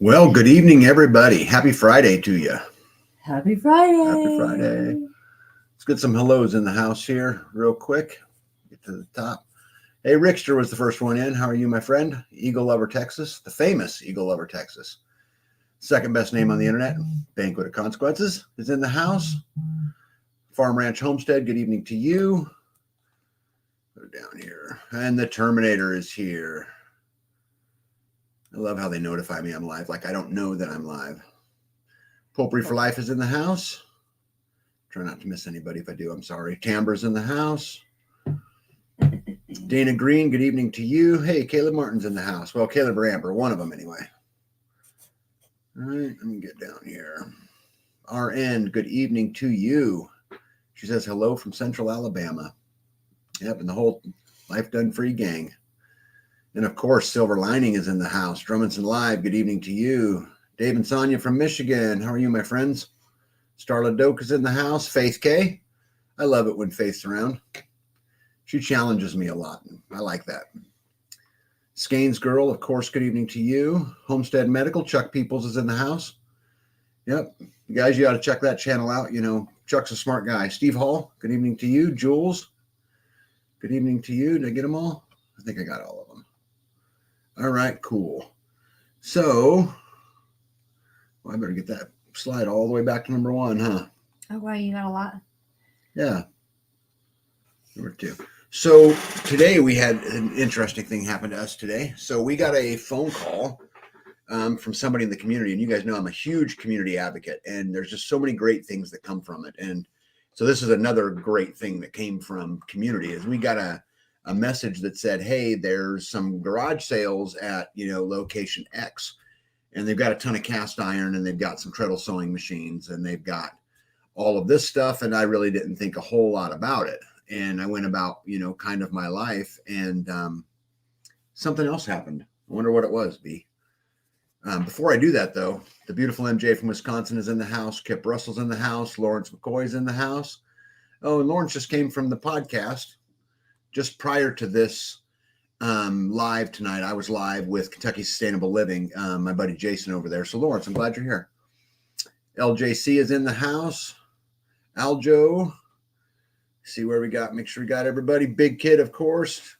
Well, good evening, everybody. Happy Friday to you. Happy Friday. Happy Friday. Let's get some hellos in the house here real quick. Get to the top. Hey, Rickster was the first one in. How are you, my friend? Eagle Lover, Texas. The famous Eagle Lover, Texas. Second best name on the internet. Banquet of Consequences is in the house. Farm Ranch Homestead, good evening to you. Go down here. And the Terminator is here. I love how they notify me I'm live. Like I don't know that I'm live. Poultry for Life is in the house. Try not to miss anybody. If I do, I'm sorry. Tambra's in the house. Dana Green, good evening to you. Hey, Caleb Martin's in the house. Well, Caleb or Amber, one of them anyway. All right, let me get down here. RN, good evening to you. She says hello from Central Alabama. Yep, and the whole Life Done Free gang. And of course, Silver Lining is in the house. Drummondson Live, good evening to you. Dave and Sonia from Michigan. How are you, my friends? Starla Doak is in the house. Faith K. I love it when Faith's around. She challenges me a lot. I like that. Skane's Girl, of course, good evening to you. Homestead Medical, Chuck Peoples is in the house. Yep. You guys, you got to check that channel out. You know, Chuck's a smart guy. Steve Hall, good evening to you. Jules, good evening to you. Did I get them all? I think I got all of them. All right, cool. So, well, I better get that slide all the way back to number one, huh? Oh, wow, you got a lot. Yeah. Number two. So today we had an interesting thing happen to us today. So we got a phone call from somebody in the community, and you guys know I'm a huge community advocate, and there's just so many great things that come from it. And so this is another great thing that came from community is we got a message that said, hey, there's some garage sales at, location X, and they've got a ton of cast iron, and they've got some Treadle sewing machines, and they've got all of this stuff. And I really didn't think a whole lot about it. And I went about, kind of my life, and something else happened. I wonder what it was, B. Before I do that, though, the beautiful MJ from Wisconsin is in the house. Kip Russell's in the house. Lawrence McCoy's in the house. Oh, and Lawrence just came from the podcast. Just prior to this live tonight, I was live with Kentucky Sustainable Living, my buddy Jason over there. So, Lawrence, I'm glad you're here. LJC is in the house. Aljo. See where we got. Make sure we got everybody. Big Kid, of course.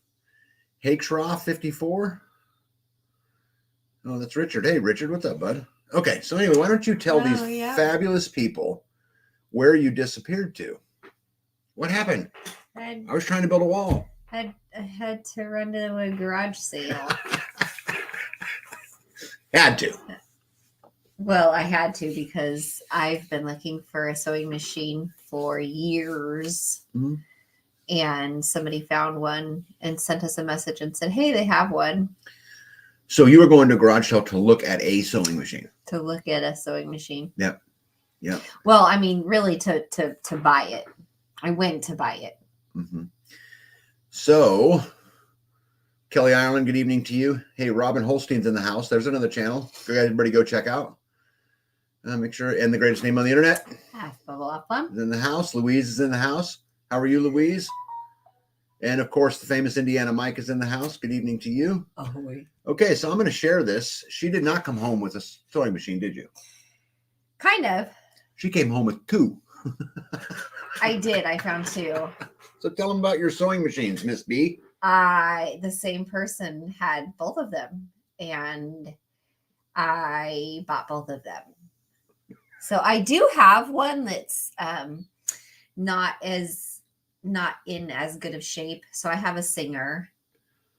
Hakesraw, 54. Oh, that's Richard. Hey, Richard, what's up, bud? Okay, so anyway, why don't you tell these fabulous people where you disappeared to? What happened? I was trying to build a wall. I had to run to a garage sale. Had to. Well, I had to because I've been looking for a sewing machine for years. Mm-hmm. And somebody found one and sent us a message and said, hey, they have one. So you were going to a garage sale to look at a sewing machine? To look at a sewing machine. Yep. Yep. Well, I mean, really to buy it. I went to buy it. Mm-hmm. So, Kelly Ireland, good evening to you. Hey, Robin Holstein's in the house. There's another channel. Everybody go check out. Make sure. And the greatest name on the internet. Is in the house. Louise is in the house. How are you, Louise? And of course, the famous Indiana Mike is in the house. Good evening to you. Oh, wait. Okay, so I'm going to share this. She did not come home with a sewing machine, did you? Kind of. She came home with two. I did. I found two. So tell them about your sewing machines, Miss B. The same person had both of them, and I bought both of them. So I do have one that's not in as good of shape. So I have a Singer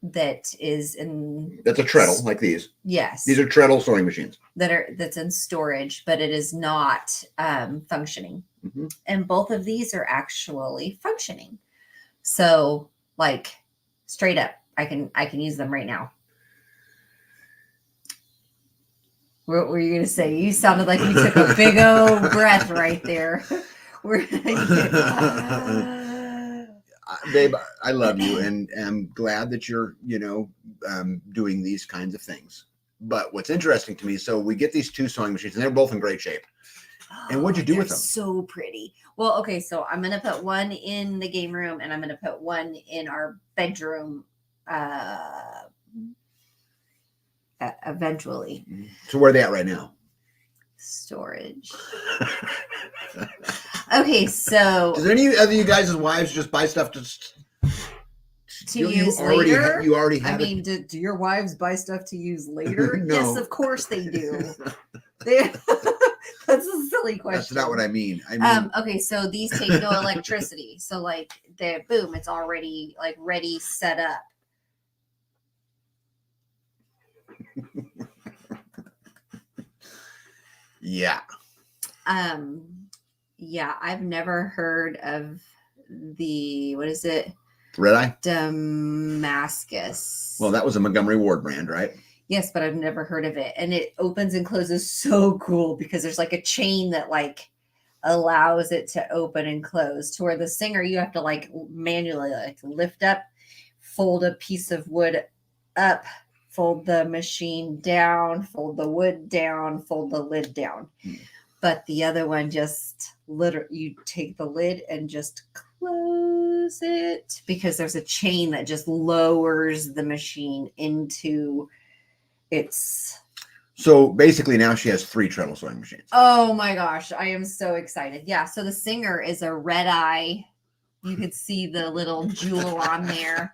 that is in. That's a Treadle, like these. Yes, these are Treadle sewing machines that's in storage, but it is not functioning. Mm-hmm. And both of these are actually functioning. So, like, straight up, I can use them right now. What were you going to say? You sounded like you took a big old breath right there. Babe, I love you, and I'm glad that you're, doing these kinds of things. But what's interesting to me, so we get these two sewing machines, and they're both in great shape. And what'd you do with them? So pretty. Well, okay, so I'm going to put one in the game room, and I'm going to put one in our bedroom eventually. So where are they at right now? Storage. Okay, so does any of you guys' wives just buy stuff to use later? You already have I mean, it? do your wives buy stuff to use later? No. Yes, of course they do. That's a silly question. That's not what I mean. I mean, okay, so these take no electricity. So like the boom, it's already like ready, set up. yeah. Yeah, I've never heard of the, what is it? Red Eye? Damascus. Well, that was a Montgomery Ward brand, right? Yes, but I've never heard of it. And it opens and closes so cool because there's like a chain that like allows it to open and close, to where the Singer, you have to like manually like lift up, fold a piece of wood up, fold the machine down, fold the wood down, fold the lid down. But the other one just literally, you take the lid and just close it, because there's a chain that just lowers the machine into its. So basically now she has 3 treadle sewing machines. Oh my gosh, I am so excited. Yeah, so the Singer is a Red Eye. You could see the little jewel on there.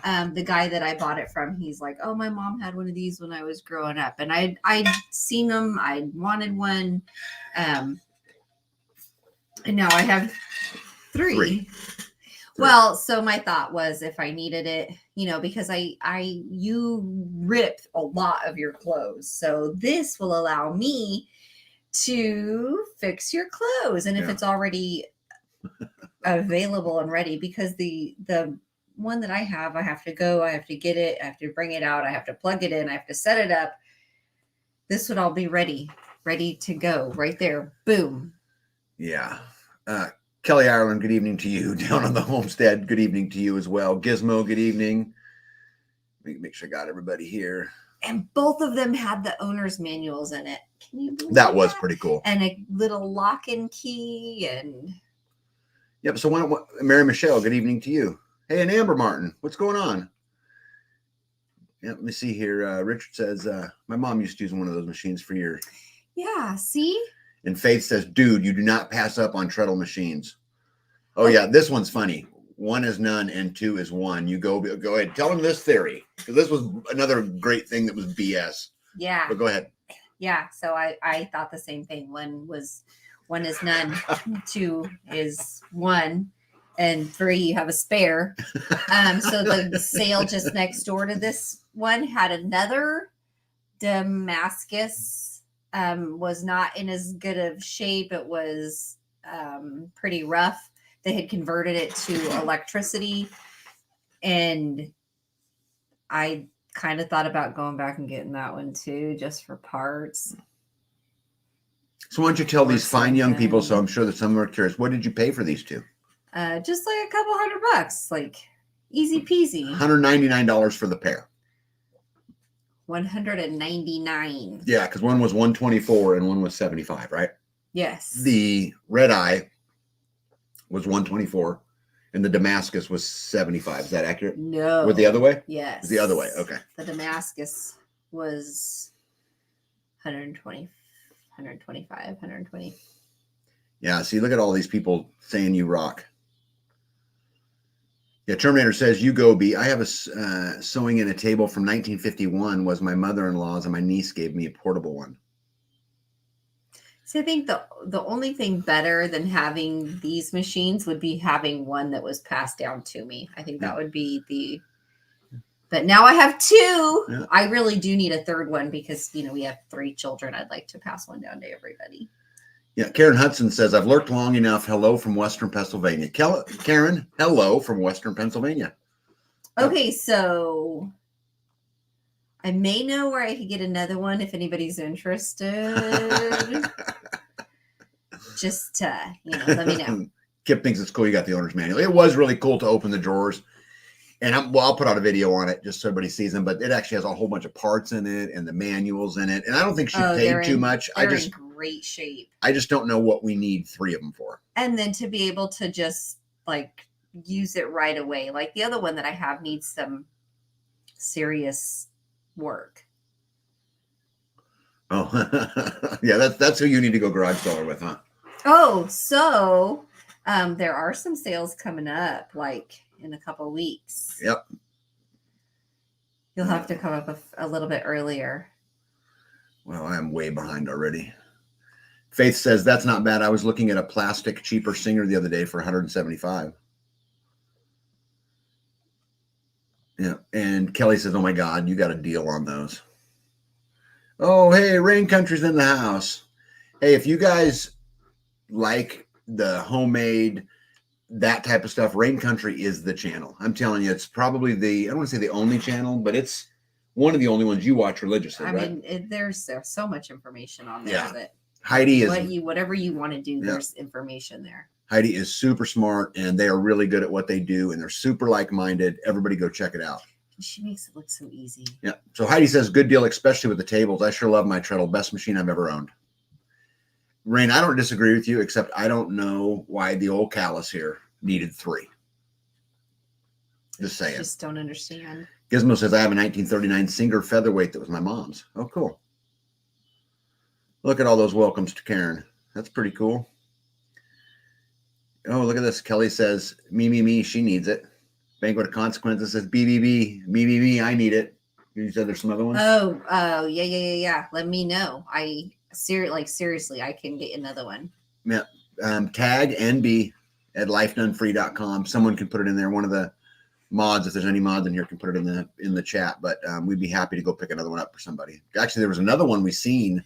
The guy that I bought it from, he's like, oh, my mom had one of these when I was growing up. And I'd seen them. I wanted one. And now I have 3. Well, so my thought was, if I needed it, because you rip a lot of your clothes. So this will allow me to fix your clothes. And if it's already available and ready, because the one that I have to go, I have to get it, I have to bring it out, I have to plug it in, I have to set it up. This would all be ready to go right there. Boom. Yeah. Kelly Ireland, good evening to you. Down on the homestead, good evening to you as well. Gizmo, good evening. Make sure I got everybody here. And both of them had the owner's manuals in it. Can you believe that? Was pretty cool. And a little lock and key. And yep. So Mary Michelle, good evening to you. Hey, and Amber Martin, what's going on? Yeah, let me see here. Richard says, my mom used to use one of those machines for years. Yeah, see? And Faith says, dude, you do not pass up on treadle machines. Oh, yeah, this one's funny. 1 is none and 2 is 1. You go ahead. Tell them this theory, because this was another great thing that was BS. Yeah. But go ahead. Yeah, so I thought the same thing. 1 is none, 2 is 1. And 3, you have a spare. So the sale just next door to this one had another Damascus. Was not in as good of shape. It was pretty rough. They had converted it to electricity. And I kind of thought about going back and getting that one too, just for parts. So why don't you tell these fine young people, so I'm sure that some are curious, what did you pay for these 2? Just like a couple $100, like easy peasy. $199 for the pair. $199. Yeah, because one was $124 and one was $75, right? Yes. The Red Eye was $124 and the Damascus was $75. Is that accurate? No. With the other way? Yes. The other way. Okay. The Damascus was 120, 120. Yeah. See, look at all these people saying you rock. Yeah, Terminator says, you go, B. I have a sewing in a table from 1951 was my mother-in-law's, and my niece gave me a portable one. So I think the only thing better than having these machines would be having one that was passed down to me. I think that would be but now I have 2. Yeah. I really do need a 3rd one because, we have 3 children. I'd like to pass one down to everybody. Yeah, Karen Hudson says, I've lurked long enough. Hello from Western Pennsylvania. Karen, hello from Western Pennsylvania. Okay, so I may know where I could get another one if anybody's interested. Just, let me know. Kip thinks it's cool you got the owner's manual. It was really cool to open the drawers. And I'll put out a video on it just so everybody sees them. But it actually has a whole bunch of parts in it and the manuals in it. And I don't think she paid too much. They're in great shape. I just don't know what we need 3 of them for. And then to be able to just like use it right away. Like the other one that I have needs some serious work. Oh, yeah, that's who you need to go garage seller with, huh? Oh, so there are some sales coming up, like in a couple weeks. Yep. You'll have to come up a little bit earlier. Well, I'm way behind already. Faith says that's not bad. I was looking at a plastic cheaper Singer the other day for 175. Yeah. And Kelly says, "Oh my God, you got a deal on those." Oh, hey, Rain Country's in the house. Hey, if you guys like the homemade, that type of stuff, Rain Country is the channel. I'm telling you, it's probably I don't want to say the only channel, but it's one of the only ones you watch religiously, right? mean, there's so much information on there Yeah. that Heidi is whatever you want to do, there's information there. Heidi is super smart, and they are really good at what they do, and they're super like-minded. Everybody go check it out. She makes it look so easy. Yeah. So Heidi says, good deal, especially with the tables. I sure love my Treadle. Best machine I've ever owned. Rain, I don't disagree with you, except I don't know why the old callus here needed 3. Just saying. Just don't understand. Gizmo says, I have a 1939 Singer featherweight that was my mom's. Oh, cool. Look at all those welcomes to Karen. That's pretty cool. Oh, look at this. Kelly says, me, she needs it. Banquet of Consequences says, BBB, me, I need it. You said there's some other ones? Oh, yeah. Let me know. Seriously, I can get another one. Yeah. Tag NB at lifedonefree.com. Someone can put it in there. One of the mods, if there's any mods in here, can put it in the chat. But we'd be happy to go pick another one up for somebody. Actually, there was another one we seen.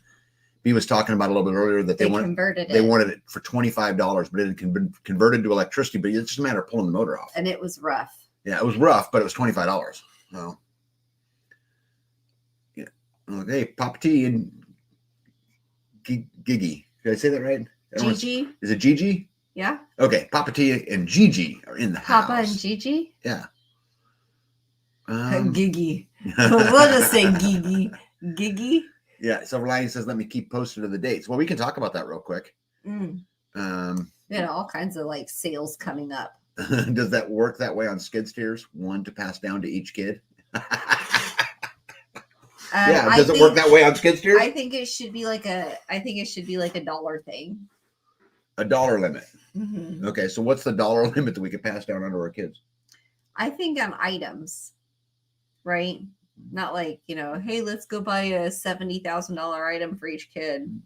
B was talking about a little bit earlier that they wanted it for $25, but it had been converted to electricity. But it's just a matter of pulling the motor off. And it was rough. Yeah, it was rough, but it was $25. So, yeah. Okay, Papa T and Gigi. Did I say that right? Gigi? Is it Gigi? Yeah. Okay, Papa T and Gigi are in the house. Papa and Gigi? Yeah. Gigi. We'll just say Gigi. Gigi? Yeah, Silver Lining says, let me keep posted of the dates. Well, we can talk about that real quick. All kinds of like sales coming up. Does that work that way on skid steers? One to pass down to each kid? Yeah, does it work that way on skid steers? I think it should be like a dollar thing. A dollar limit. Mm-hmm. Okay, so what's the dollar limit that we could pass down onto our kids? I think on items, right? Not like, hey, let's go buy a $70,000 item for each kid.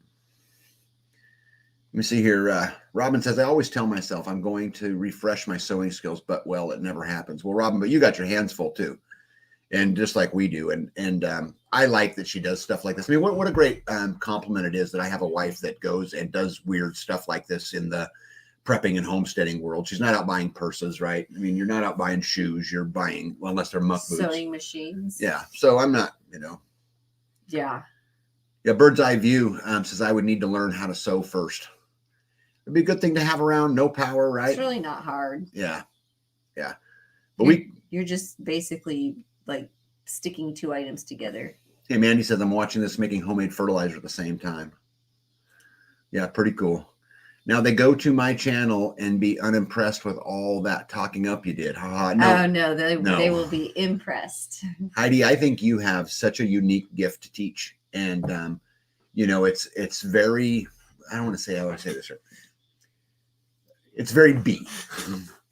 Let me see here. Robin says, I always tell myself I'm going to refresh my sewing skills, but it never happens. Well, Robin, but you got your hands full too. And just like we do. And I like that she does stuff like this. I mean, what a great compliment it is that I have a wife that goes and does weird stuff like this in the prepping and homesteading world. She's not out buying purses, right? I mean, you're not out buying shoes. You're buying, well, unless they're muck boots. Sewing machines. Yeah. So I'm not, Yeah. Yeah. Bird's Eye View says I would need to learn how to sew first. It'd be a good thing to have around. No power, right? It's really not hard. Yeah. Yeah. But you're just basically like sticking 2 items together. Hey, Mandy says I'm watching this making homemade fertilizer at the same time. Yeah, pretty cool. Now they go to my channel and be unimpressed with all that talking up you did. No, they will be impressed. Heidi, I think you have such a unique gift to teach. And, it's very, I don't want to say how I say this. It's very B,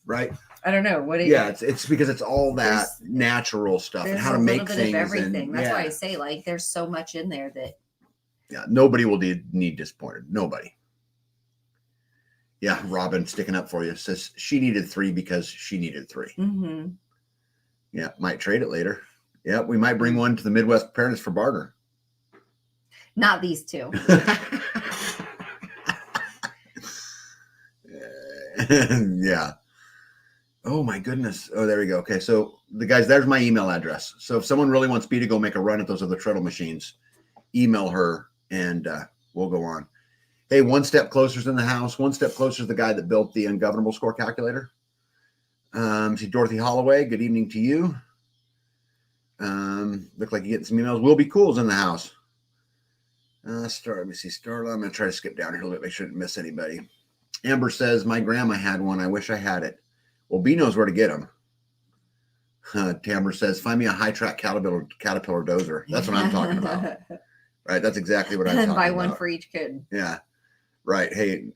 right? I don't know. It's because it's all that natural stuff and how to make things. Of everything. That's why I say like there's so much in there that. Yeah, nobody will need disappointed. Nobody. Yeah, Robin sticking up for you says she needed 3 because she needed 3. Mm-hmm. Yeah, might trade it later. Yeah, we might bring one to the Midwest Preparedness for barter. Not these 2. Yeah. Oh my goodness. Oh, there we go. Okay, so the guys, there's my email address. So if someone really wants me to go make a run at those other Treadle machines, email her and we'll go on. Hey, One Step Closer's in the house. One Step Closer is the guy that built the ungovernable score calculator. See Dorothy Holloway. Good evening to you. Look like you're getting some emails. Will Be Cool's in the house. Let me see. Starla. I'm going to try to skip down here a little bit. Make sure I didn't miss anybody. Amber says, my grandma had one. I wish I had it. Well, B knows where to get them. Tamber says, find me a high track caterpillar dozer. That's what I'm talking about. Right. That's exactly what I'm And talking buy about. one for each kid. Yeah. Right. Hey,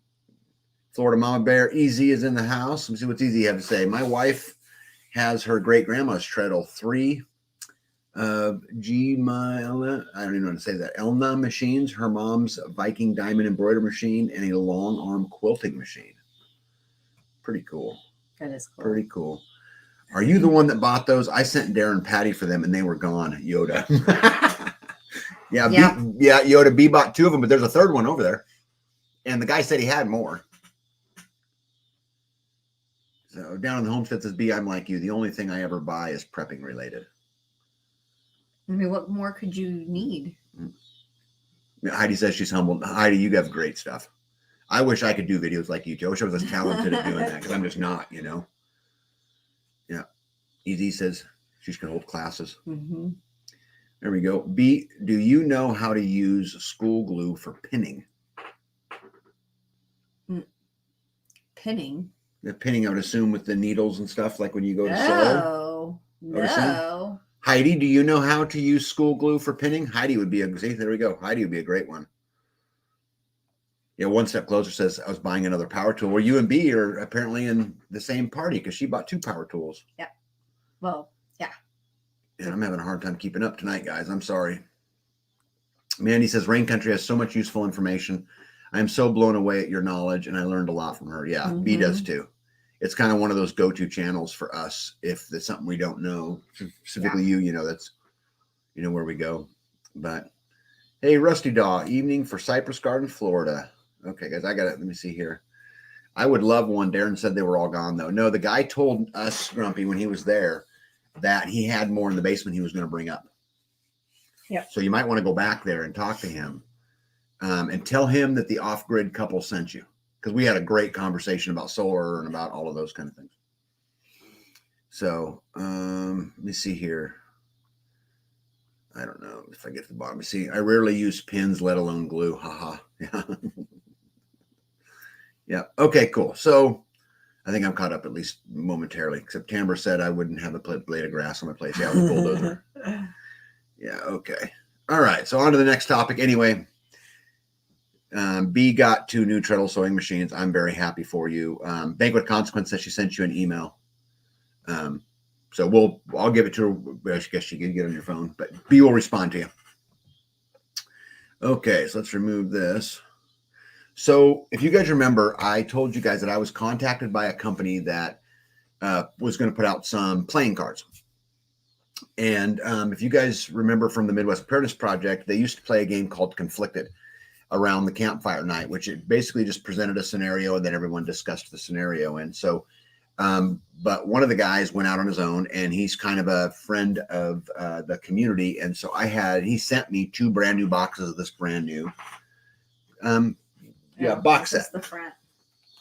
Florida Mama Bear, Easy is in the house. Let me see what's Easy have to say. My wife has her great grandma's Treadle 3 G-Mile, I don't even know how to say that. Elna machines, her mom's Viking diamond embroidery machine, and a long arm quilting machine. Pretty cool. That is cool. Pretty cool. Are you the one that bought those? I sent Darren Patty for them and they were gone. Yoda. Yeah, Yoda B bought 2 of them, but there's a third one over there. And the guy said he had more. So down in the homestead says B, I'm like you. The only thing I ever buy is prepping related. I mean, what more could you need? Heidi says she's humbled. Heidi, you have great stuff. I wish I could do videos like you, Joe. I wish I was as talented at doing that because I'm just not, you know. Yeah. Easy says she can hold classes. Mm-hmm. There we go. B, do you know how to use school glue for pinning? Pinning? The pinning, I would assume, with the needles and stuff, like when you go to sew. No. Heidi, do you know how to use school glue for pinning? Heidi would be see, there we go. Heidi would be a great one. Yeah, One Step Closer says, I was buying another power tool. Well, you and B are apparently in the same party because she bought 2 power tools. Yeah. Well, yeah. And I'm having a hard time keeping up tonight, guys. I'm sorry. Mandy says, Rain Country has so much useful information. I am so blown away at your knowledge, and I learned a lot from her. Yeah, B does too. It's kind of one of those go-to channels for us if there's something we don't know. Specifically you know, that's, you know, where we go. But, hey, Rusty Daw, evening for Cypress Garden, Florida. Okay, guys, I got it. Let me see here. I would love one. Darren said they were all gone, though. No, the guy told us, Grumpy, when he was there, that he had more in the basement he was going to bring up. Yeah. So you might want to go back there and talk to him and tell him that the off-grid couple sent you. Because we had a great conversation about solar and about all of those kind of things. So let me see here. I don't know if I get to the bottom. See, I rarely use pins, let alone glue. Haha. Yeah. Yeah. Okay, cool. So I think I'm caught up at least momentarily. Except Tamber said I wouldn't have a blade of grass on my place. Yeah, with a bulldozer. Yeah. Okay. All right. So on to the next topic. Anyway. B got 2 new Treadle sewing machines. I'm very happy for you. Banquet Consequence says she sent you an email. So I'll give it to her. I guess you can get on your phone, but B will respond to you. Okay, so let's remove this. So if you guys remember, I told you guys that I was contacted by a company that was going to put out some playing cards. And if you guys remember from the Midwest Preparedness Project, they used to play a game called Conflicted around the campfire night, which it basically just presented a scenario and then everyone discussed the scenario. And so, but one of the guys went out on his own and he's kind of a friend of the community. And so he sent me 2 brand new boxes of this brand new, box set. The front.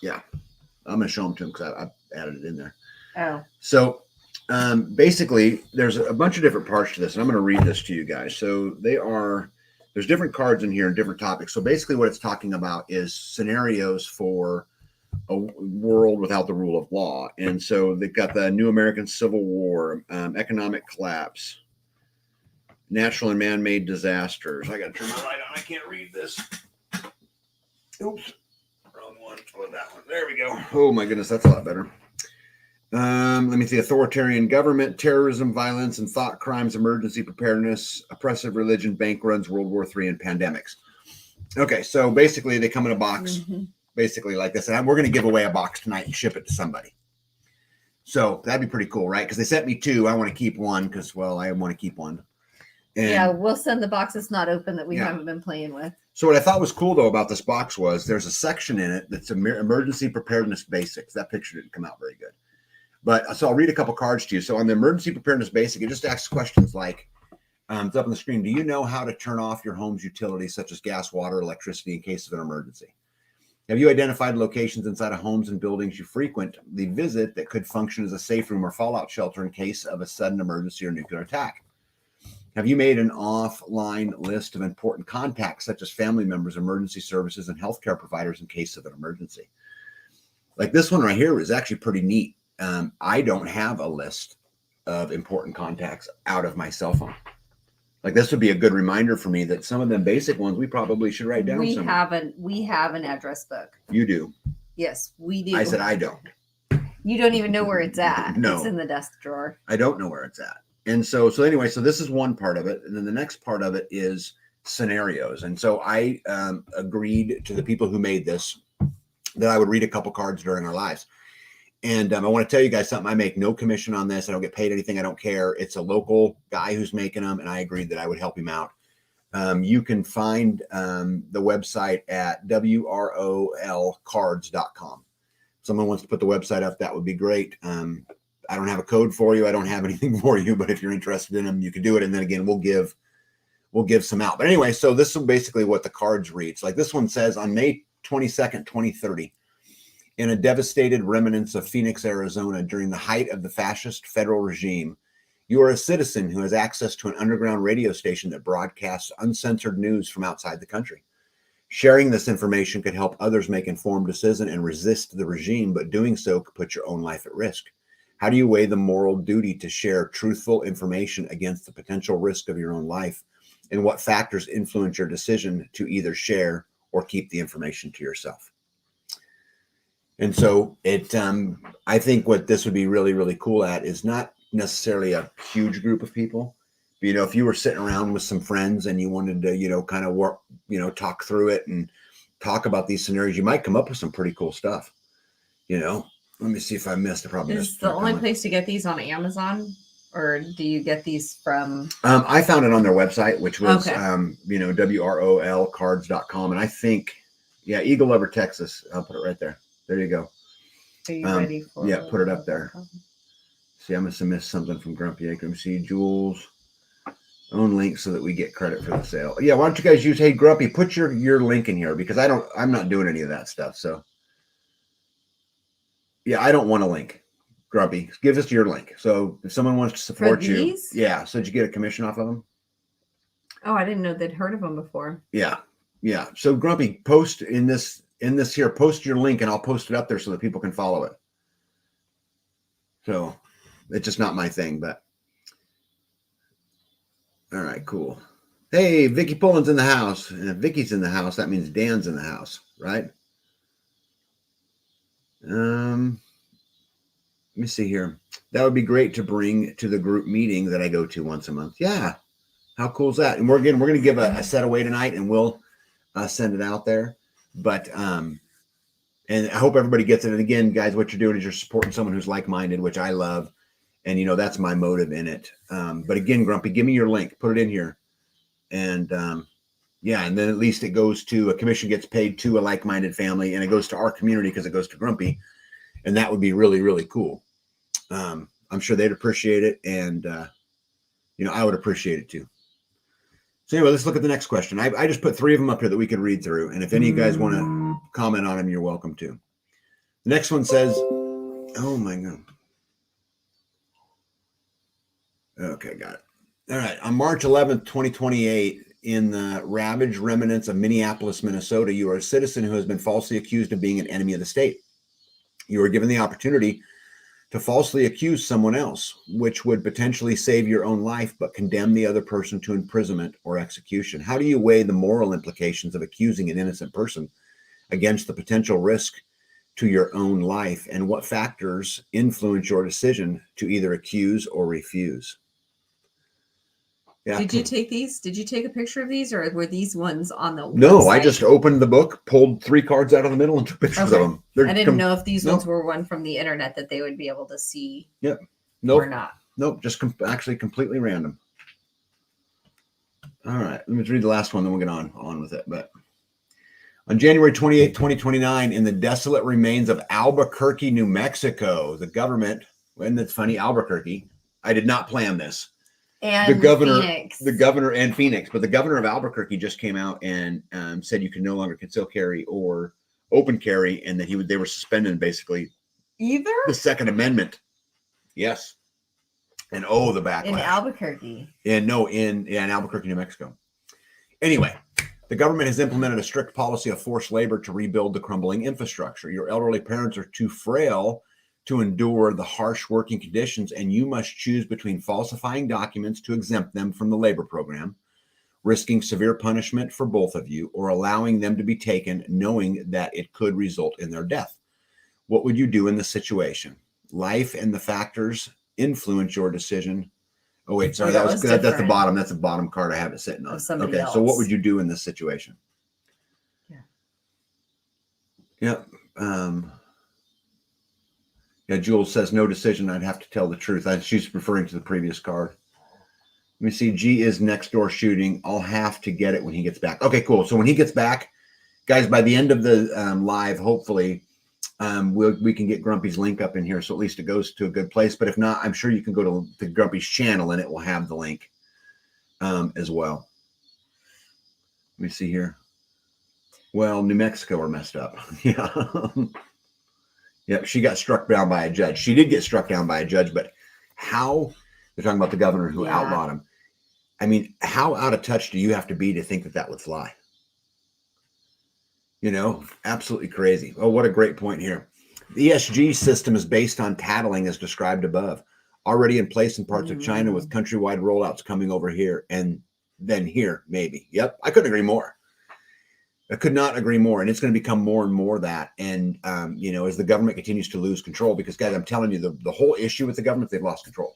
Yeah. I'm going to show them to him because I added it in there. Oh. So basically there's a bunch of different parts to this and I'm going to read this to you guys. So there's different cards in here and different topics. So basically what it's talking about is scenarios for a world without the rule of law. And so they've got the New American Civil War, economic collapse, natural and man-made disasters. I got to turn my light on. I can't read this. Oops. Wrong one. Oh, that one. There we go. Oh my goodness. That's a lot better. Let me see. Authoritarian government, terrorism, violence, and thought crimes, emergency preparedness, oppressive religion, bank runs, World War III, and pandemics. Okay, so basically they come in a box, basically like this. And we're going to give away a box tonight and ship it to somebody. So that'd be pretty cool, right? Because they sent me 2. I want to keep one because, well, I want to keep one. And yeah, we'll send the boxes not open that we haven't been playing with. So what I thought was cool, though, about this box was there's a section in it that's emergency preparedness basics. That picture didn't come out very good. But so I'll read a couple cards to you. So on the emergency preparedness basic, it just asks questions like, it's up on the screen. Do you know how to turn off your home's utilities such as gas, water, electricity in case of an emergency? Have you identified locations inside of homes and buildings you frequently visit that could function as a safe room or fallout shelter in case of a sudden emergency or nuclear attack? Have you made an offline list of important contacts such as family members, emergency services, and healthcare providers in case of an emergency? Like this one right here is actually pretty neat. I don't have a list of important contacts out of my cell phone. Like this would be a good reminder for me that some of them basic ones we probably should write down. We somewhere. have an address book. You do. Yes, we do. I said I don't. You don't even know where it's at. No. It's in the desk drawer. I don't know where it's at. And so anyway, so this is one part of it. And then the next part of it is scenarios. And so I agreed to the people who made this that I would read a couple cards during our lives. And I want to tell you guys something. I make no commission on this. I don't get paid anything. I don't care. It's a local guy who's making them. And I agreed that I would help him out. You can find the website at WROL Someone wants to put the website up, that would be great. I don't have a code for you. I don't have anything for you, but if you're interested in them, you can do it. And then again, we'll give some out. But anyway, so this is basically what the cards reads. Like this one says, on May 22nd, 2030, in a devastated remnants of Phoenix, Arizona, during the height of the fascist federal regime, you are a citizen who has access to an underground radio station that broadcasts uncensored news from outside the country. Sharing this information could help others make informed decisions and resist the regime, but doing so could put your own life at risk. How do you weigh the moral duty to share truthful information against the potential risk of your own life? And what factors influence your decision to either share or keep the information to yourself? And so I think what this would be really, really cool at is not necessarily a huge group of people. But, if you were sitting around with some friends and you wanted to, kind of work, talk through it and talk about these scenarios, you might come up with some pretty cool stuff. Let me see if I missed a problem. Is the only place to get these on Amazon, or do you get these from? I found it on their website, which was, Okay. WROLcards.com. And I think, Eagle Lover, Texas. I'll put it right there. There you go. Are you ready for? Yeah, put it up there. See, I must have missed something from Grumpy Acre. See, Jules. Own link so that we get credit for the sale. Yeah, why don't you guys use, hey Grumpy, put your link in here, because I'm not doing any of that stuff. So yeah, I don't want a link. Grumpy, give us your link. So if someone wants to support you, so did you get a commission off of them? Oh, I didn't know they'd heard of them before. Yeah. So Grumpy, post in this here, post your link and I'll post it up there so that people can follow it. So it's just not my thing, but all right, cool. Hey, Vicky Pullen's in the house. And if Vicky's in the house, that means Dan's in the house, right? Let me see here. That would be great to bring to the group meeting that I go to once a month. Yeah. How cool is that? And we're going to give a set away tonight, and we'll send it out there. But and I hope everybody gets it. And again, guys, what you're doing is you're supporting someone who's like-minded, which I love. And, that's my motive in it. But again, Grumpy, give me your link, put it in here. And and then at least it goes to a commission, gets paid to a like-minded family, and it goes to our community because it goes to Grumpy. And that would be really, really cool. I'm sure they'd appreciate it. And, I would appreciate it too. So anyway, let's look at the next question. I just put 3 of them up here that we could read through. And if any of you guys want to comment on them, you're welcome to. The next one says, oh my God. Okay, got it. All right. On March 11th, 2028, in the ravaged remnants of Minneapolis, Minnesota, you are a citizen who has been falsely accused of being an enemy of the state. You are given the opportunity to falsely accuse someone else, which would potentially save your own life, but condemn the other person to imprisonment or execution. How do you weigh the moral implications of accusing an innocent person against the potential risk to your own life? And what factors influence your decision to either accuse or refuse? Yeah. Did you take these? Did you take a picture of these, or were these ones on the No, website? I just opened the book, pulled 3 cards out of the middle, and took pictures of them. I didn't know if these ones were one from the internet that they would be able to see. Nope. Or not. Nope, just actually completely random. All right, let me read the last one, then we'll get on with it. But on January 28, 2029, in the desolate remains of Albuquerque, New Mexico, the government, and it's funny, Albuquerque, I did not plan this. And the governor and Phoenix, but the governor of Albuquerque just came out and said you can no longer conceal carry or open carry, and that they were suspending basically either the Second Amendment. Yes, and the backlash in Albuquerque. In Albuquerque, New Mexico. Anyway, the government has implemented a strict policy of forced labor to rebuild the crumbling infrastructure. Your elderly parents are too frail to endure the harsh working conditions, and you must choose between falsifying documents to exempt them from the labor program, risking severe punishment for both of you, or allowing them to be taken knowing that it could result in their death. What would you do in this situation? Life and the factors influence your decision. Oh wait, sorry, that's the bottom. That's the bottom card I have it sitting on. Okay, else. So what would you do in this situation? Yeah. Yeah, Jules says no decision. I'd have to tell the truth. She's referring to the previous card. Let me see. G is next door shooting. I'll have to get it when he gets back. Okay, cool. So when he gets back, guys, by the end of the live, hopefully, we can get Grumpy's link up in here, so at least it goes to a good place. But if not, I'm sure you can go to the Grumpy's channel and it will have the link as well. Let me see here. Well, New Mexico are messed up. Yeah. Yep, she got struck down by a judge. She did get struck down by a judge, but how? They're talking about the governor who outlawed him. I mean, how out of touch do you have to be to think that that would fly? You know, absolutely crazy. Oh, what a great point here. The ESG system is based on tattling as described above, already in place in parts of China with countrywide rollouts coming over here and then here, maybe. Yep, I couldn't agree more. I could not agree more. And it's going to become more and more that. And, you know, as the government continues to lose control, because, guys, I'm telling you, the whole issue with the government, they've lost control.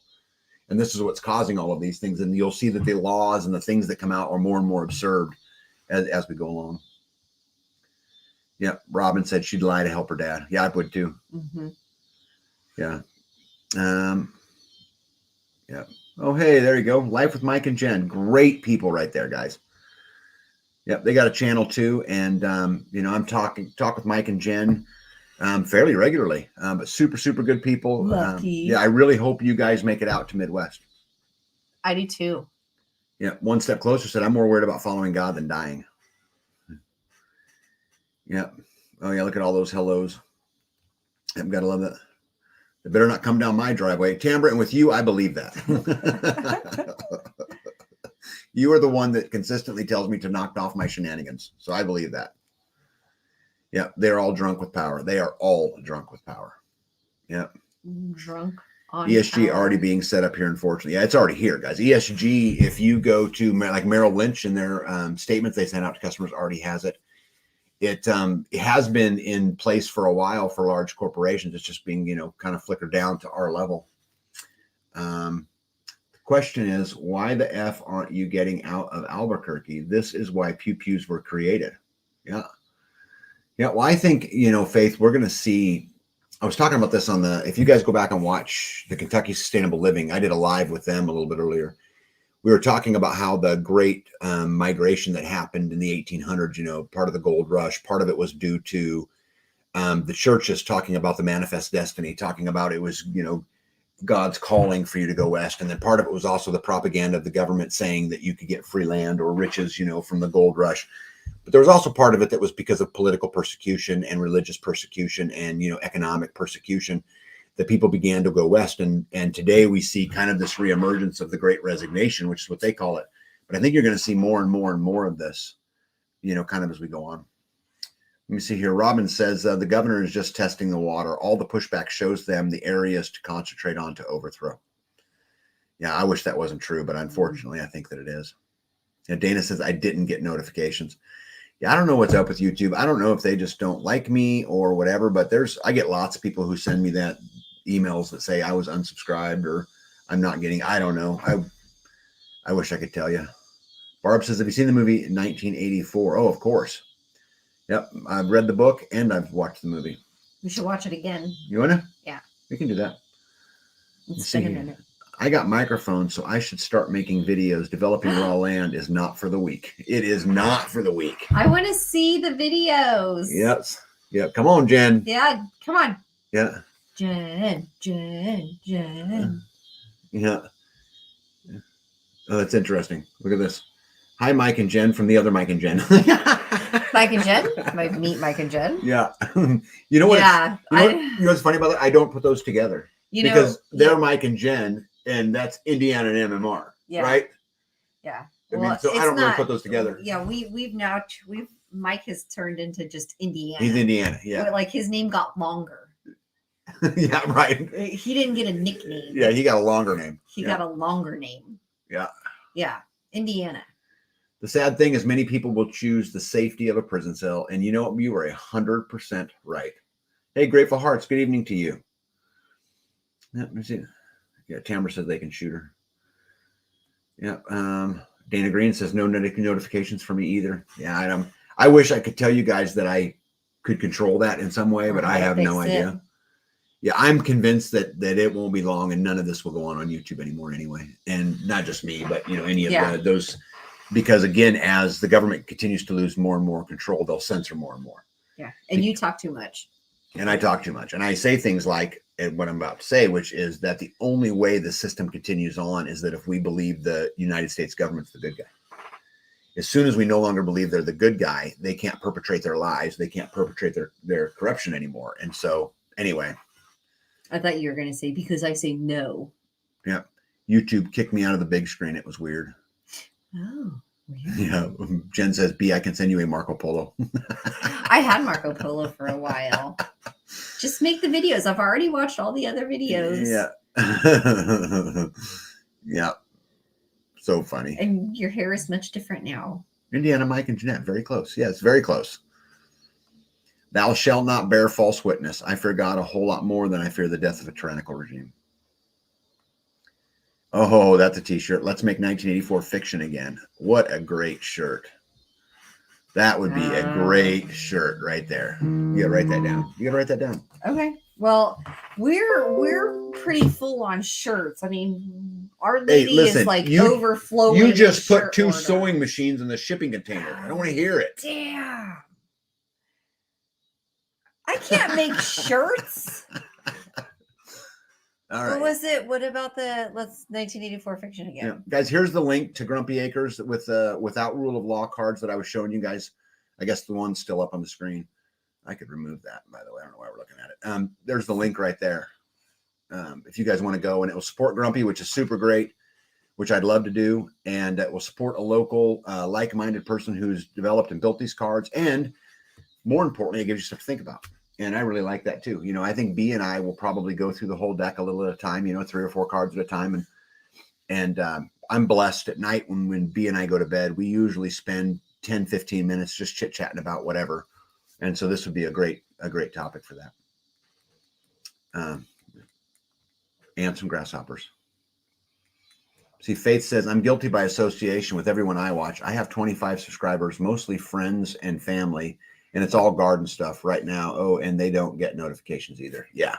And this is what's causing all of these things. And you'll see that the laws and the things that come out are more and more absurd as we go along. Yeah, Robin said she'd lie to help her dad. Yeah, I would too. Yeah. Yeah. Oh, hey, there you go. Life with Mike and Jen. Great people right there, guys. Yep, they got a channel too, and you know, I'm talk with Mike and Jen fairly regularly, but super good people. Lucky. Yeah, I really hope you guys make it out to Midwest. I do too. Yeah, one step closer said, I'm more worried about following God than dying. Yeah. Oh yeah, look at all those hellos. I've got to love that. They better not come down my driveway. Tambra, and with you, I believe that. You are the one that consistently tells me to knock off my shenanigans. So I believe that. Yeah, they're all drunk with power. They are all drunk with power. Yeah. Drunk on ESG power. already being set up here, unfortunately. Yeah, it's already here, guys. ESG, if you go to like Merrill Lynch in their statements they sent out to customers, already has it. It has been in place for a while for large corporations. It's just being, you know, kind of flickered down to our level. Question is, why the F aren't you getting out of Albuquerque? This is why pew-pews were created. Yeah. Yeah. Well, I think, you know, Faith, we're going to see, I was talking about this on if you guys go back and watch the Kentucky Sustainable Living, I did a live with them a little bit earlier. We were talking about how the great migration that happened in the 1800s, you know, part of the gold rush, part of it was due to the churches talking about the manifest destiny, talking about it was, you know, God's calling for you to go west. And then part of it was also the propaganda of the government saying that you could get free land or riches, you know, from the gold rush. But there was also part of it that was because of political persecution and religious persecution and, you know, economic persecution that people began to go west. And today we see kind of this reemergence of the Great Resignation, which is what they call it. But I think you're going to see more and more and more of this, you know, kind of as we go on. Let me see here. Robin says the governor is just testing the water. All the pushback shows them the areas to concentrate on to overthrow. Yeah, I wish that wasn't true, but unfortunately, I think that it is. And Dana says, I didn't get notifications. Yeah, I don't know what's up with YouTube. I don't know if they just don't like me or whatever, but I get lots of people who send me that emails that say I was unsubscribed or I'm not getting, I don't know. I wish I could tell you. Barb says, have you seen the movie 1984? Oh, of course. Yep, I've read the book and I've watched the movie. We should watch it again. You want to? Yeah. We can do that. It's been a minute. I got microphones, so I should start making videos. Developing raw land is not for the weak. It is not for the weak. I want to see the videos. Yes. Yeah. Come on, Jen. Yeah. Come on. Yeah. Jen. Yeah. Oh, that's interesting. Look at this. Hi, Mike and Jen from the other Mike and Jen. Mike and Jen? Meet Mike and Jen? Yeah. You know what? Yeah. You know what's funny about that? I don't put those together. Because they're Mike and Jen, and that's Indiana and MMR, right? Yeah. I mean, so I don't really put those together. Yeah, we've Mike has turned into just Indiana. He's Indiana, yeah. Like his name got longer. Yeah, right. He didn't get a nickname. Yeah, he got a longer name. He got a longer name. Yeah. Yeah. Indiana. The sad thing is many people will choose the safety of a prison cell. And you know what? You are 100% right. Hey, Grateful Hearts, good evening to you. Yeah, let me see. Yeah, Tamara says they can shoot her. Yeah. Dana Green says no notifications for me either. Yeah, I wish I could tell you guys that I could control that in some way, but I have no idea. Yeah, I'm convinced that it won't be long and none of this will go on YouTube anymore anyway. And not just me, but any of those, because again, as the government continues to lose more and more control, they'll censor more and more. Yeah. And you talk too much. And I talk too much. And I say things like what I'm about to say, which is that the only way the system continues on is that if we believe the United States government's the good guy. As soon as we no longer believe they're the good guy, they can't perpetrate their lies. They can't perpetrate their corruption anymore. And so anyway. I thought you were going to say, because I say no. Yeah. YouTube kicked me out of the big screen. It was weird. Oh, weird. Yeah. Jen says, B, I can send you a Marco Polo. I had Marco Polo for a while. Just make the videos. I've already watched all the other videos. Yeah. Yeah. So funny. And your hair is much different now. Indiana, Mike, and Jeanette, very close. Yes, very close. Thou shalt not bear false witness. I fear God a whole lot more than I fear the death of a tyrannical regime. Oh, that's a t-shirt. Let's make 1984 fiction again. What a great shirt. That would be a great shirt right there. You gotta write that down. You gotta write that down. Okay. Well, we're pretty full on shirts. I mean, our lady is like overflowing. You just put 2 sewing machines in the shipping container. I don't want to hear it. Damn. I can't make shirts. All right. What was it? What about let's 1984 fiction again? Yeah. Guys, here's the link to Grumpy Acres without rule of law cards that I was showing you guys. I guess the one's still up on the screen. I could remove that, by the way. I don't know why we're looking at it. There's the link right there. If you guys want to go, and it will support Grumpy, which is super great, which I'd love to do. And it will support a local, like-minded person who's developed and built these cards. And more importantly, it gives you stuff to think about. And I really like that too. I think B and I will probably go through the whole deck a little at a time, 3 or 4 cards at a time. And I'm blessed at night when B and I go to bed, we usually spend 10, 15 minutes just chit chatting about whatever. And so this would be a great topic for that. Ants and grasshoppers. See, Faith says, I'm guilty by association with everyone I watch. I have 25 subscribers, mostly friends and family. And it's all garden stuff right now. Oh, and they don't get notifications either. Yeah.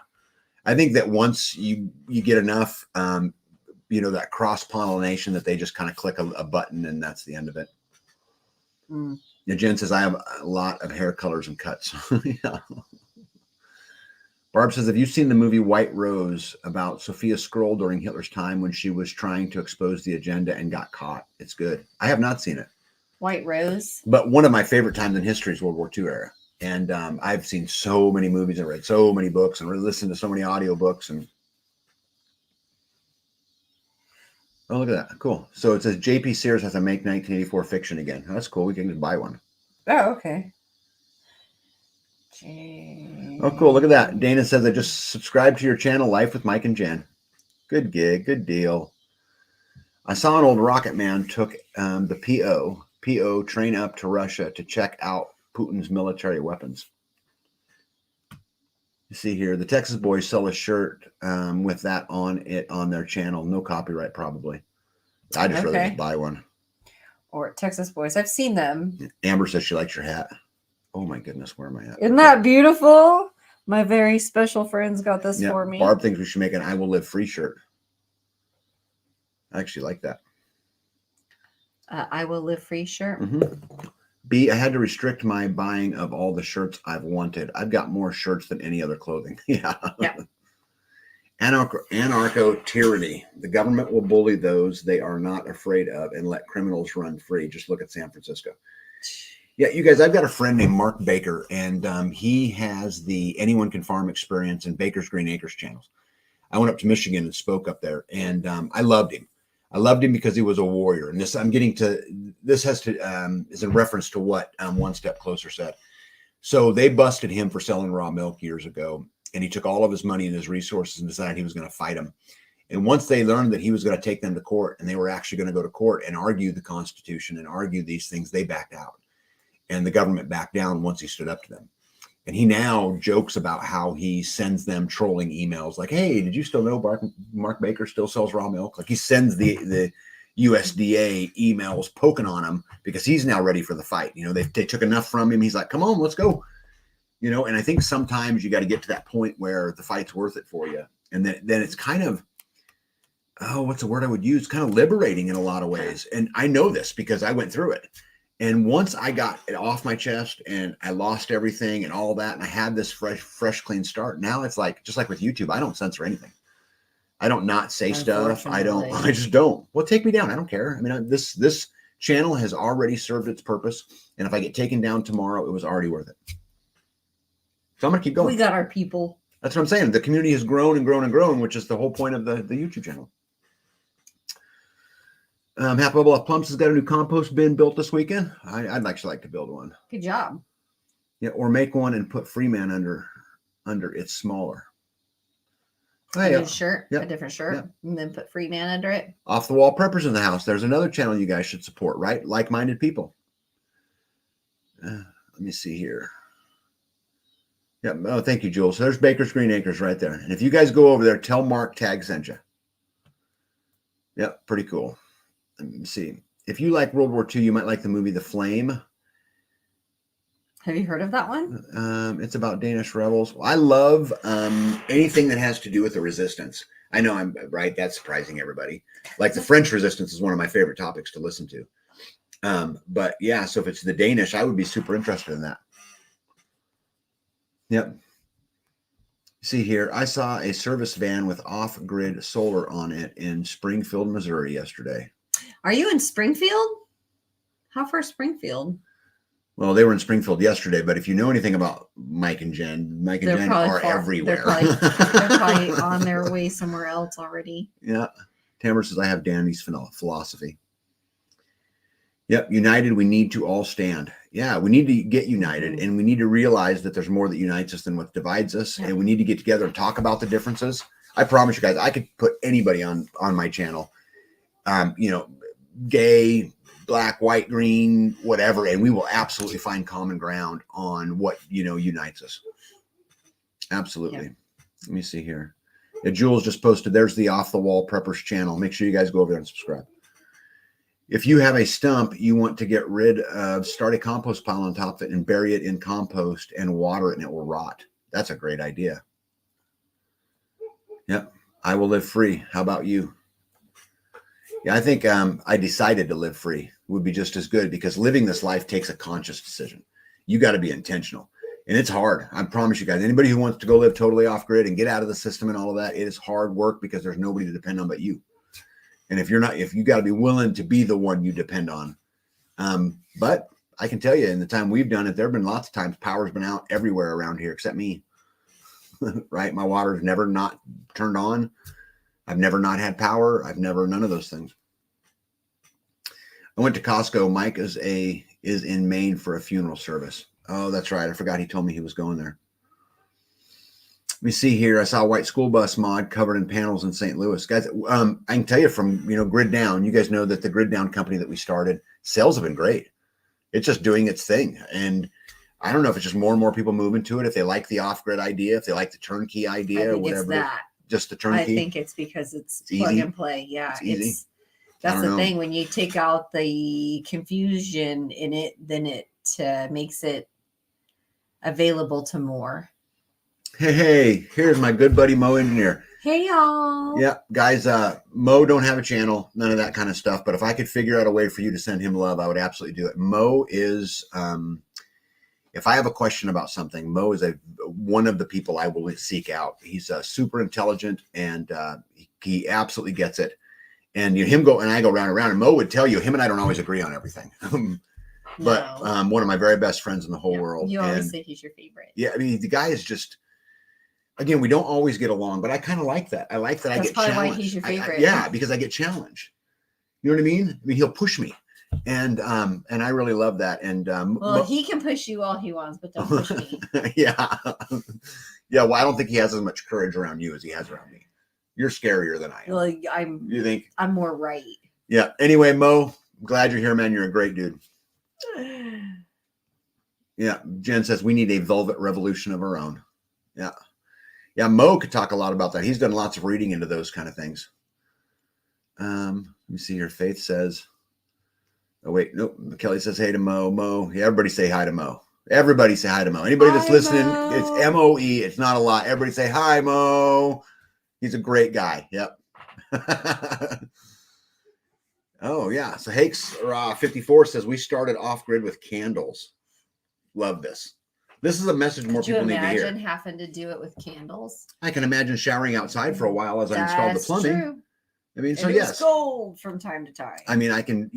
I think that once you get enough, that cross-pollination that they just kind of click a button and that's the end of it. Mm. Yeah, Jen says, I have a lot of hair colors and cuts. Yeah. Barb says, have you seen the movie White Rose about Sophia Skrull during Hitler's time when she was trying to expose the agenda and got caught? It's good. I have not seen it. White Rose. But one of my favorite times in history is World War II era. And I've seen so many movies and read so many books and listened to so many audiobooks. And oh, look at that. Cool. So it says JP Sears has to make 1984 fiction again. Oh, that's cool. We can just buy one. Oh, okay. Oh, cool. Look at that. Dana says, I just subscribed to your channel, Life with Mike and Jen. Good gig. Good deal. I saw an old rocket man took the PO train up to Russia to check out Putin's military weapons. You see here, the Texas boys sell a shirt with that on it on their channel. No copyright, probably. I just rather just buy one. Or Texas boys. I've seen them. Amber says she likes your hat. Oh my goodness, where am I at? Isn't that beautiful? My very special friends got this for me. Barb thinks we should make an I Will Live Free shirt. I actually like that. I Will Live Free shirt. Mm-hmm. B, I had to restrict my buying of all the shirts I've wanted. I've got more shirts than any other clothing. Yeah. Anarcho tyranny. The government will bully those they are not afraid of and let criminals run free. Just look at San Francisco. Yeah, you guys, I've got a friend named Mark Baker, and he has the Anyone Can Farm Experience and Baker's Green Acres channels. I went up to Michigan and spoke up there, and I loved him. I loved him because he was a warrior. And this is in reference to what One Step Closer said. So they busted him for selling raw milk years ago. and he took all of his money and his resources and decided he was going to fight them. And once they learned that he was going to take them to court, and they were actually going to go to court and argue the Constitution and argue these things, they backed out. And the government backed down once he stood up to them. And he now jokes about how he sends them trolling emails like, hey, did you still know Mark Baker still sells raw milk? Like, he sends the USDA emails poking on him because he's now ready for the fight. You know, they took enough from him. He's like, come on, let's go. You know, and I think sometimes you got to get to that point where the fight's worth it for you. And then it's kind of, what's the word I would use? Kind of liberating in a lot of ways. And I know this because I went through it. And once I got it off my chest and I lost everything and all that, and I had this fresh, clean start. Now it's like, just like with YouTube, I don't censor anything. I don't not say stuff. I just don't. Well, take me down. I don't care. I mean, this channel has already served its purpose. And if I get taken down tomorrow, it was already worth it. So I'm going to keep going. We got our people. That's what I'm saying. The community has grown and grown and grown, which is the whole point of the YouTube channel. Happy Bluff Plums has got a new compost bin built this weekend. I'd actually like to build one. Good job. Yeah, or make one and put Freeman under it's smaller. Hey, A shirt, a different shirt, and then put Freeman under it. Off the Wall Preppers in the house. There's another channel you guys should support, right? Like-minded people. Let me see here. Yeah. Oh, thank you, Jules. So there's Baker's Green Acres right there. And if you guys go over there, tell Mark Tag sent you. Yep, pretty cool. Let me see. If you like World War II, you might like the movie The Flame. Have you heard of that one? It's about Danish rebels. I love anything that has to do with the resistance. I know I'm right. That's surprising everybody. Like the French resistance is one of my favorite topics to listen to. But yeah, so if it's the Danish, I would be super interested in that. Yep. See here, I saw a service van with off-grid solar on it in Springfield, Missouri yesterday. Are you in Springfield? How far is Springfield? Well, they were in Springfield yesterday, but if you know anything about Mike and Jen are everywhere. They're probably on their way somewhere else already. Yeah. Tamara says, I have Danny's philosophy. Yep. United, we need to all stand. Yeah, we need to get united, and we need to realize that there's more that unites us than what divides us, and we need to get together and talk about the differences. I promise you guys, I could put anybody on my channel, you know, gay, black, white, green, whatever, and we will absolutely find common ground on what, you know, unites us. Absolutely. Yeah. Let me see here. Yeah, Jules just posted, there's the Off the Wall Preppers channel. Make sure you guys go over there and subscribe. If you have a stump you want to get rid of, start a compost pile on top of it and bury it in compost and water it, and it will rot. That's a great idea. Yep. I will live free. How about you? Yeah, I think I decided to live free would be just as good, because living this life takes a conscious decision. You got to be intentional, and it's hard. I promise you guys, anybody who wants to go live totally off grid and get out of the system and all of that, it is hard work because there's nobody to depend on but you. And if you got to be willing to be the one you depend on. But I can tell you, in the time we've done it, there have been lots of times power's been out everywhere around here except me. Right? My water's never not turned on. I've never not had power. None of those things. I went to Costco. Mike is in Maine for a funeral service. Oh, that's right. I forgot he told me he was going there. Let me see here. I saw a white school bus mod covered in panels in St. Louis. Guys, I can tell you from, Grid Down, you guys know that the Grid Down company that we started, sales have been great. It's just doing its thing. And I don't know if it's just more and more people moving to it, if they like the off-grid idea, if they like the turnkey idea, or whatever. It's that. Just the turnkey. I think it's because it's plug and play. Yeah. It's easy. That's the thing. When you take out the confusion in it, then it makes it available to more. Hey, here's my good buddy Mo Engineer. Hey, y'all. Yeah, guys, Mo don't have a channel, none of that kind of stuff. But if I could figure out a way for you to send him love, I would absolutely do it. Mo is, if I have a question about something, Mo is one of the people I will seek out. He's super intelligent, and he absolutely gets it. And I go round and round, and Mo would tell you, him and I don't always agree on everything. But one of my very best friends in the whole world. You always say he's your favorite. Yeah, I mean, the guy is just, again, we don't always get along, but I kind of like that. I like that. That's I get challenged. That's probably why he's your favorite. Because I get challenged. You know what I mean? I mean, he'll push me. And I really love that. And he can push you all he wants, but don't push me. Yeah. Yeah, well, I don't think he has as much courage around you as he has around me. You're scarier than I am. Well, You think? I'm more right. Yeah. Anyway, Mo, glad you're here, man. You're a great dude. Yeah. Jen says we need a velvet revolution of our own. Yeah. Yeah. Mo could talk a lot about that. He's done lots of reading into those kind of things. Let me see here. Faith says, oh, wait. Nope. Kelly says, hey to Mo. Mo. Yeah, everybody say hi to Mo. Everybody say hi to Mo. Anybody that's listening, Mo. it's M-O-E. It's not a lot. Everybody say hi, Mo. He's a great guy. Yep. Oh, yeah. So Hakes 54 says we started off grid with candles. Love this. This is a message more people need to hear. Could you imagine having to do it with candles? I can imagine showering outside for a while as I installed the plumbing. True. I mean, so and yes. It's cold from time to time. I mean, I can,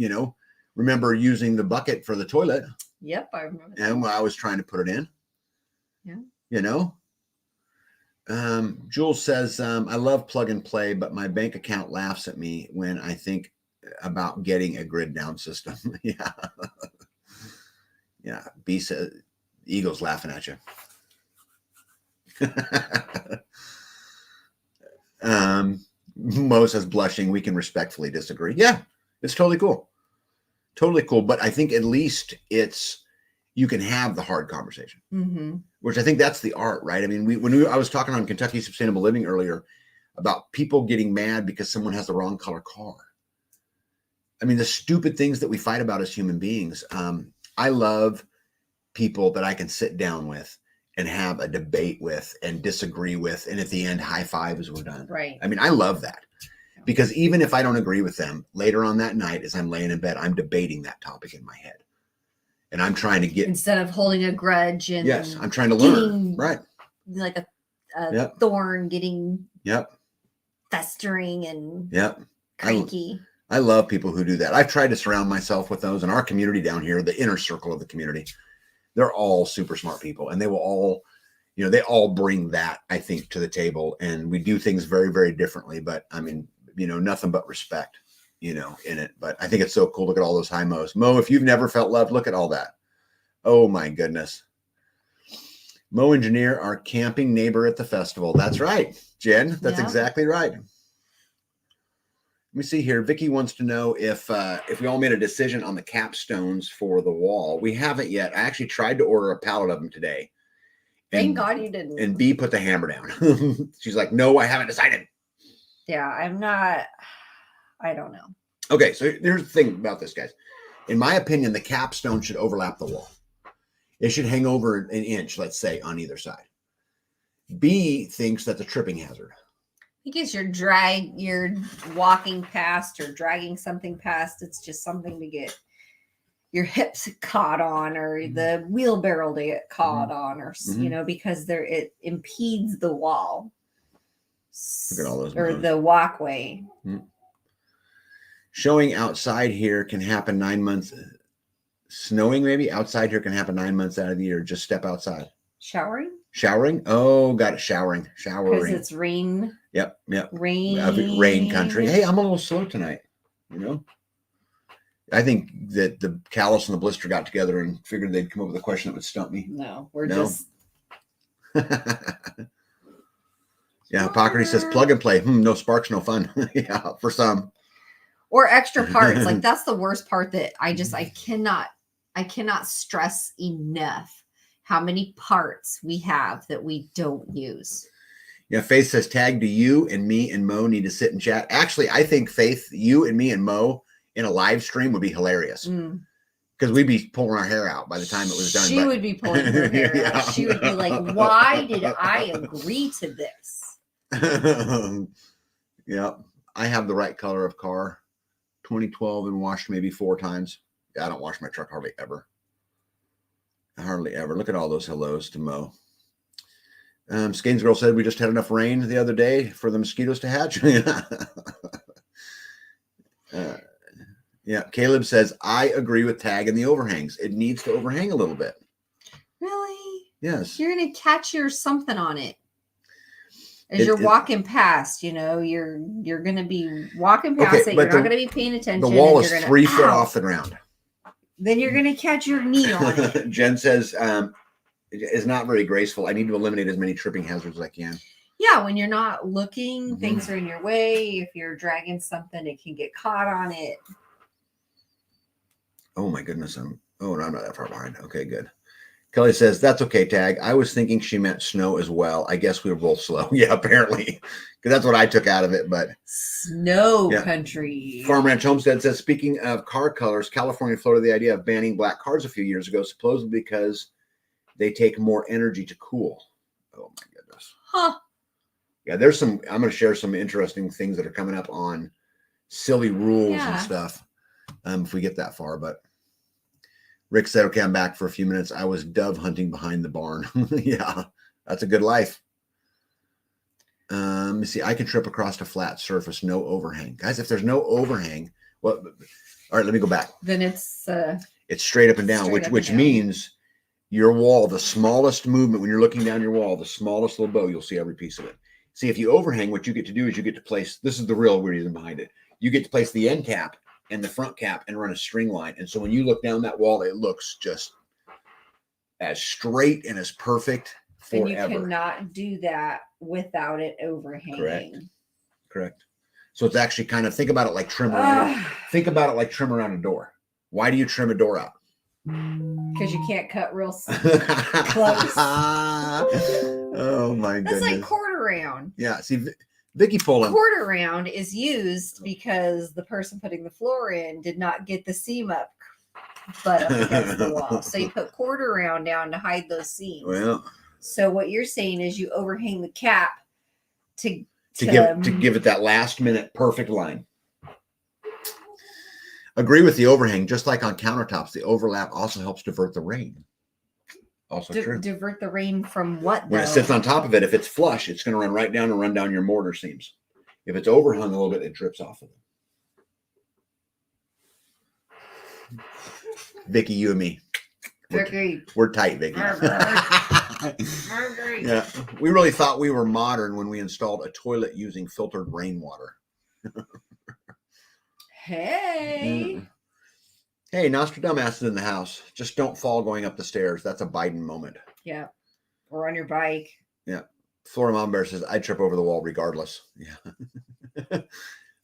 remember using the bucket for the toilet. Yep, I remember that. And when I was trying to put it in. Yeah. Jules says, I love plug and play, but my bank account laughs at me when I think about getting a grid down system. Yeah. Yeah. B says, Eagle's laughing at you. Mo says, blushing. We can respectfully disagree. Yeah. It's totally cool. Totally cool. But I think at least you can have the hard conversation, which I think that's the art, right? I mean, I was talking on Kentucky Sustainable Living earlier about people getting mad because someone has the wrong color car. I mean, the stupid things that we fight about as human beings. I love people that I can sit down with and have a debate with and disagree with. And at the end, high five as we're done. Right. I mean, I love that. Because even if I don't agree with them, later on that night, as I'm laying in bed, I'm debating that topic in my head. And I'm trying to get... Instead of holding a grudge and... Yes, I'm trying to learn. Right. Like a thorn getting... Festering and... Cranky. I love people who do that. I've tried to surround myself with those in our community down here, the inner circle of the community. They're all super smart people. And they will all... they all bring that, I think, to the table. And we do things very, very differently. But, I mean... nothing but respect, in it. But I think it's so cool. Look at all those high Mo's. Mo, if you've never felt loved, look at all that. Oh my goodness. Mo Engineer, our camping neighbor at the festival. That's right, Jen. That's exactly right. Let me see here. Vicky wants to know if we all made a decision on the capstones for the wall. We haven't yet. I actually tried to order a pallet of them today. Thank God you didn't. And B put the hammer down. She's like, no, I haven't decided. Yeah, I don't know. Okay, so here's the thing about this, guys. In my opinion, the capstone should overlap the wall. It should hang over an inch, let's say, on either side. B thinks that's a tripping hazard. Because you're walking past or dragging something past, it's just something to get your hips caught on or the wheelbarrow to get caught on or, because it impedes the wall. Look at all those. Or the walkway. Showing outside here can happen 9 months. Snowing maybe outside here can happen 9 months out of the year. Just step outside. Showering? Oh, got it. Showering. Because it's rain. Yep. Rain country. Hey, I'm a little slow tonight. I think that the callus and the blister got together and figured they'd come up with a question that would stump me. No, we're just... Yeah, Hippocrates says plug and play. No sparks, no fun. Yeah, for some. Or extra parts. Like that's the worst part that I cannot stress enough how many parts we have that we don't use. Yeah, Faith says tag to you and me and Mo need to sit and chat. Actually, I think Faith, you and me and Mo in a live stream would be hilarious. Because we'd be pulling our hair out by the time it was done. She would be pulling her hair out. She would be like, why did I agree to this? Yeah, I have the right color of car. 2012 and washed maybe 4 times. Yeah, I don't wash my truck hardly ever. Look at all those hellos to Mo. Skanes Girl said we just had enough rain the other day for the mosquitoes to hatch. Yeah, Caleb says I agree with tag and the overhangs. It needs to overhang a little bit. Really? Yes. You're gonna catch your something on it. As you're walking past, you're going to be walking past it. You're not going to be paying attention. The wall is 3 foot off the ground. Then you're going to catch your knee on it. Jen says, is not very graceful. I need to eliminate as many tripping hazards as I can. Yeah, when you're not looking, Mhm. things are in your way. If you're dragging something, it can get caught on it. Oh my goodness. No, I'm not that far behind. Okay, good. Kelly says, that's okay, Tag. I was thinking she meant snow as well. I guess we were both slow. Yeah, apparently. Because that's what I took out of it. But Snow Yeah. country. Farm Ranch Homestead says, speaking of car colors, California floated the idea of banning black cars a few years ago, supposedly because they take more energy to cool. Oh my goodness. Huh. Yeah, I'm going to share some interesting things that are coming up on silly rules and Yeah. stuff if we get that far. But Rick said, okay, I'm back for a few minutes. I was dove hunting behind the barn. Yeah, that's a good life. Let me see. I can trip across a flat surface, no overhang. Guys, if there's no overhang, well, all right, let me go back. Then it's straight up and down, straight up which and down. means your wall, the smallest movement, when you're looking down your wall, the smallest little bow, you'll see every piece of it. See, if you overhang, what you get to do is you get to place, this is the real reason behind it. You get to place the end cap and the front cap and run a string line. And so when you look down that wall, it looks just as straight and as perfect forever. And you cannot do that without it overhanging. Correct. So it's actually kind of, think about it like trim around. Think about it like trim around a door. Why do you trim a door out? Because you can't cut real close. Oh my goodness. That's like quarter round. Yeah. See, Vicky Poland. Quarter round is used because the person putting the floor in did not get the seam up against the wall. So you put quarter round down to hide those seams. Well. So what you're saying is you overhang the cap to give it that last minute perfect line. Agree with the overhang. Just like on countertops, the overlap also helps divert the rain. Also true. Divert the rain from what? When it sits on top of it, if it's flush, it's going to run right down and run down your mortar seams. If it's overhung a little bit, it drips off of it. Vicky, you and me. We're tight, Vicky. Yeah, we really thought we were modern when we installed a toilet using filtered rainwater. Hey. Hey, Nostradamus is in the house. Just don't fall going up the stairs. That's a Biden moment. Yeah. Or on your bike. Yeah. Flora Mom Bear says, I'd trip over the wall regardless. Yeah.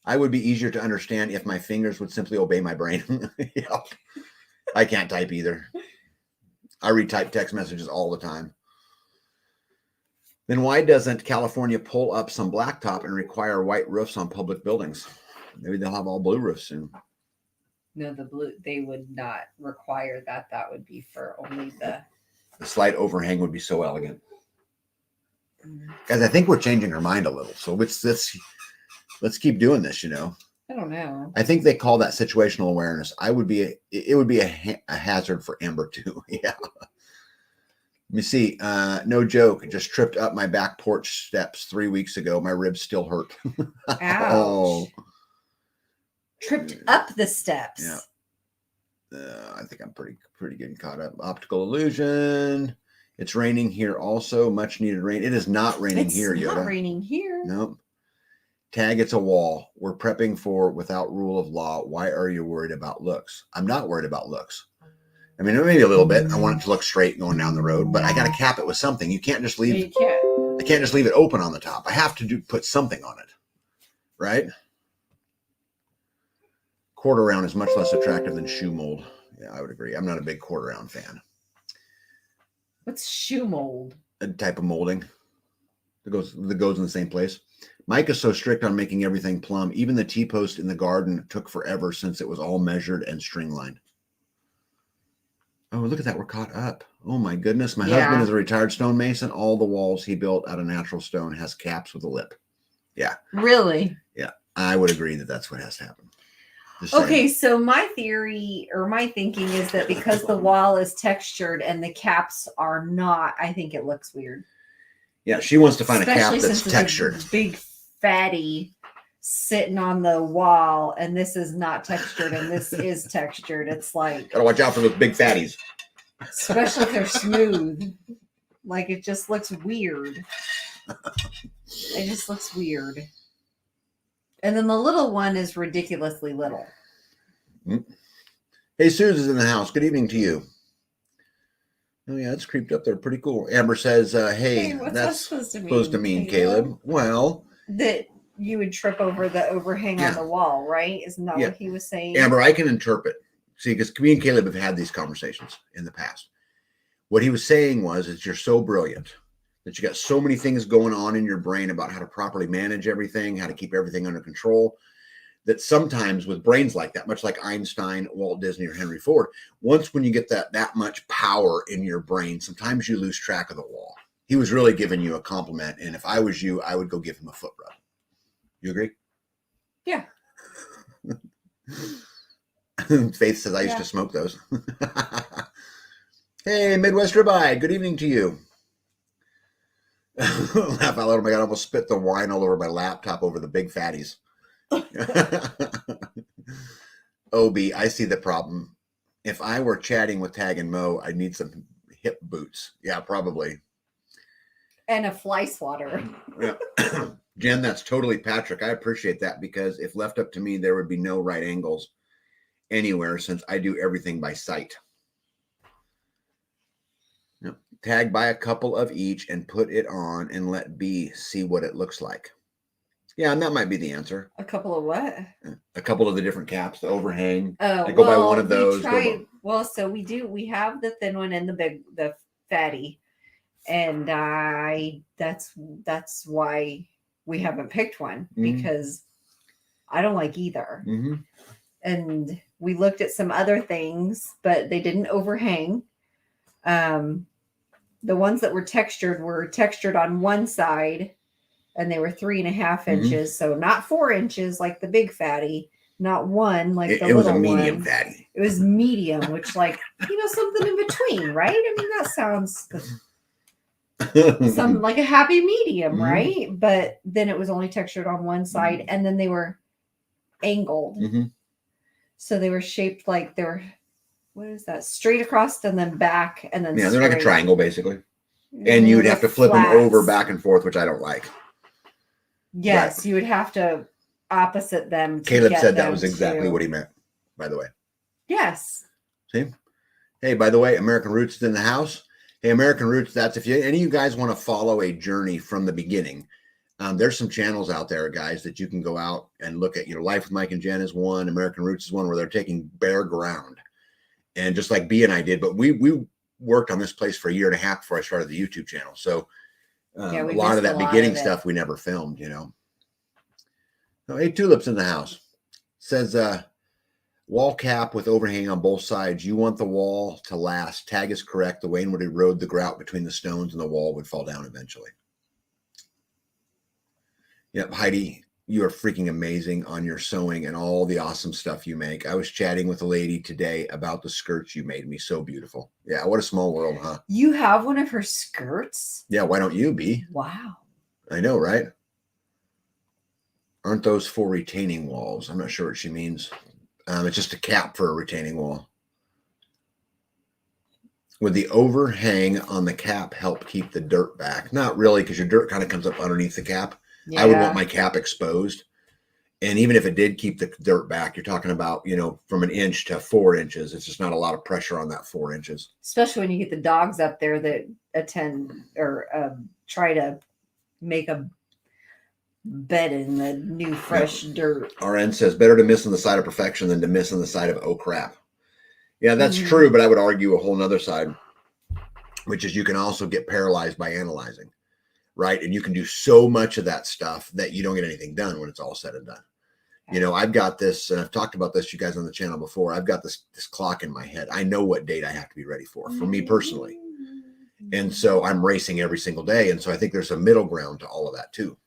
I would be easier to understand if my fingers would simply obey my brain. Yeah. I can't type either. I retype text messages all the time. Then why doesn't California pull up some blacktop and require white roofs on public buildings? Maybe they'll have all blue roofs soon. No, the blue, they would not require that. That would be for only the slight overhang would be so elegant. Guys, I think we're changing our mind a little. So let's keep doing this, you know. I don't know. I think they call that situational awareness. It would be a hazard for Amber too. Yeah. Let me see. No joke. Just tripped up my back porch steps 3 weeks ago. My ribs still hurt. Ouch. Oh. Tripped up the steps. Yeah. I think I'm pretty getting caught up. Optical illusion. It's raining here also. Much needed rain. It is not raining here, Yoda. It's not raining here. Nope. Tag, it's a wall. We're prepping for without rule of law. Why are you worried about looks? I'm not worried about looks. I mean, maybe a little bit. I want it to look straight going down the road, but I got to cap it with something. You can't just leave. You can't. I can't just leave it open on the top. I have to put something on it, right? Quarter round is much less attractive than shoe mold. Yeah, I would agree. I'm not a big quarter round fan. What's shoe mold? A type of molding that goes in the same place. Mike is so strict on making everything plumb. Even the T-post in the garden took forever since it was all measured and string lined. Oh, look at that. We're caught up. Oh, my goodness. My husband is a retired stonemason. All the walls he built out of natural stone has caps with a lip. Yeah. Really? Yeah. I would agree that that's what has to happen. Okay, so my theory or my thinking is that because the wall is textured and the caps are not, I think it looks weird. Yeah, she wants to find Especially a cap that's textured. It's a big fatty sitting on the wall, and this is not textured, and this is textured. It's like, gotta watch out for those big fatties. Especially if they're smooth. Like, it just looks weird. It just looks weird. And then the little one is ridiculously little. Hey, Susan's in the house. Good evening to you. Oh yeah, it's creeped up there. Pretty cool. Amber says, "Hey, what's that that's supposed to mean, Caleb." Well, that you would trip over the overhang on Yeah. the wall, right? Isn't that Yeah. what he was saying? Amber, I can interpret. See, because me and Caleb have had these conversations in the past. What he was saying was, is you're so brilliant that you got so many things going on in your brain about how to properly manage everything, how to keep everything under control, that sometimes with brains like that, much like Einstein, Walt Disney, or Henry Ford, once when you get that much power in your brain, sometimes you lose track of the wall. He was really giving you a compliment, and if I was you, I would go give him a foot rub. You agree? Yeah. Faith says, I used to smoke those. Hey, Midwest Ribeye, good evening to you. Laugh out loud. Oh my God, I almost spit the wine all over my laptop over the big fatties. OB, I see the problem. If I were chatting with Tag and Mo, I'd need some hip boots. Yeah, probably. And a fly swatter. Yeah. Jen, that's totally Patrick. I appreciate that because if left up to me, there would be no right angles anywhere since I do everything by sight. Yep. Tag, buy a couple of each and put it on and let B see what it looks like. Yeah, and that might be the answer. A couple of what? A couple of the different caps, the overhang. Oh, I go buy one of those. So we have the thin one and the fatty, and that's why we haven't picked one, because I don't like either. Mm-hmm. And we looked at some other things, but they didn't overhang. The ones that were textured on one side, and they were 3.5 inches. So not 4 inches like the big fatty, not one like the little one. It was a medium fatty. It was medium, which something in between, right? I mean, that sounds some like a happy medium, right? But then it was only textured on one side, and then they were angled. So they were shaped like they were, what is that? Straight across and then back and then they're like a triangle basically. And you would have to flip them over back and forth, which I don't like. Yes, but you would have to opposite them. Caleb said that was exactly what he meant, by the way. Yes. See? Hey, by the way, American Roots is in the house. Hey, American Roots, that's if any of you guys want to follow a journey from the beginning. There's some channels out there, guys, that you can go out and look at. Life with Mike and Jen is one. American Roots is one where they're taking bare ground. And just like B and I did, but we worked on this place for 1.5 years before I started the YouTube channel. So a lot of that beginning stuff we never filmed, Oh, hey, Tulip's in the house. Says wall cap with overhang on both sides. You want the wall to last. Tag is correct. The rain would erode the grout between the stones and the wall would fall down eventually. Yep, Heidi, you are freaking amazing on your sewing and all the awesome stuff you make. I was chatting with a lady today about the skirts you made me. So beautiful. Yeah, what a small world, huh? You have one of her skirts? Yeah, why don't you, B? Wow. I know, right? Aren't those for retaining walls? I'm not sure what she means. It's just a cap for a retaining wall. Would the overhang on the cap help keep the dirt back? Not really, because your dirt kind of comes up underneath the cap. Yeah. I would want my cap exposed. And even if it did keep the dirt back, you're talking about, from 1 inch to 4 inches. It's just not a lot of pressure on that 4 inches. Especially when you get the dogs up there that attend or try to make a bed in the new fresh dirt. RN says, better to miss on the side of perfection than to miss on the side of, oh crap. Yeah, that's true. But I would argue a whole nother side, which is you can also get paralyzed by analyzing. Right. And you can do so much of that stuff that you don't get anything done when it's all said and done. Okay. I've got this, and I've talked about this, you guys on the channel before. I've got this clock in my head. I know what date I have to be ready for me personally. And so I'm racing every single day. And so I think there's a middle ground to all of that too.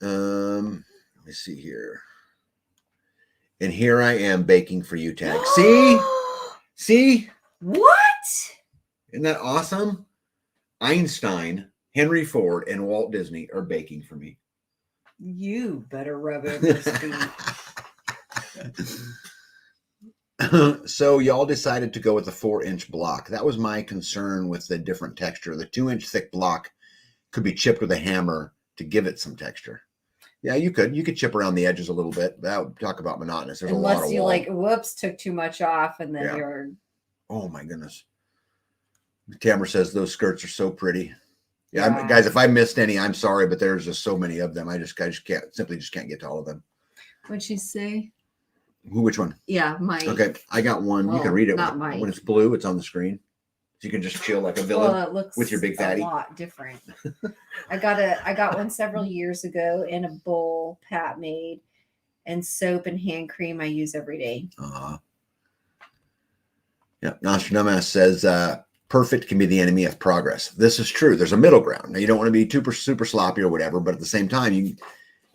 Let me see here. And here I am baking for you, Tag. See? What? Isn't that awesome? Einstein, Henry Ford, and Walt Disney are baking for me. You better rub it in your feet. So y'all decided to go with the 4-inch block. That was my concern with the different texture. The 2-inch thick block could be chipped with a hammer to give it some texture. Yeah, you could chip around the edges a little bit. That would talk about monotonous. There's Unless a lot of you wall. whoops, took too much off, and then you're. Oh my goodness. Tamara says those skirts are so pretty. Yeah, Yeah. guys, if I missed any, I'm sorry, but there's just so many of them. I just can't get to all of them. What'd she say? Which one? Yeah, Mike. Okay, I got one. You Well, can read it. not Mike. When it's blue, it's on the screen. So you can just chill like a villain. Well, it looks with your big fatty. a lot different. I got one several years ago in a bowl Pat made, and soap and hand cream I use every day. Yeah, Nostradamus says perfect can be the enemy of progress. This is true. There's a middle ground. Now you don't want to be super sloppy or whatever, but at the same time, you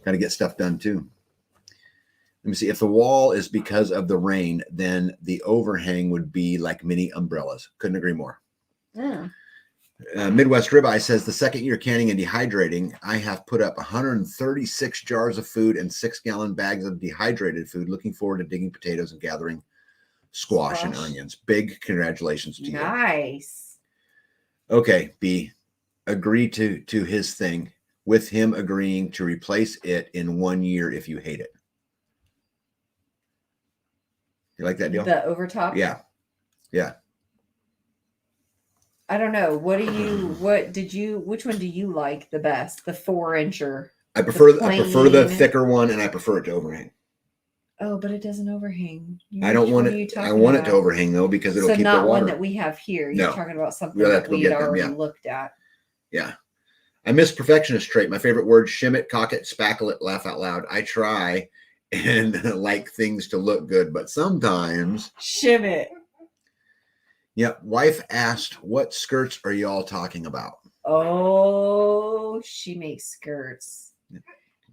got to get stuff done too. Let me see. If the wall is because of the rain, then the overhang would be like mini umbrellas. Couldn't agree more. Yeah. Midwest Ribeye says the second year canning and dehydrating, I have put up 136 jars of food and 6-gallon bags of dehydrated food. Looking forward to digging potatoes and gathering squash and onions. Big congratulations to you. Nice. Okay, B. Agree to his thing with him agreeing to replace it in 1 year if you hate it. You like that deal? The overtop? Yeah. I don't know. Which one do you like the best? The 4-incher. I prefer the plain- thicker one, and I prefer it to overhang. Oh, but it doesn't overhang. I don't want it. I want it to overhang though, because it'll So keep not the water. one that we have here. You're No. talking about something We'll have that to go we get had them, already yeah. looked at. Yeah. I miss perfectionist trait. My favorite word: shim it, cock it, spackle it, laugh out loud. I try and like things to look good, but sometimes Shim it. Yep. Wife asked, "What skirts are y'all talking about?" Oh, she makes skirts.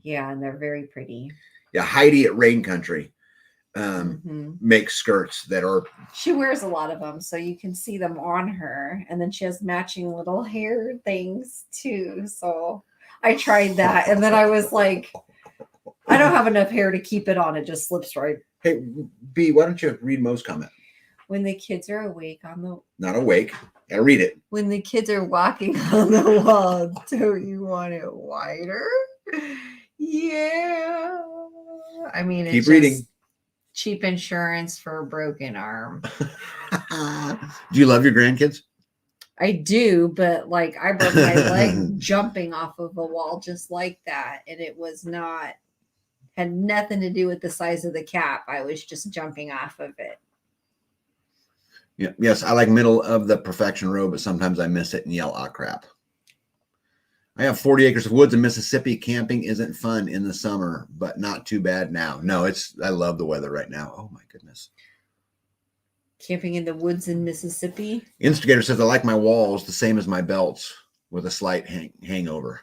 Yeah, and they're very pretty. Yeah, Heidi at Rain Country Mhm. makes skirts that are. She wears a lot of them, so you can see them on her, and then she has matching little hair things too. So I tried that, and then I was like, I don't have enough hair to keep it on. It just slips right. Hey, B, why don't you read Mo's comment? When the kids are awake on the Not awake. Gotta read it. when the kids are walking on the wall, don't you want it wider? Yeah. I mean, it's Keep reading. just cheap insurance for a broken arm. Do you love your grandkids? I do, but like I broke my leg jumping off of a wall just like that. And it was not, had nothing to do with the size of the cap. I was just jumping off of it. Yeah. Yes, I like middle of the perfection road, but sometimes I miss it and yell, "Ah, crap." I have 40 acres of woods in Mississippi. Camping isn't fun in the summer, but not too bad now. No, I love the weather right now. Oh my goodness. Camping in the woods in Mississippi. Instigator says, I like my walls the same as my belts with a slight hangover.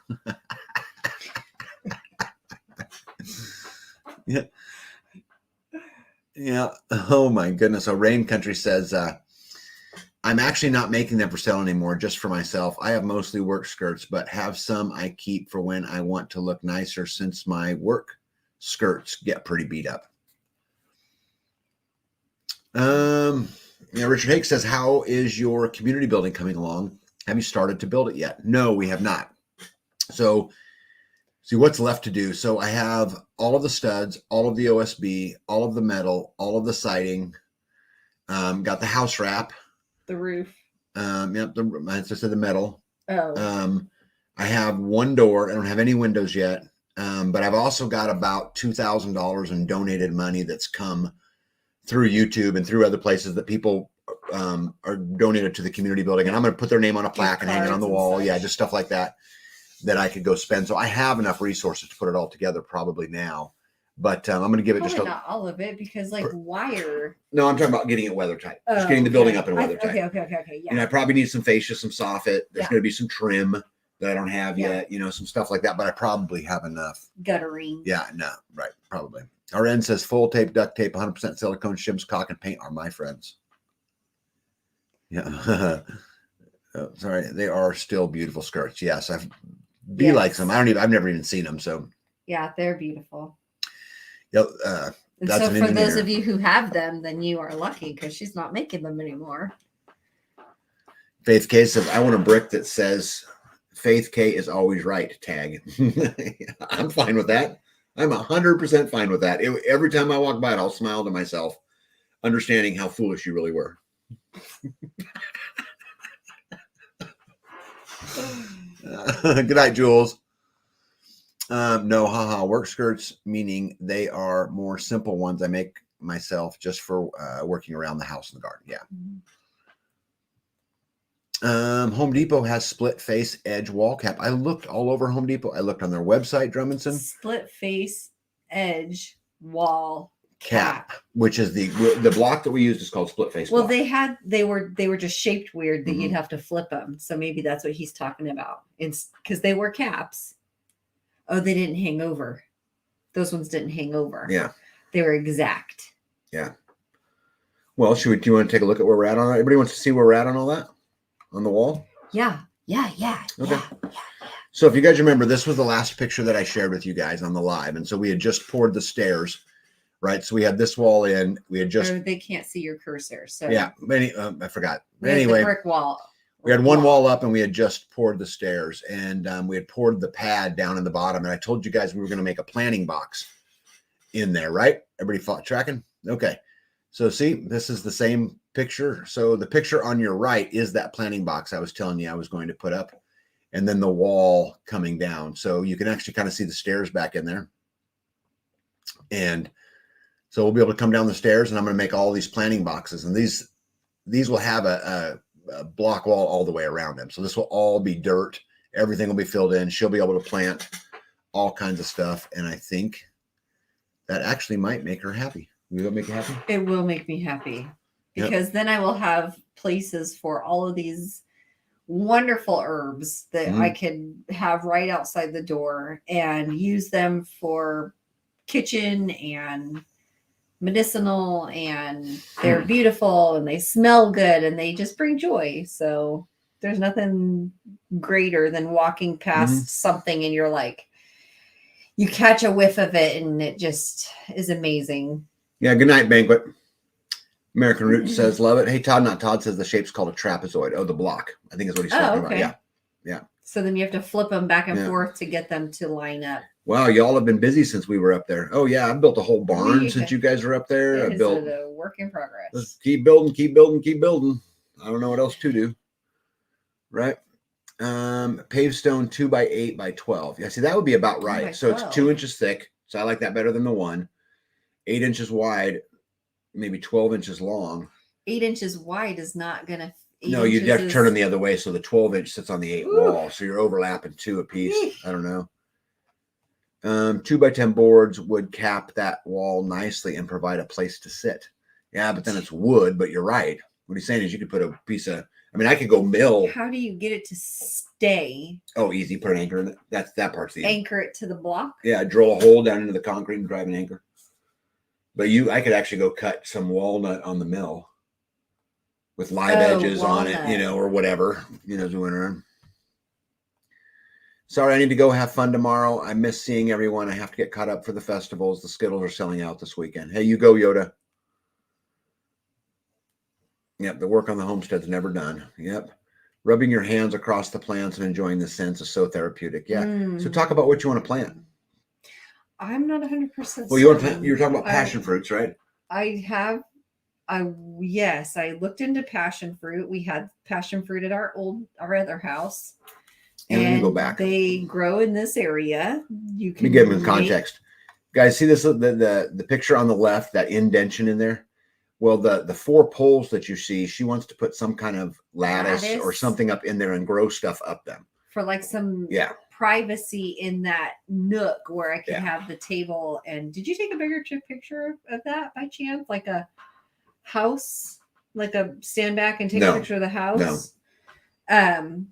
Yeah. Yeah. Oh my goodness. So Rain Country says, I'm actually not making them for sale anymore, just for myself. I have mostly work skirts, but have some I keep for when I want to look nicer since my work skirts get pretty beat up. Richard Hake says, how is your community building coming along? Have you started to build it yet? No, we have not. So see what's left to do. So I have all of the studs, all of the OSB, all of the metal, all of the siding, got the house wrap. The roof. Yep, as I said, the metal. Oh. I have one door. I don't have any windows yet. But I've also got about $2,000 in donated money that's come through YouTube and through other places that people are donated to the community building. And I'm going to put their name on a plaque and hang it on the wall. Yeah, just stuff like that I could go spend. So I have enough resources to put it all together probably now. But I'm going to give it Probably not all of it because wire. No, I'm talking about getting it weather tight. Just getting the building up and weather tight. Okay. Yeah. And I probably need some fascia, some soffit. There's going to be some trim that I don't have yet, some stuff like that. But I probably have enough. Guttering. Yeah, no, right, probably. Our end says full tape, duct tape, 100% silicone, shims, caulk, and paint are my friends. Yeah. Oh, sorry, they are still beautiful skirts. Yes, likes them. I've never even seen them. So yeah, they're beautiful. And so for those of you who have them, then you are lucky because she's not making them anymore. Faith K says, I want a brick that says Faith K is always right tag. I'm fine with that. I'm 100% fine with that. Every time I walk by it, I'll smile to myself, understanding how foolish you really were. Good night, Jules. No, haha. Work skirts, meaning they are more simple ones I make myself just for working around the house and the garden. Yeah. Home Depot has split face edge wall cap. I looked all over Home Depot. I looked on their website, Drummondson. Split face edge wall Cap, which is the block that we used is called split face. Well, block. they were just shaped weird that you'd have to flip them. So maybe that's what he's talking about. It's because they were caps. Oh, they didn't hang over. Those ones didn't hang over. Yeah, they were exact. Yeah. Well, do you want to take a look at where we're at on that? Everybody wants to see where we're at on all that on the wall. Yeah. Okay. Yeah. So if you guys remember, this was the last picture that I shared with you guys on the live, and so we had just poured the stairs. Right, so we had this wall in. We had just. They can't see your cursor, so yeah. I forgot. Anyway, the brick wall. We had one wall up, and we had just poured the stairs, and we had poured the pad down in the bottom. And I told you guys we were going to make a planting box in there, right? Everybody tracking? Okay. So see, this is the same picture. So the picture on your right is that planting box I was telling you I was going to put up, and then the wall coming down. So you can actually kind of see the stairs back in there, and. So we'll be able to come down the stairs, and I'm going to make all these planting boxes, and these will have a block wall all the way around them. So this will all be dirt. Everything will be filled in. She'll be able to plant all kinds of stuff, and I think that actually might make her happy. Will it make you happy? It will make me happy because then I will have places for all of these wonderful herbs that I can have right outside the door and use them for kitchen and medicinal, and they're beautiful and they smell good and they just bring joy. So there's nothing greater than walking past something and you're like, you catch a whiff of it and it just is amazing. Yeah. Good night, Banquet. American Root says, love it. Hey, Todd, not Todd, says the shape's called a trapezoid. Oh, the block. I think is what he's talking about. Yeah. So then you have to flip them back and forth to get them to line up. Wow, y'all have been busy since we were up there. Oh yeah, I built a whole barn since you guys were up there. It I built is a work in progress. Let's keep building. I don't know what else to do. Right. Paved stone 2x8 by 12. Yeah, see, that would be about right. So it's 2 inches thick. So I like that better than the one. 8 inches wide, maybe 12 inches long. 8 inches wide is not gonna. No, you'd have to turn them the other way. So the 12 inch sits on the 8 wall. So you're overlapping 2 apiece. I don't know. 2x10 boards would cap that wall nicely and provide a place to sit. Yeah, but then it's wood, but you're right. What he's saying is you could put a piece of, I could go mill. How do you get it to stay? Oh, easy. Put an anchor in it. That part's easy. Anchor it to the block? Yeah, drill a hole down into the concrete and drive an anchor. But I could actually go cut some walnut on the mill with live edges on it, or whatever, doing around. Sorry, I need to go have fun tomorrow. I miss seeing everyone. I have to get caught up for the festivals. The Skittles are selling out this weekend. Hey, you go, Yoda. Yep, the work on the homestead's never done. Yep. Rubbing your hands across the plants and enjoying the scents is so therapeutic. Yeah. So talk about what you want to plant. I'm not 100%. Well, you were talking about passion fruits, right? Yes, I looked into passion fruit. We had passion fruit at our other house. And go back. They grow in this area. You can give them context. Guys, see this the picture on the left, that indention in there? Well, the 4 poles that you see, she wants to put some kind of lattice or something up in there and grow stuff up them. For like some privacy in that nook where I can have the table. And did you take a bigger picture of that by chance? Like a house, like a stand back and take a picture of the house? No.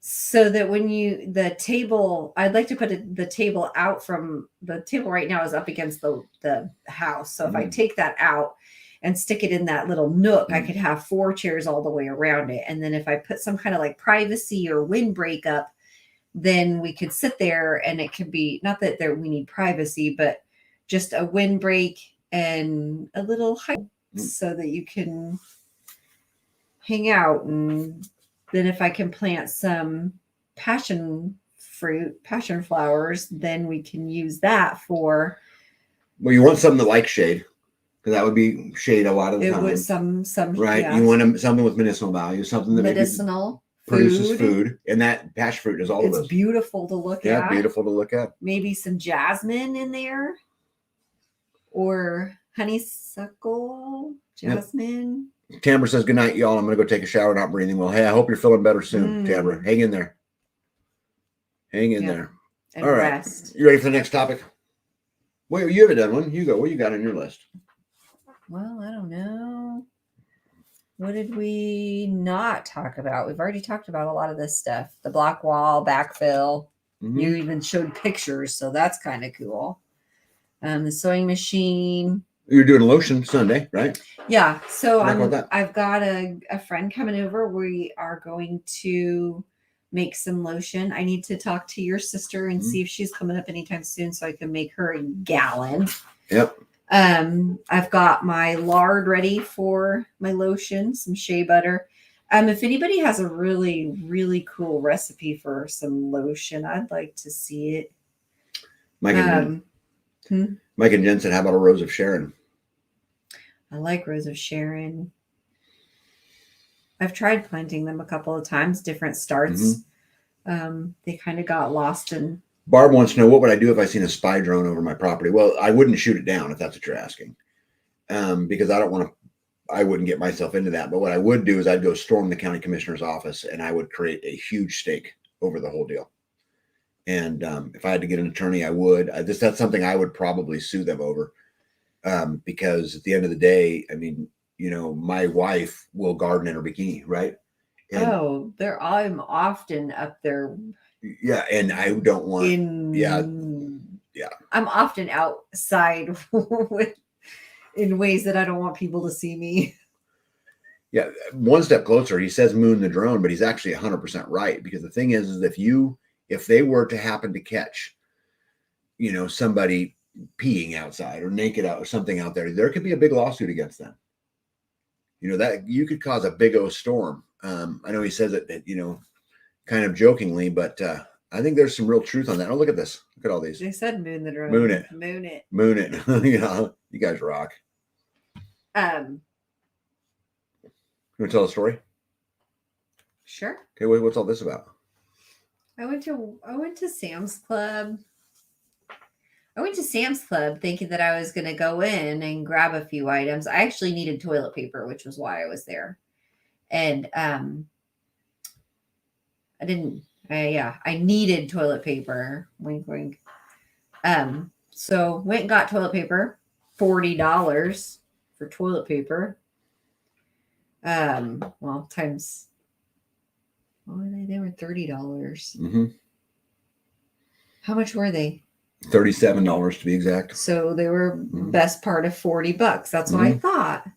So that when the table, I'd like to put the table out from the table right now is up against the house. So if I take that out and stick it in that little nook, I could have 4 chairs all the way around it. And then if I put some kind of like privacy or windbreak up, then we could sit there and it could be, not that we need privacy, but just a windbreak and a little height so that you can hang out. And then if I can plant some passion flowers, then we can use that for. Well, you want something that likes shade, because that would be shade a lot of the time. It was some right. Yeah. You want something with medicinal value, something that medicinal produces food, and that passion fruit does all of It's those. beautiful to look Yeah, at. beautiful to look at. Maybe some jasmine in there, or honeysuckle, jasmine. Yep. Tamara says, good night, y'all. I'm going to go take a shower, not breathing well. Hey, I hope you're feeling better soon, Tamara. Hang in there. Hang in there. And all right. rest. You ready for the next topic? Well, you haven't done one. You go. What you got on your list? Well, I don't know. What did we not talk about? We've already talked about a lot of this stuff. The block wall, backfill. Mm-hmm. You even showed pictures, so that's kind of cool. The sewing machine. You're doing lotion Sunday, right? Yeah. So I've got a friend coming over. We are going to make some lotion. I need to talk to your sister and see if she's coming up anytime soon so I can make her a gallon. Yep. I've got my lard ready for my lotion, some shea butter. If anybody has a really, really cool recipe for some lotion, I'd like to see it. Mike and Jen said, how about a Rose of Sharon? I like Rose of Sharon. I've tried planting them a couple of times, different starts. They kind of got lost in. Barb wants to know, what would I do if I seen a spy drone over my property? Well, I wouldn't shoot it down if that's what you're asking, because I wouldn't get myself into that. But what I would do is I'd go storm the county commissioner's office and I would create a huge stake over the whole deal. And if I had to get an attorney, I would. That's something I would probably sue them over, because at the end of the day, I mean, my wife will garden in her bikini, right? And I'm often up there. Yeah, and I don't want. Yeah. I'm often outside in ways that I don't want people to see me. Yeah, one step closer. He says moon the drone, but he's actually 100% right, because the thing is if they were to happen to catch, somebody peeing outside or naked out or something out there could be a big lawsuit against them. That you could cause a big O storm. I know he says it, kind of jokingly, but I think there's some real truth on that. Oh, look at this. Look at all these. They said moon the drone. Moon it. Moon it. Moon it. You guys rock. You want to tell a story? Sure. Okay, what's all this about? I went to Sam's Club. I went to Sam's Club thinking that I was going to go in and grab a few items. I actually needed toilet paper, which was why I was there. And I needed toilet paper. Wink, wink. So went and got toilet paper, $40 for toilet paper. Well, times, they were $30. Mm-hmm. How much were they? $37 to be exact. So they were best part of $40. That's what I thought.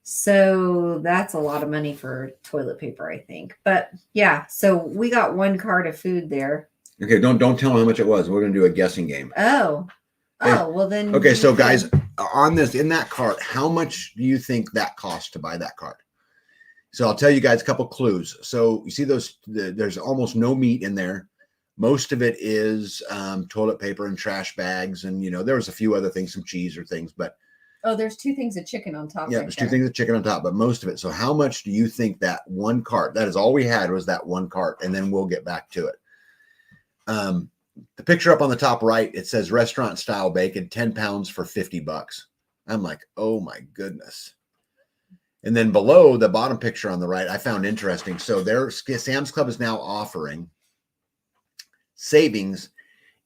So that's a lot of money for toilet paper, I think. But yeah, so we got one cart of food there. Okay, don't tell them how much it was. We're gonna do a guessing game. Oh, well then. Okay, so guys, on in that cart, how much do you think that cost to buy that cart? So I'll tell you guys a couple clues. So you see there's almost no meat in there. Most of it is toilet paper and trash bags, and there was a few other things, some cheese or things, but. Oh, there's two things of chicken on top. Yeah, there's two things of chicken on top, but most of it. So how much do you think that one cart, that is all we had, was that one cart, and then we'll get back to it. The picture up on the top right, it says restaurant style bacon, 10 pounds for $50. I'm like, oh my goodness. And then below the bottom picture on the right, I found interesting. So Sam's Club is now offering savings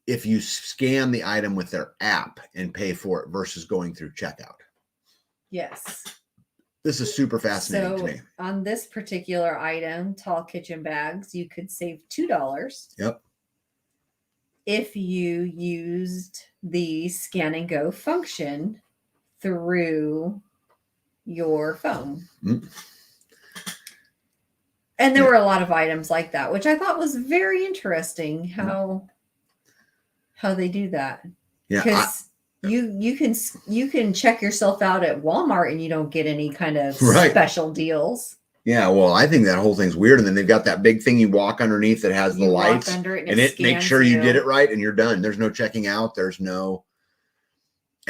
if you scan the item with their app and pay for it versus going through checkout. Yes. This is super fascinating to me. On this particular item, tall kitchen bags, you could save $2. Yep. If you used the scan and go function through your phone. Mm-hmm. And there were a lot of items like that, which I thought was very interesting how they do that. Yeah. Because you can check yourself out at Walmart and you don't get any kind of special deals. Yeah, well, I think that whole thing's weird. And then they've got that big thing you walk underneath that has the lights, and it makes sure you did it right and you're done. There's no checking out. There's no.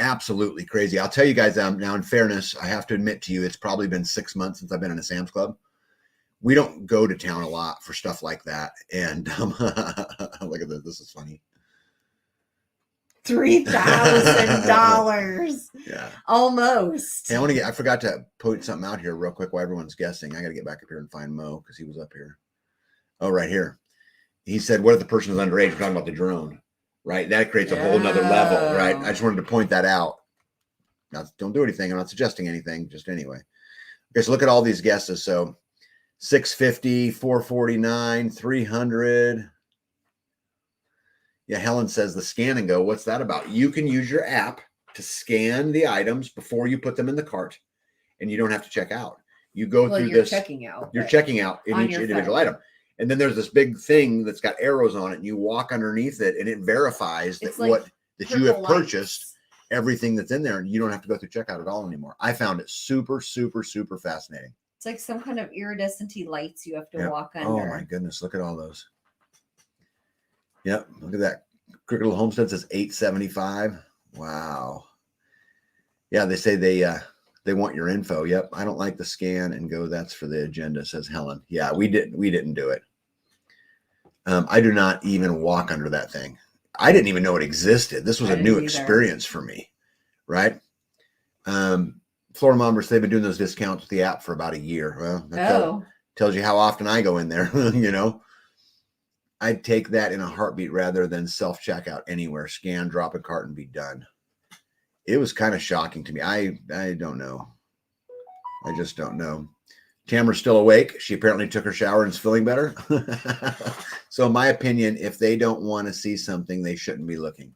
Absolutely crazy. I'll tell you guys now, in fairness, I have to admit to you, it's probably been 6 months since I've been in a Sam's Club. we don't go to town a lot for stuff like that. And look at this. This is funny. $3,000. Yeah. Almost. Hey, I forgot to put something out here real quick while everyone's guessing. I got to get back up here and find Mo because he was up here. Oh, right here. He said, what if the person is underage? We're talking about the drone, right? That creates a whole nother level, right? I just wanted to point that out. Now, don't do anything. I'm not suggesting anything, just anyway. Okay, so look at all these guesses. So 650, 449, 300. Yeah, Helen says the scan and go. What's that about? You can use your app to scan the items before you put them in the cart, and you don't have to check out. You go through this. Checking out. You're checking out in each individual item. And then there's this big thing that's got arrows on it, and you walk underneath it, and it verifies that that you have purchased everything that's in there, and you don't have to go through checkout at all anymore. I found it super, super, super fascinating. It's like some kind of iridescent lights you have to walk under. Oh my goodness, look at all those. Yep, look at that. Crooked Little Homestead says $875. Wow. Yeah, they say they want your info. Yep, I don't like the scan and go. That's for the agenda, says Helen. Yeah, we didn't do it. I do not even walk under that thing. I didn't even know it existed. This was a new experience for me, right? Florida Mombers, they've been doing those discounts with the app for about a year. Well, that tells you how often I go in there, you know. I'd take that in a heartbeat rather than self-checkout anywhere. Scan, drop a cart, and be done. It was kind of shocking to me. I don't know. I just don't know. Tamara's still awake. She apparently took her shower and is feeling better. So in my opinion, if they don't want to see something, they shouldn't be looking.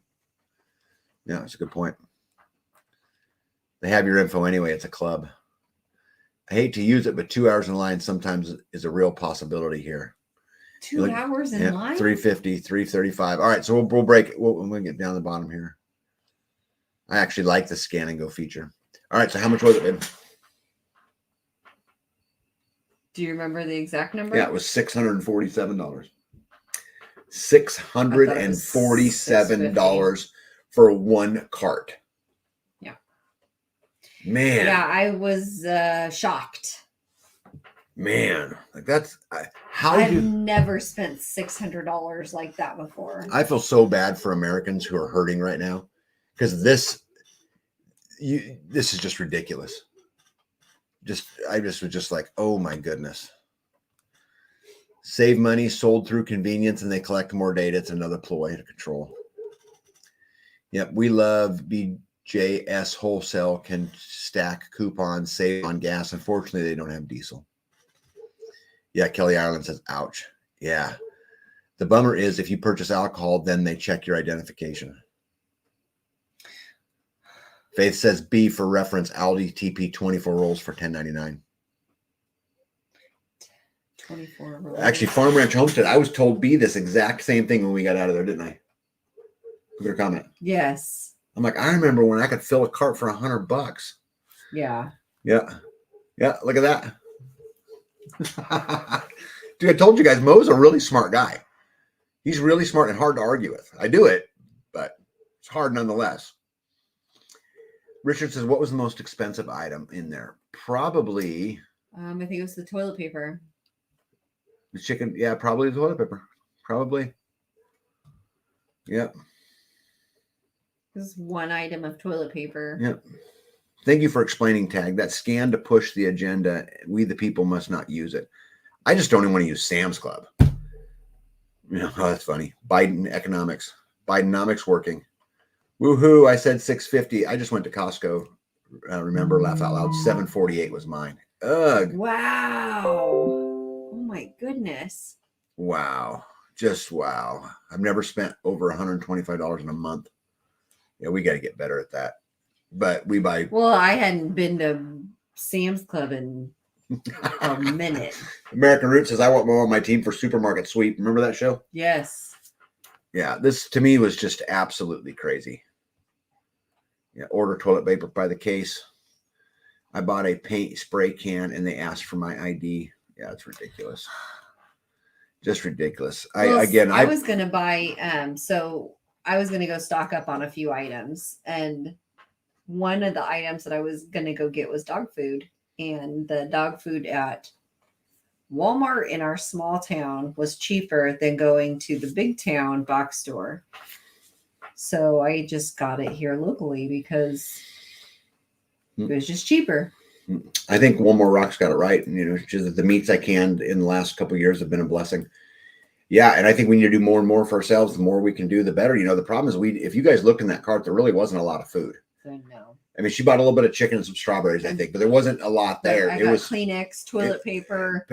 Yeah, that's a good point. They have your info anyway. It's a club. I hate to use it, but 2 hours in line sometimes is a real possibility here. 2 hours in line? 350, 335. All right, so we'll break it. We'll get down the bottom here. I actually like the scan and go feature. All right, so how much was it, babe? Do you remember the exact number? Yeah, it was $647. $647 for one cart. Yeah. Man. Yeah, I was shocked. Man, like I've never spent $600 like that before. I feel so bad for Americans who are hurting right now because this is just ridiculous. I was just like, oh my goodness. Save money, sold through convenience, and they collect more data. It's another ploy to control. Yep, we love BJS Wholesale can stack coupons, save on gas. Unfortunately, they don't have diesel. Yeah, Kelly Ireland says, ouch. Yeah. The bummer is if you purchase alcohol, then they check your identification. Faith says B for reference, Aldi TP 24 rolls for $10.99. 24 rolls. Actually, Farm Ranch Homestead, I was told B this exact same thing when we got out of there, didn't I? Look at her comment. Yes. I'm like, I remember when I could fill a cart for $100. Yeah. Yeah. Yeah, look at that. Dude, I told you guys, Mo's a really smart guy. He's really smart and hard to argue with. I do it, but it's hard nonetheless. Richard says, what was the most expensive item in there? Probably. I think it was the toilet paper. The chicken. Yeah, probably the toilet paper. Probably. Yep. This is one item of toilet paper. Yep. Thank you for explaining, Tag. That scan to push the agenda. We, the people, must not use it. I just don't even want to use Sam's Club. You know, oh, that's funny. Bidenomics working. Woohoo. I said 650. I just went to Costco. Remember, laugh out loud. 748 was mine. Ugh. Wow. Oh my goodness. Wow. Just wow. I've never spent over $125 in a month. Yeah, we got to get better at that. But we buy. Well, I hadn't been to Sam's Club in a minute. American Root says, I want more on my team for Supermarket Sweep. Remember that show? Yes. Yeah, this to me was just absolutely crazy. Yeah, order toilet paper by the case. I bought a paint spray can and they asked for my ID. Yeah, it's ridiculous. Just ridiculous. I was going to buy, so I was going to go stock up on a few items. And one of the items that I was going to go get was dog food. And the dog food at Walmart in our small town was cheaper than going to the big town box store. So I just got it here locally because it was just cheaper. I think One More Rock's got it right. And, just the meats I canned in the last couple of years have been a blessing. Yeah, and I think we need to do more and more for ourselves. The more we can do, the better. The problem is if you guys look in that cart, there really wasn't a lot of food. So no. I mean, she bought a little bit of chicken and some strawberries, I think, but there wasn't a lot there. I It got was Kleenex, toilet paper,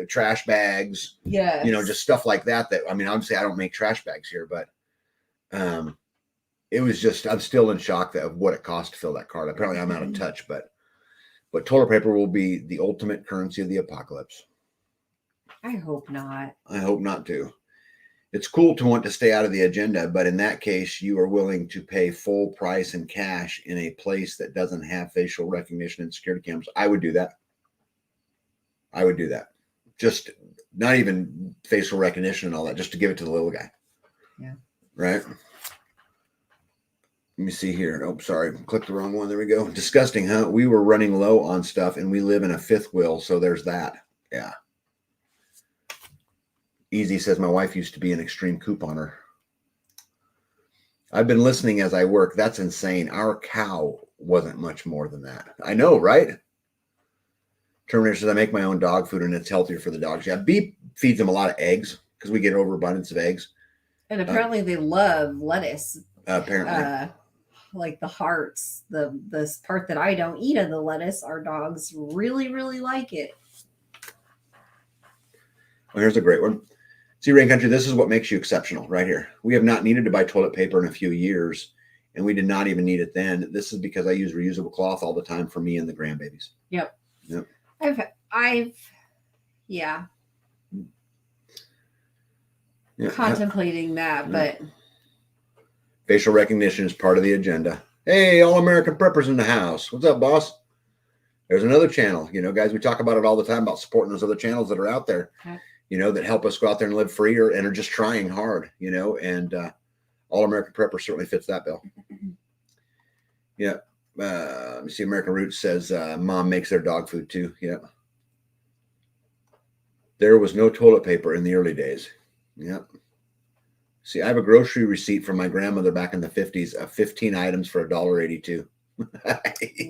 trash bags, yeah, just stuff like that. I mean, obviously I don't make trash bags here, but it was just, I'm still in shock of what it cost to fill that cart. Apparently I'm out of touch, but toilet paper will be the ultimate currency of the apocalypse. I hope not. I hope not too. It's cool to want to stay out of the agenda, but in that case, you are willing to pay full price in cash in a place that doesn't have facial recognition and security cameras. I would do that. Just not even facial recognition and all that, just to give it to the little guy. Yeah. Right? Let me see here. Oh, sorry. Clicked the wrong one. There we go. Disgusting, huh? We were running low on stuff and we live in a fifth wheel. So there's that. Yeah. Easy says my wife used to be an extreme couponer. I've been listening as I work. That's insane. Our cow wasn't much more than that. I know, right? Terminator says I make my own dog food and it's healthier for the dogs. Yeah, beef feeds them a lot of eggs because we get an overabundance of eggs. And apparently they love lettuce. Apparently. Like the hearts, this part that I don't eat of the lettuce, our dogs really, really like it. Well, here's a great one. See, Rain Country, this is what makes you exceptional right here. We have not needed to buy toilet paper in a few years, and we did not even need it then. This is because I use reusable cloth all the time for me and the grandbabies. Yep. Yeah. Contemplating that, but facial recognition is part of the agenda. Hey, all American preppers in the house. What's up, boss? There's another channel. Guys, we talk about it all the time about supporting those other channels that are out there. Okay. That help us go out there and live free and are just trying hard, and All American Prepper certainly fits that bill. Yeah. Let me see. American Roots says mom makes their dog food too. Yeah. There was no toilet paper in the early days. Yeah. See, I have a grocery receipt from my grandmother back in the 50s of 15 items for $1.82.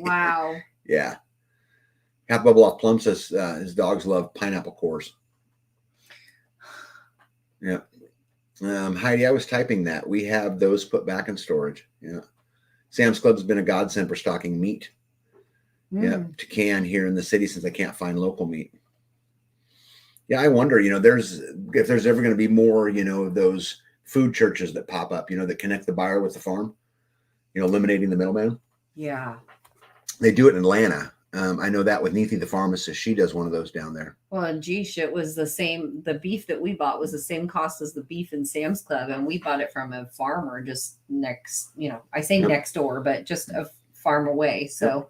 Wow. Yeah. Half Bubble Off Plum says his dogs love pineapple cores. Yeah. Heidi, I was typing that. We have those put back in storage. Yeah. Sam's Club's been a godsend for stocking meat. Yeah. To can here in the city since I can't find local meat. Yeah. I wonder, if there's ever going to be more, those food churches that pop up, that connect the buyer with the farm, eliminating the middleman. Yeah. They do it in Atlanta. I know that with Neethi, the pharmacist, she does one of those down there. Well, and geez, it was the same. The beef that we bought was the same cost as the beef in Sam's Club. And we bought it from a farmer just next, I say next door, but just a farm away. So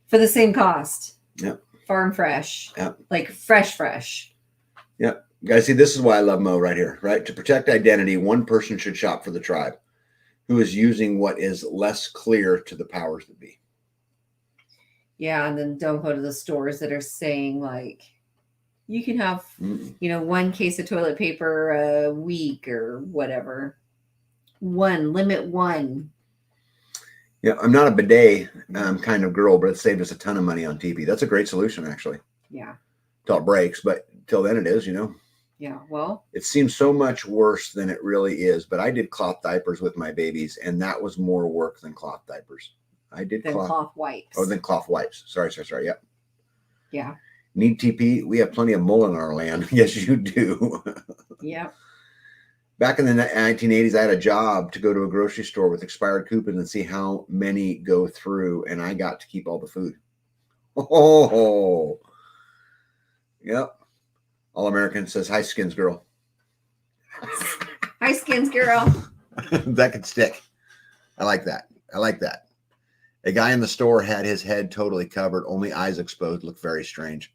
for the same cost. Yep. Farm fresh. Yep. Like fresh. Yep. Guys, see, this is why I love Mo right here, right? To protect identity, one person should shop for the tribe who is using what is less clear to the powers that be. Yeah, and then don't go to the stores that are saying like you can have, one case of toilet paper a week or whatever. Limit one. Yeah, I'm not a bidet kind of girl, but it saved us a ton of money on TV. That's a great solution, actually. Yeah. Till it breaks, but till then it is, Yeah, well. It seems so much worse than it really is, but I did cloth diapers with my babies, and that was more work than cloth diapers. I did cloth wipes. Oh, then cloth wipes. Sorry. Yep. Yeah. Need TP? We have plenty of mullet in our land. Yes, you do. Yep. Back in the 1980s, I had a job to go to a grocery store with expired coupons and see how many go through, and I got to keep all the food. Oh, yep. All American says, hi, Skins Girl. Hi, Skins Girl. That could stick. I like that. A guy in the store had his head totally covered, only eyes exposed, looked very strange.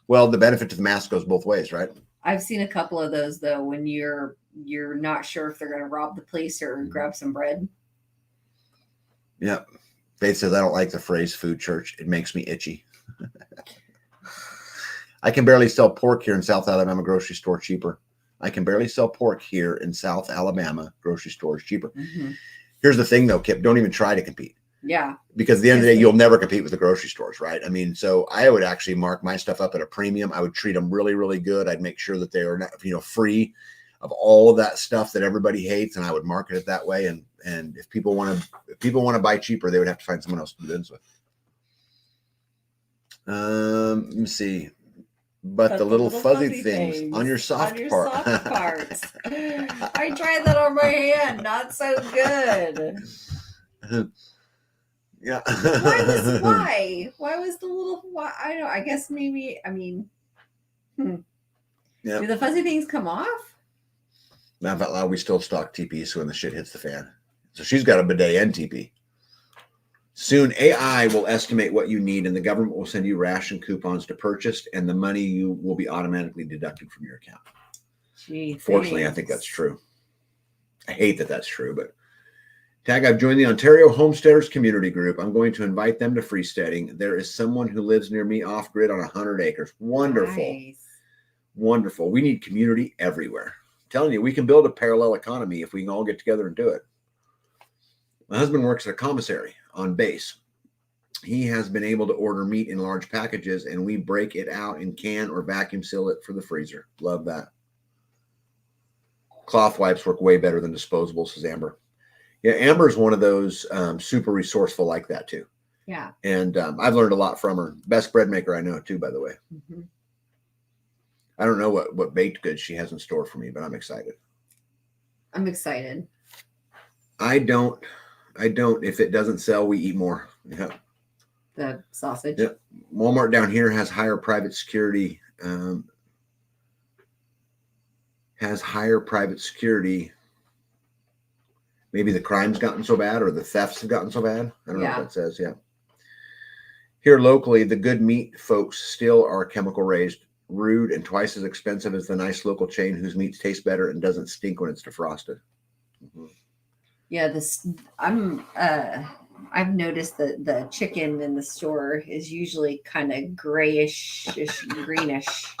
Well, the benefit to the mask goes both ways, right? I've seen a couple of those, though, when you're not sure if they're going to rob the place or grab some bread. Yep. Faith says, I don't like the phrase food church. It makes me itchy. I can barely sell pork here in South Alabama grocery store cheaper. I can barely sell pork here in South Alabama grocery stores cheaper. Mhm. Here's the thing though, Kip, don't even try to compete. Yeah. Because at the end of the day, you'll never compete with the grocery stores, right? I mean, so I would actually mark my stuff up at a premium. I would treat them really, really good. I'd make sure that they are not, free of all of that stuff that everybody hates, and I would market it that way. And if people want to buy cheaper, they would have to find someone else to do business with. Let me see. But the little fuzzy things on your soft part. soft parts. I tried that on my hand. Not so good. Yeah. Why was the little I don't know. I guess maybe Yeah. Do the fuzzy things come off? Laugh out loud, we still stock TP, so when the shit hits the fan. So she's got a bidet and TP. Soon AI will estimate what you need, and the government will send you ration coupons to purchase, and the money you will be automatically deducted from your account. Gee, Fortunately, I think that's true. I hate that that's true, but Tag, I've joined the Ontario Homesteaders Community Group. I'm going to invite them to freesteading. There is someone who lives near me off grid on 100 acres. Wonderful. Nice. Wonderful. We need community everywhere. I'm telling you, we can build a parallel economy if we can all get together and do it. My husband works at a commissary on base. He has been able to order meat in large packages, and we break it out in can or vacuum seal it for the freezer. Love that. Cloth wipes work way better than disposables, says Amber. Yeah, Amber's one of those super resourceful like that too. Yeah. And I've learned a lot from her. Best bread maker I know too, by the way. Mm-hmm. I don't know what baked goods she has in store for me, but I'm excited. I'm excited. I don't. If it doesn't sell, we eat more. Yeah. The sausage. Yep. Walmart down here has higher private security. Maybe the crime's gotten so bad or the thefts have gotten so bad. I don't know what that says. Yeah. Here locally, the good meat folks still are chemical raised, rude, and twice as expensive as the nice local chain whose meats taste better and doesn't stink when it's defrosted. Mm-hmm. Yeah, I've noticed that the chicken in the store is usually kind of grayish, greenish.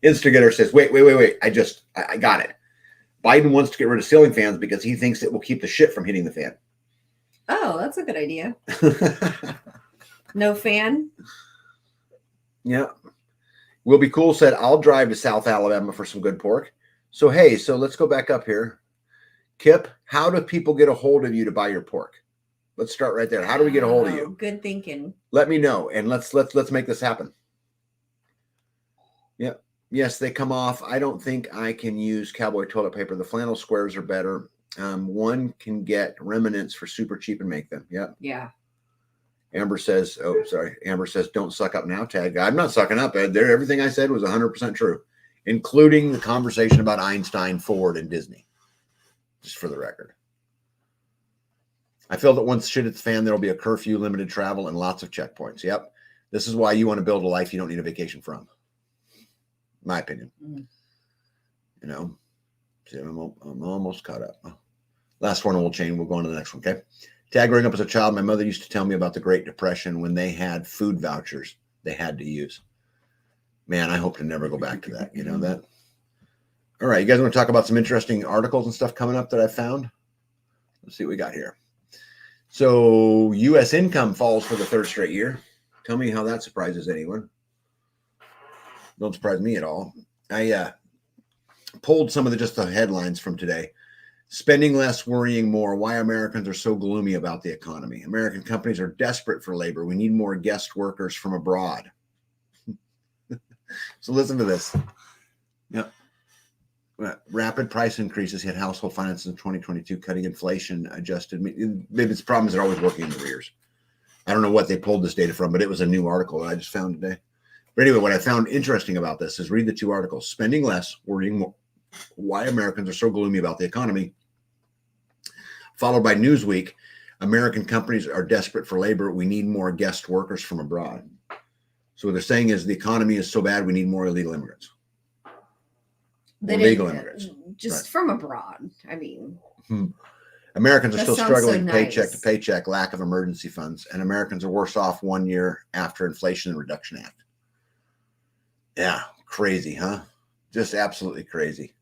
Instigator says, wait. I got it. Biden wants to get rid of ceiling fans because he thinks it will keep the shit from hitting the fan. Oh, that's a good idea. No fan? Yeah. Will Be Cool said, I'll drive to South Alabama for some good pork. So, hey, let's go back up here. Kip, how do people get a hold of you to buy your pork? Let's start right there. How do we get a hold of you? Good thinking. Let me know, and let's make this happen. Yep. Yes, they come off. I don't think I can use cowboy toilet paper. The flannel squares are better. One can get remnants for super cheap and make them. Yep. Yeah. Amber says, don't suck up now, Tag. I'm not sucking up. Everything I said was 100% true, including the conversation about Einstein, Ford, and Disney. Just for the record. I feel that once shit hits the fan, there'll be a curfew, limited travel, and lots of checkpoints. Yep. This is why you want to build a life you don't need a vacation from. My opinion. See, I'm almost caught up. Last one, and we'll change. We'll go on to the next one, okay? Tag, growing up as a child, my mother used to tell me about the Great Depression when they had food vouchers they had to use. Man, I hope to never go back to that. You know that? All right, you guys want to talk about some interesting articles and stuff coming up that I found? Let's see what we got here. So, U.S. income falls for the third straight year. Tell me how that surprises anyone. Don't surprise me at all. I pulled some of the headlines from today. Spending less, worrying more. Why Americans are so gloomy about the economy. American companies are desperate for labor. We need more guest workers from abroad. So listen to this. Yep. Rapid price increases hit household finances in 2022, cutting inflation adjusted. Maybe it's problems that are always working in the rears. I don't know what they pulled this data from, but it was a new article that I just found today. But anyway, what I found interesting about this is read the two articles. Spending less, worrying more. Why Americans are so gloomy about the economy. Followed by Newsweek. American companies are desperate for labor. We need more guest workers from abroad. So what they're saying is the economy is so bad, we need more illegal immigrants. Legal immigrants. Just from abroad. I mean. Americans are still struggling paycheck to nice. paycheck, lack of emergency funds, and Americans are worse off 1 year after Inflation Reduction Act. Yeah, crazy, huh? Just absolutely crazy.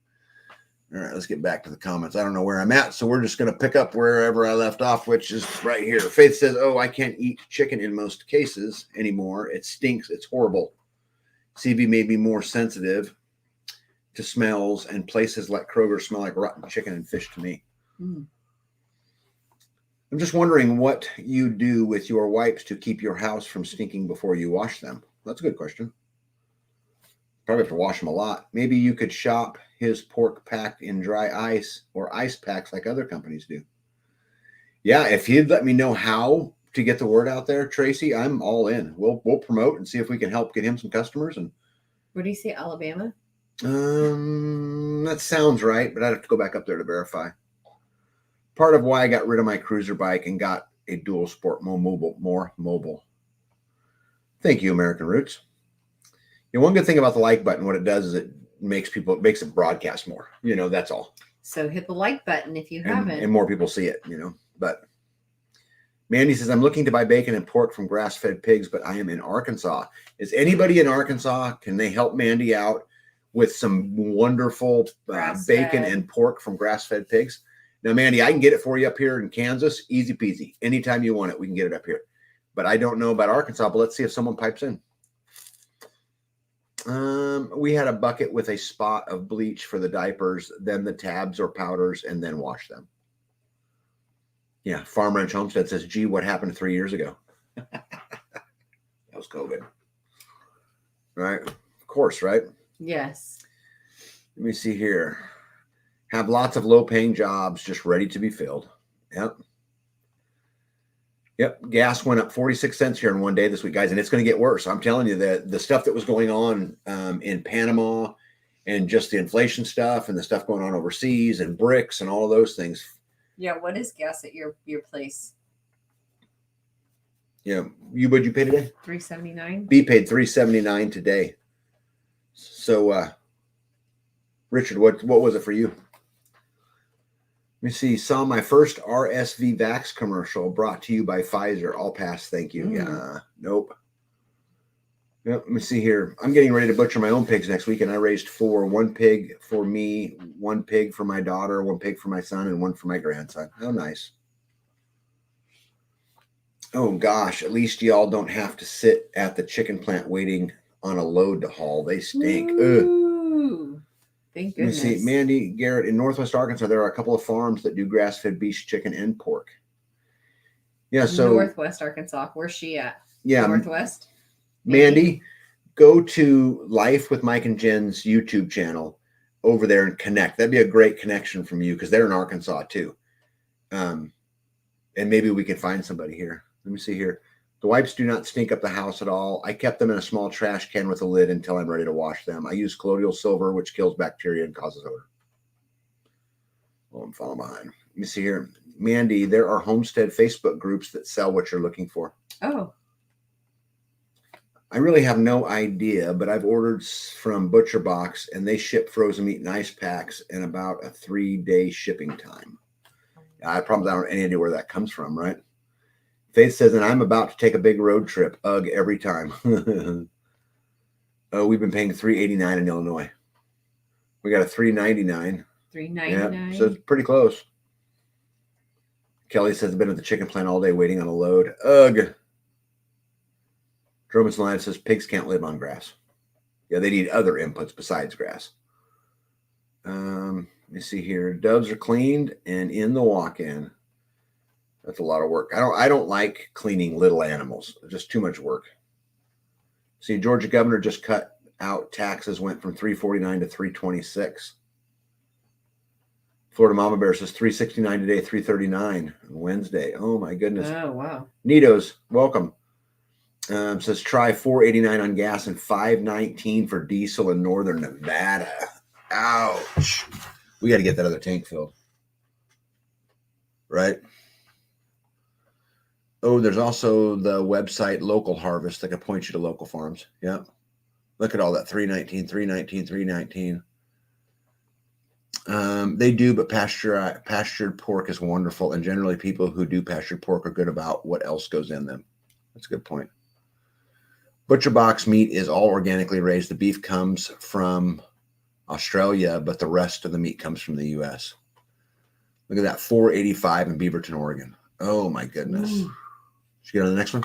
All right, let's get back to the comments. I don't know where I'm at, so we're just going to pick up wherever I left off, which is right here. Faith says, "Oh, I can't eat chicken in most cases anymore. It stinks. It's horrible. CB may be more sensitive to smells, and places like Kroger smell like rotten chicken and fish to me." Mm. I'm just wondering what you do with your wipes to keep your house from stinking before you wash them. That's a good question. Probably have to wash them a lot. Maybe you could shop his pork packed in dry ice or ice packs like other companies do. Yeah, if you'd let me know how to get the word out there, Tracy, I'm all in. We'll promote and see if we can help get him some customers. And What do you say, Alabama? that sounds right, but I'd have to go back up there to verify. Part of why I got rid of my cruiser bike and got a dual sport more mobile. Thank you, American Roots. You know, one good thing about the like button, what it does is it makes it broadcast more. You know, that's all. So hit the like button if you haven't. And more people see it, you know. But Mandy says, "I'm looking to buy bacon and pork from grass-fed pigs, but I am in Arkansas. Is anybody in Arkansas? Can they help Mandy out with some wonderful bacon and pork from grass-fed pigs?" Now, Mandy, I can get it for you up here in Kansas. Easy peasy. Anytime you want it, we can get it up here. But I don't know about Arkansas, but let's see if someone pipes in. We had a bucket with a spot of bleach for the diapers, then the tabs or powders, and then wash them. Yeah, Farm Ranch Homestead says, "Gee, what happened 3 years ago?" That was COVID. Right? Of course, right? Yes. Let me see here. Have lots of low-paying jobs just ready to be filled. Yep. Gas went up 46 cents here in one day this week, guys, and it's going to get worse. I'm telling you that the stuff that was going on in Panama and just the inflation stuff and the stuff going on overseas and bricks and all of those things. Yeah. What is gas at your place? Yeah. What'd you pay today? $3.79. B paid $3.79 today. So, Richard, what was it for you? Let me see. Saw my first RSV Vax commercial brought to you by Pfizer. All pass. Thank you. Yeah. Nope. Yep. Let me see here. I'm getting ready to butcher my own pigs next week, and I raised 4. 1 pig for me, 1 pig for my daughter, 1 pig for my son, and 1 for my grandson. How nice. Oh, gosh. At least y'all don't have to sit at the chicken plant waiting on a load to haul. They stink. Ooh. Thank goodness. Let me see, Mandy Garrett, in Northwest Arkansas, there are a couple of farms that do grass-fed beef, chicken, and pork. Yeah, so Northwest Arkansas. Where's she at? Yeah, Northwest. Mandy, go to Life with Mike and Jen's YouTube channel over there and connect. That'd be a great connection from you because they're in Arkansas too. And maybe we can find somebody here. Let me see here. The wipes do not stink up the house at all. I kept them in a small trash can with a lid until I'm ready to wash them. I use colloidal silver, which kills bacteria and causes odor. Oh, I'm falling behind. Let me see here. Mandy, there are homestead Facebook groups that sell what you're looking for. Oh. I really have no idea, but I've ordered from Butcher Box, and they ship frozen meat in ice packs in about a 3-day shipping time. I promise I don't have any idea where that comes from, right? Faith says, "And I'm about to take a big road trip. Ugh, every time." Oh, we've been paying $3.89 in Illinois. We got a $3.99. $3.99. Yeah, so it's pretty close. Kelly says, "I've been at the chicken plant all day waiting on a load." Ugh. Drummond's Line says, "Pigs can't live on grass." Yeah, they need other inputs besides grass. Let me see here. Doves are cleaned and in the walk-in. That's a lot of work. I don't like cleaning little animals. It's just too much work. See, Georgia governor just cut out taxes, went from $3.49 to $3.26. Florida Mama Bear says $3.69 today, $3.39 on Wednesday. Oh my goodness. Oh wow. Nitos, welcome. Says try $4.89 on gas and $5.19 for diesel in northern Nevada. Ouch. We got to get that other tank filled. Right? Oh, there's also the website Local Harvest that can point you to local farms. Yeah. Look at all that. $3.19, $3.19, $3.19. They do, but pastured pork is wonderful. And generally people who do pastured pork are good about what else goes in them. That's a good point. Butcher box meat is all organically raised. The beef comes from Australia, but the rest of the meat comes from the U.S. Look at that, $4.85 in Beaverton, Oregon. Oh my goodness. Ooh. Should we get on the next one?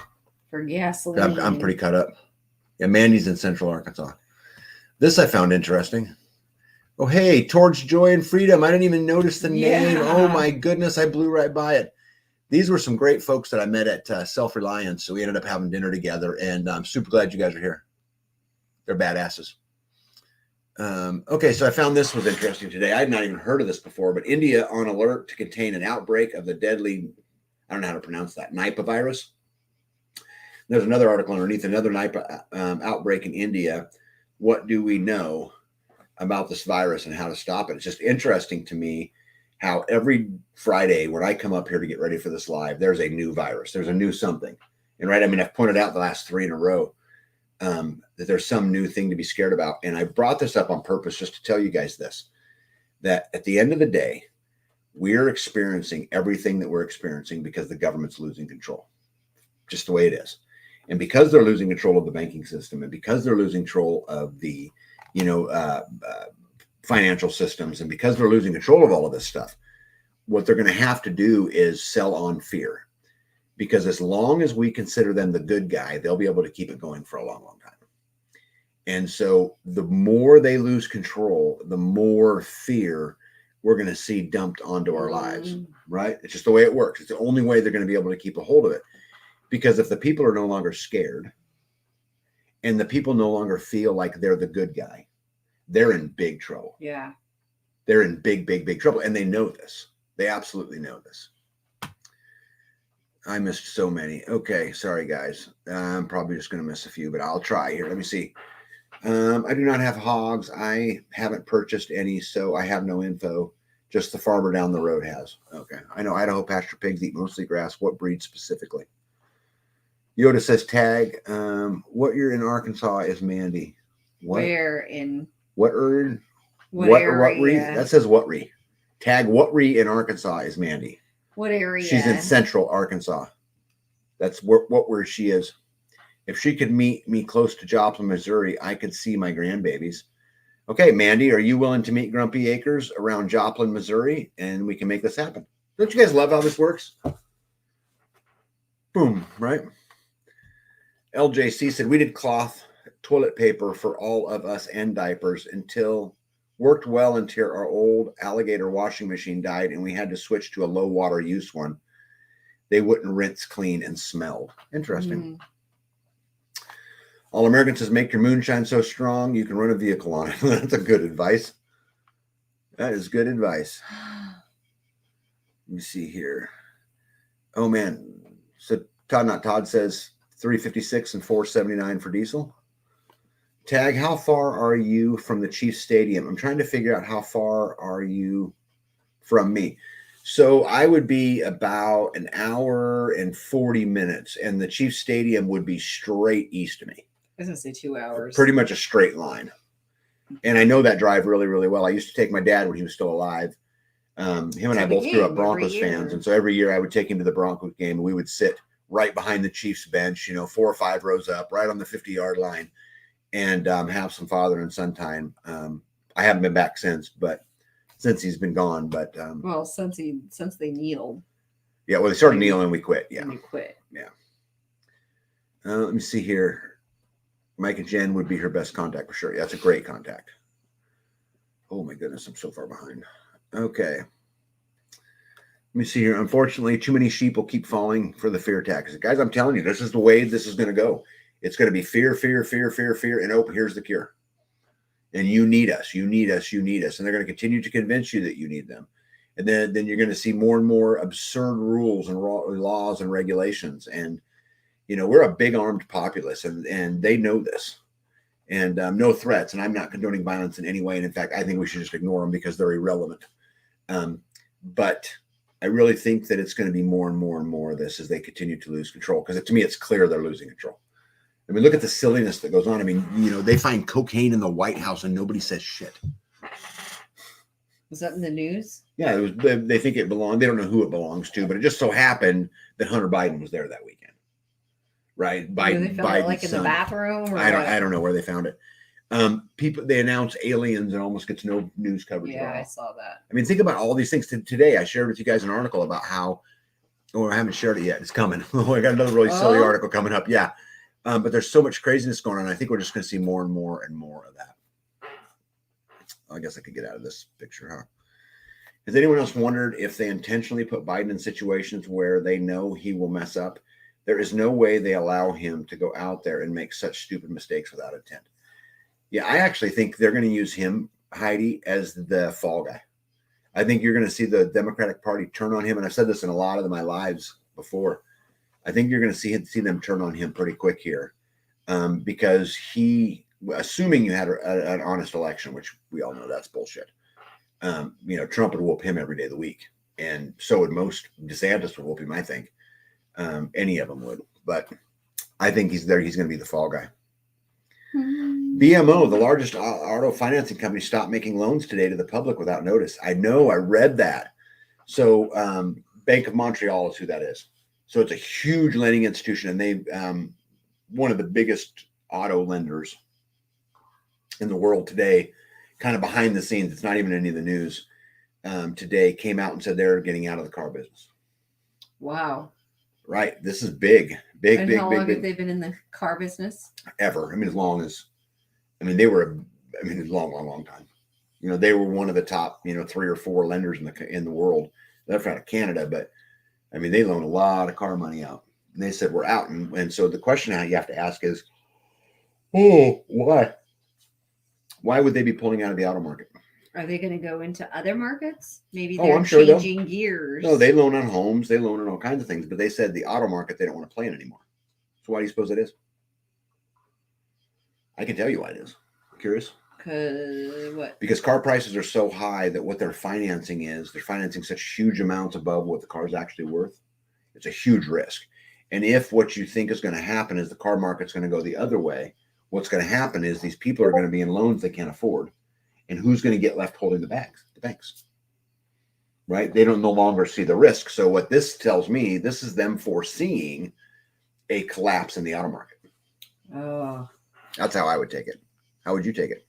For gasoline. I'm pretty cut up. Yeah, Mandy's in Central Arkansas. This I found interesting. Oh, hey, Torch Joy and Freedom. I didn't even notice the name. Oh my goodness, I blew right by it. These were some great folks that I met at Self-Reliance. So we ended up having dinner together, and I'm super glad you guys are here. They're badasses. Okay, so I found this was interesting today. I had not even heard of this before, but India on alert to contain an outbreak of the deadly, I don't know how to pronounce that, Nipah virus. There's another article underneath, another Nipah outbreak in India. What do we know about this virus and how to stop it? It's just interesting to me how every Friday when I come up here to get ready for this live, there's a new virus. There's a new something. And right, I mean, I've pointed out the last 3 in a row that there's some new thing to be scared about. And I brought this up on purpose just to tell you guys this, that at the end of the day, we're experiencing everything that we're experiencing because the government's losing control, just the way it is. And because they're losing control of the banking system, and because they're losing control of the, financial systems, and because they're losing control of all of this stuff, what they're going to have to do is sell on fear. Because as long as we consider them the good guy, they'll be able to keep it going for a long, long time. And so the more they lose control, the more fear we're going to see dumped onto our lives, right? It's just the way it works. It's the only way they're going to be able to keep a hold of it. Because if the people are no longer scared and the people no longer feel like they're the good guy, they're in big trouble. Yeah. They're in big, big, big trouble. And they know this. They absolutely know this. I missed so many. Okay. Sorry, guys. I'm probably just going to miss a few, but I'll try here. Let me see. I do not have hogs. I haven't purchased any, so I have no info. Just the farmer down the road has. Okay. I know Idaho pasture pigs eat mostly grass. What breed specifically? Yoda says tag. What year in Arkansas is Mandy? What? Where in? What area? What area? That says what re. Tag what re in Arkansas is Mandy. What area? She's in Central Arkansas. That's where she is. If she could meet me close to Joplin, Missouri, I could see my grandbabies. Okay, Mandy, are you willing to meet Grumpy Acres around Joplin, Missouri? And we can make this happen. Don't you guys love how this works? Boom, right? LJC said, we did cloth toilet paper for all of us and diapers worked well until our old alligator washing machine died and we had to switch to a low water use one. They wouldn't rinse clean and smelled. Interesting. All American says, make your moonshine so strong you can run a vehicle on it. That's a good advice. That is good advice. Let me see here. Oh man. So Todd says 356 and 479 for diesel. Tag, how far are you from the Chiefs Stadium? I'm trying to figure out how far are you from me. So I would be about an hour and 40 minutes, and the Chiefs Stadium would be straight east of me. I was going to say 2 hours. Pretty much a straight line. And I know that drive really, really well. I used to take my dad when he was still alive. Him and I both grew up Broncos fans. And so every year I would take him to the Broncos game, and we would sit right behind the Chiefs bench, 4 or 5 rows up, right on the 50-yard line, and have some father and son time. I haven't been back since he's been gone. But well, since they kneeled. Yeah, well, they started kneeling and we quit. Yeah. And we quit. Yeah. Let me see here. Mike and Jen would be her best contact for sure. Yeah, that's a great contact. Oh my goodness, I'm so far behind. Okay. Let me see here. Unfortunately, too many sheep will keep falling for the fear tactics. Guys, I'm telling you, this is the way this is going to go. It's going to be fear, fear, fear, fear, fear, and oh, here's the cure. And you need us, you need us, you need us. And they're going to continue to convince you that you need them. And then you're going to see more and more absurd rules and laws and regulations. And, we're a big armed populace, and they know this. And no threats. And I'm not condoning violence in any way. And in fact, I think we should just ignore them because they're irrelevant. But I really think that it's going to be more and more and more of this as they continue to lose control. Because to me, it's clear they're losing control. I mean, look at the silliness that goes on. I mean, they find cocaine in the White House and nobody says shit. Was that in the news? Yeah, they think it belonged. They don't know who it belongs to, but it just so happened that Hunter Biden was there that weekend. right? Where they found it, like in the son. bathroom, or I don't know where they found it. People, they announce aliens and almost gets no news coverage Yeah, at all. I saw that. I mean, think about all these things. Today, I shared with you guys an article about how, or I haven't shared it yet. It's coming. I got another really silly article coming up. Yeah. But there's so much craziness going on. I think we're just going to see more and more and more of that. I guess I could get out of this picture, huh? Has anyone else wondered if they intentionally put Biden in situations where they know he will mess up? There is no way they allow him to go out there and make such stupid mistakes without intent. Yeah, I actually think they're going to use him, Heidi, as the fall guy. I think you're going to see the Democratic Party turn on him. And I've said this in a lot of my lives before. I think you're going to see them turn on him pretty quick here, because he, assuming you had an honest election, which we all know that's bullshit. Trump would whoop him every day of the week, and so would most. DeSantis would whoop him, I think. Any of them would, but I think he's there. He's going to be the fall guy. BMO, the largest auto financing company, stopped making loans today to the public without notice. I know, I read that. So Bank of Montreal is who that is. So it's a huge lending institution, and they one of the biggest auto lenders in the world today, kind of behind the scenes. It's not even any of the news today, came out and said they're getting out of the car business. Wow. Right. This is big. And how long have they been in the car business? Ever. I mean, as long as, they were, a long time. They were one of the top, 3 or 4 lenders in the world. They're out of Canada, but they loan a lot of car money out. And they said, we're out. And so the question now you have to ask is, why? Why would they be pulling out of the auto market? Are they going to go into other markets? Maybe they're I'm sure changing gears. No, they loan on homes. They loan on all kinds of things. But they said the auto market, they don't want to play in anymore. So why do you suppose it is? I can tell you why it is. Curious? What? Because car prices are so high that what they're financing such huge amounts above what the car's actually worth. It's a huge risk. And if what you think is going to happen is the car market's going to go the other way, what's going to happen is these people are going to be in loans they can't afford. And who's going to get left holding the bags? The banks. Right? They don't no longer see the risk. So what this tells me, this is them foreseeing a collapse in the auto market. Oh. That's how I would take it. How would you take it?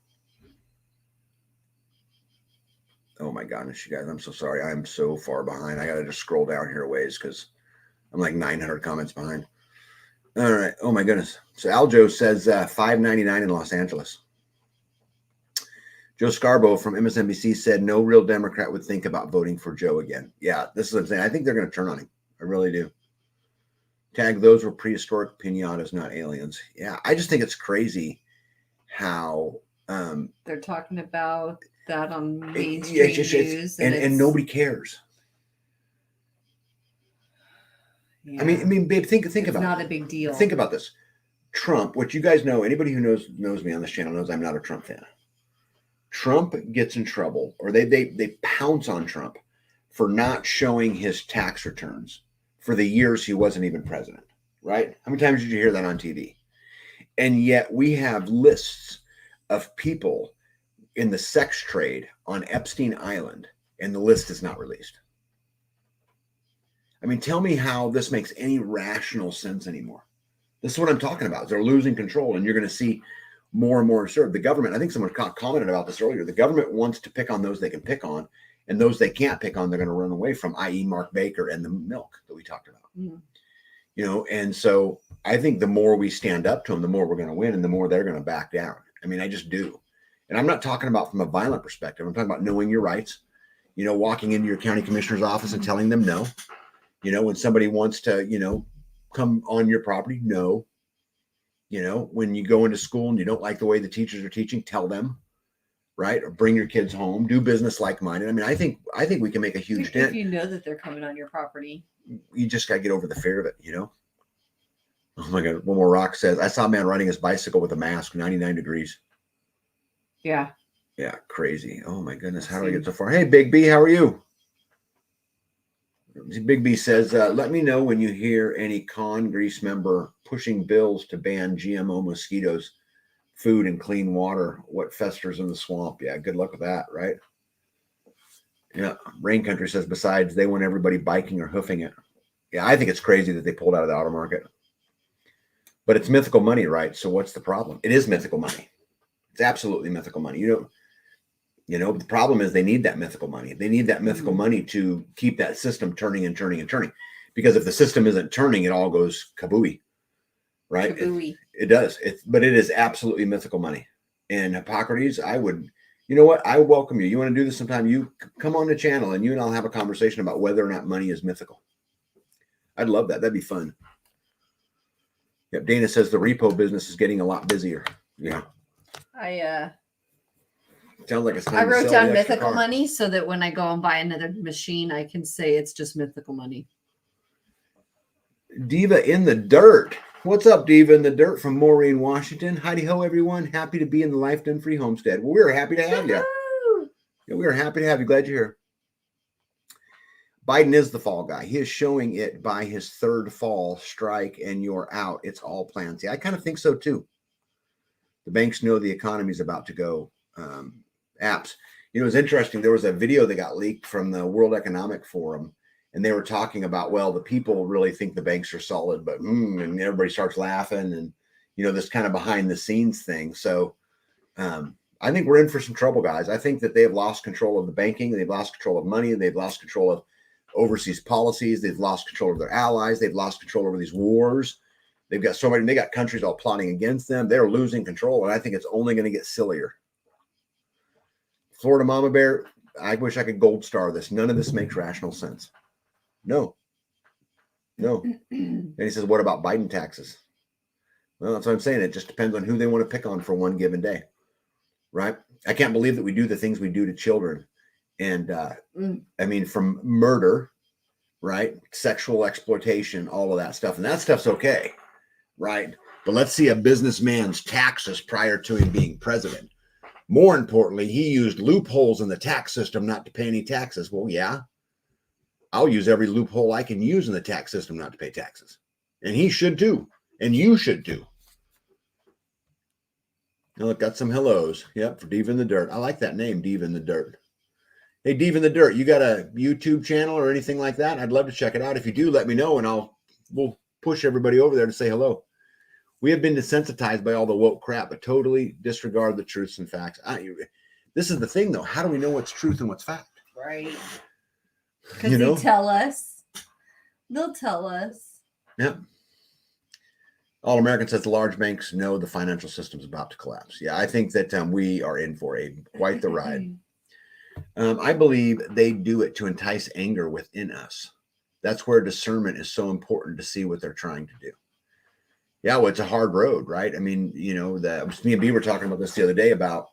Oh my goodness, you guys, I'm so sorry. I'm so far behind. I got to just scroll down here a ways because I'm like 900 comments behind. All right. Oh my goodness. So Aljo says $5.99 in Los Angeles. Joe Scarborough from MSNBC said no real Democrat would think about voting for Joe again. Yeah, this is what I'm saying. I think they're going to turn on him. I really do. Tag, those were prehistoric pinatas, not aliens. Yeah, I just think it's crazy how they're talking about that on mainstream news, and nobody cares. Yeah. Babe, think about it. It's not a big deal. Think about this. Trump, what you guys know, anybody who knows me on this channel knows I'm not a Trump fan. Trump gets in trouble, or they pounce on Trump for not showing his tax returns for the years he wasn't even president, right? How many times did you hear that on TV? And yet we have lists of people in the sex trade on Epstein Island, and the list is not released. Tell me how this makes any rational sense anymore. This is what I'm talking about. They're losing control, and you're going to see more and more absurd. The government, I think someone commented about this earlier, the government wants to pick on those they can pick on, and those they can't pick on, they're going to run away from, i.e. Mark Baker and the milk that we talked about. Mm-hmm. And so I think the more we stand up to them, the more we're going to win, and the more they're going to back down. I just do. And I'm not talking about from a violent perspective. I'm talking about knowing your rights, walking into your county commissioner's office and telling them no. When somebody wants to, come on your property, no. When you go into school and you don't like the way the teachers are teaching, tell them, right? Or bring your kids home, do business like-minded. I think we can make a huge dent. If you know that they're coming on your property. You just got to get over the fear of it, Oh my God. One more rock says, I saw a man riding his bicycle with a mask, 99 degrees. Yeah. Yeah. Crazy. Oh my goodness. How do I get so far? Hey, Big B, how are you? Big B says, let me know when you hear any Congress member pushing bills to ban GMO mosquitoes, food, and clean water. What festers in the swamp? Yeah, good luck with that, right? Yeah, Rain Country says, besides, they want everybody biking or hoofing it. Yeah, I think it's crazy that they pulled out of the auto market. But it's mythical money, right? So what's the problem? It is mythical money. It's absolutely mythical money. The problem is they need that mythical money. They need that mythical money to keep that system turning and turning and turning. Because if the system isn't turning, it all goes kabooey, right? It does. But it is absolutely mythical money. And Hippocrates, I would welcome you. You want to do this sometime? You come on the channel and you and I'll have a conversation about whether or not money is mythical. I'd love that. That'd be fun. Yep. Dana says the repo business is getting a lot busier. Yeah. Sounds like it's time I to wrote sell down the extra mythical car. money so that when I go and buy another machine, I can say it's just mythical money. Diva in the Dirt. What's up, Diva in the Dirt from Maureen, Washington? Heidi ho, everyone. Happy to be in the Life Done Free homestead. Well, we're happy to have you. Yeah, we are happy to have you. Glad you're here. Biden is the fall guy. He is showing it by his third fall strike, and you're out. It's all planned. See, I kind of think so too. The banks know the economy is about to go. Apps. It was interesting. There was a video that got leaked from the World Economic Forum, and they were talking about, well, the people really think the banks are solid, but and everybody starts laughing, and this kind of behind the scenes thing. So I think we're in for some trouble, guys. I think that they have lost control of the banking. They've lost control of money. They've lost control of overseas policies. They've lost control of their allies. They've lost control over these wars. They've got they got countries all plotting against them. They're losing control, and I think it's only going to get sillier. Florida Mama Bear, I wish I could gold star this. None of this makes rational sense. No. And he says, what about Biden taxes? Well, that's what I'm saying. It just depends on who they want to pick on for one given day, right? I can't believe that we do the things we do to children. And I mean, from murder, right? Sexual exploitation, all of that stuff. And that stuff's okay, right? But let's see a businessman's taxes prior to him being president. More importantly, he used loopholes in the tax system not to pay any taxes. Well, yeah, I'll use every loophole I can use in the tax system not to pay taxes. And he should too. And you should too. Now, look, got some hellos. Yep, for Diva in the Dirt. I like that name, Diva in the Dirt. Hey, Diva in the Dirt, you got a YouTube channel or anything like that? I'd love to check it out. If you do, let me know, and we'll push everybody over there to say hello. We have been desensitized by all the woke crap, but totally disregard the truths and facts. This is the thing, though. How do we know what's truth and what's fact? Right. Because they tell us. They'll tell us. Yep. All American says the large banks know the financial system's about to collapse. Yeah, I think that we are in for quite the ride. I believe they do it to entice anger within us. That's where discernment is so important to see what they're trying to do. Yeah, well, it's a hard road, right? I mean, me and B were talking about this the other day about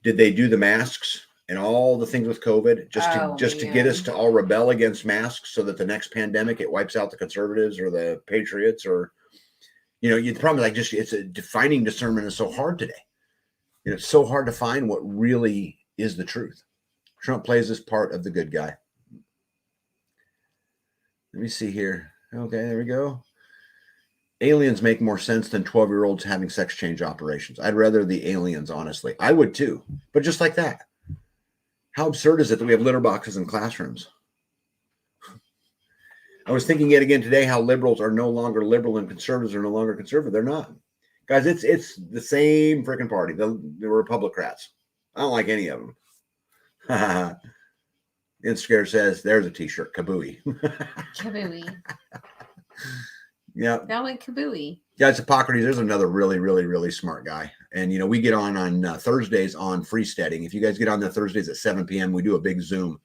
did they do the masks and all the things with COVID just to get us to all rebel against masks so that the next pandemic it wipes out the conservatives or the patriots or the problem is it's defining discernment is so hard today. It's so hard to find what really is the truth. Trump plays this part of the good guy. Let me see here. Okay, there we go. Aliens make more sense than 12-year-olds having sex change operations. I'd rather the aliens, honestly. I would too. But just like that. How absurd is it that we have litter boxes in classrooms? I was thinking yet again today how liberals are no longer liberal and conservatives are no longer conservative. They're not. Guys, it's the same freaking party. The Republicrats. I don't like any of them. Instacare says, there's a t-shirt, kabooey. Kabooey. Yeah. Now like kabooey. Guys, Hippocrates, there's another really, really, really smart guy. And, we get on Thursdays on freesteading. If you guys get on there Thursdays at 7 p.m., we do a big Zoom.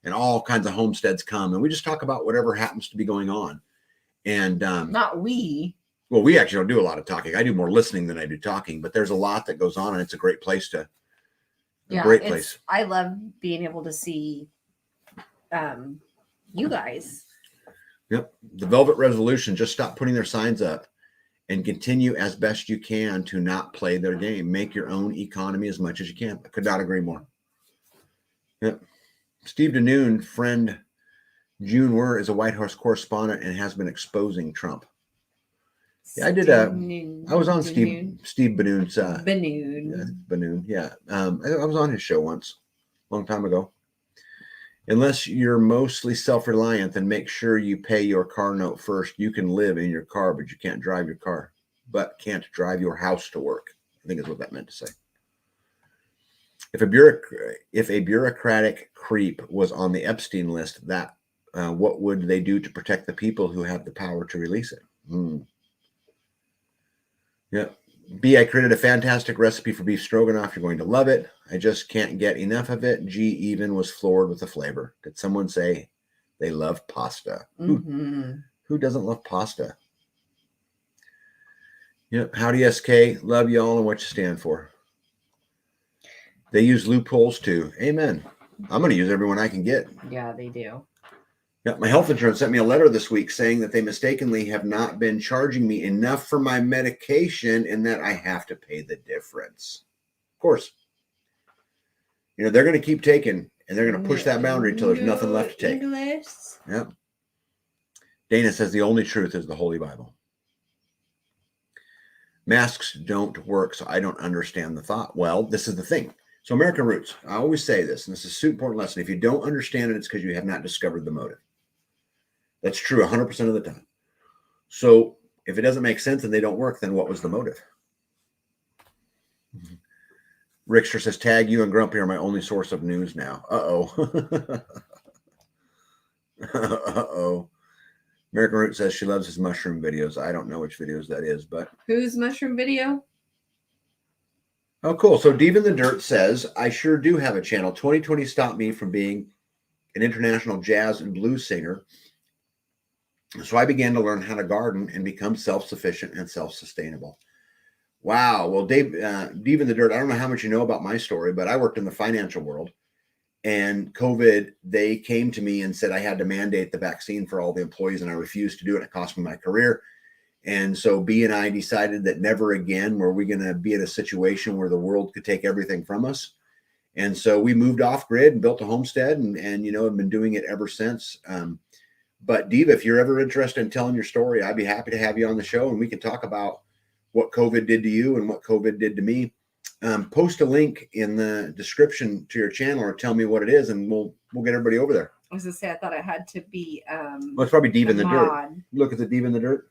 And all kinds of homesteads come. And we just talk about whatever happens to be going on. And not we. Well, we actually don't do a lot of talking. I do more listening than I do talking. But there's a lot that goes on. And it's a great place to... great place. I love being able to see you guys. Yep. The Velvet Resolution, just stop putting their signs up and continue as best you can to not play their game. Make your own economy as much as you can. I could not agree more. Yep. Steve Danoon, friend June Wurr, is a White House correspondent and has been exposing Trump. Yeah, I did I was on Steve Banoon's Banoon. Banoon, yeah. I was on his show once, a long time ago. Unless you're mostly self-reliant, then make sure you pay your car note first. You can live in your car, but you can't drive your car, but can't drive your house to work. I think is what that meant to say. If a bureaucratic creep was on the Epstein list, that what would they do to protect the people who have the power to release it? Yeah. B, I created a fantastic recipe for beef stroganoff. You're going to love it. I just can't get enough of it. G even was floored with the flavor. Did someone say they love pasta? Who doesn't love pasta? Yep. Howdy, SK. Love y'all and what you stand for. They use loopholes too. Amen. I'm going to use everyone I can get. Yeah, they do. Yeah, my health insurance sent me a letter this week saying that they mistakenly have not been charging me enough for my medication and that I have to pay the difference. Of course. You know, they're going to keep taking and they're going to push that boundary until there's nothing left to take. English. Yeah. Dana says the only truth is the Holy Bible. Masks don't work, so I don't understand the thought. Well, this is the thing. So American roots, I always say this, and this is a super important lesson. If you don't understand it, it's because you have not discovered the motive. That's true 100% of the time. So if it doesn't make sense and they don't work, then what was the motive? Rickster says, tag you and Grumpy are my only source of news now. Uh-oh. Uh-oh. American Root says she loves his mushroom videos. I don't know which videos that is, but... Whose mushroom video? Oh, cool. So Diva in the Dirt says, I sure do have a channel. 2020 stopped me from being an international jazz and blues singer. So I began to learn how to garden and become self-sufficient and self-sustainable. Wow. Well, Diva in the Dirt, I don't know how much you know about my story, but I worked in the financial world. And COVID, they came to me and said I had to mandate the vaccine for all the employees, and I refused to do it. It cost me my career. And so B and I decided that never again were we going to be in a situation where the world could take everything from us. And so we moved off grid and built a homestead and you know, have been doing it ever since. But Diva, if you're ever interested in telling your story, I'd be happy to have you on the show and we can talk about what COVID did to you and what COVID did to me. Post a link in the description to your channel or tell me what it is and we'll get everybody over there. I was going to say, I thought it had to be Well, it's probably Diva in the Dirt. Look at the Diva in the Dirt.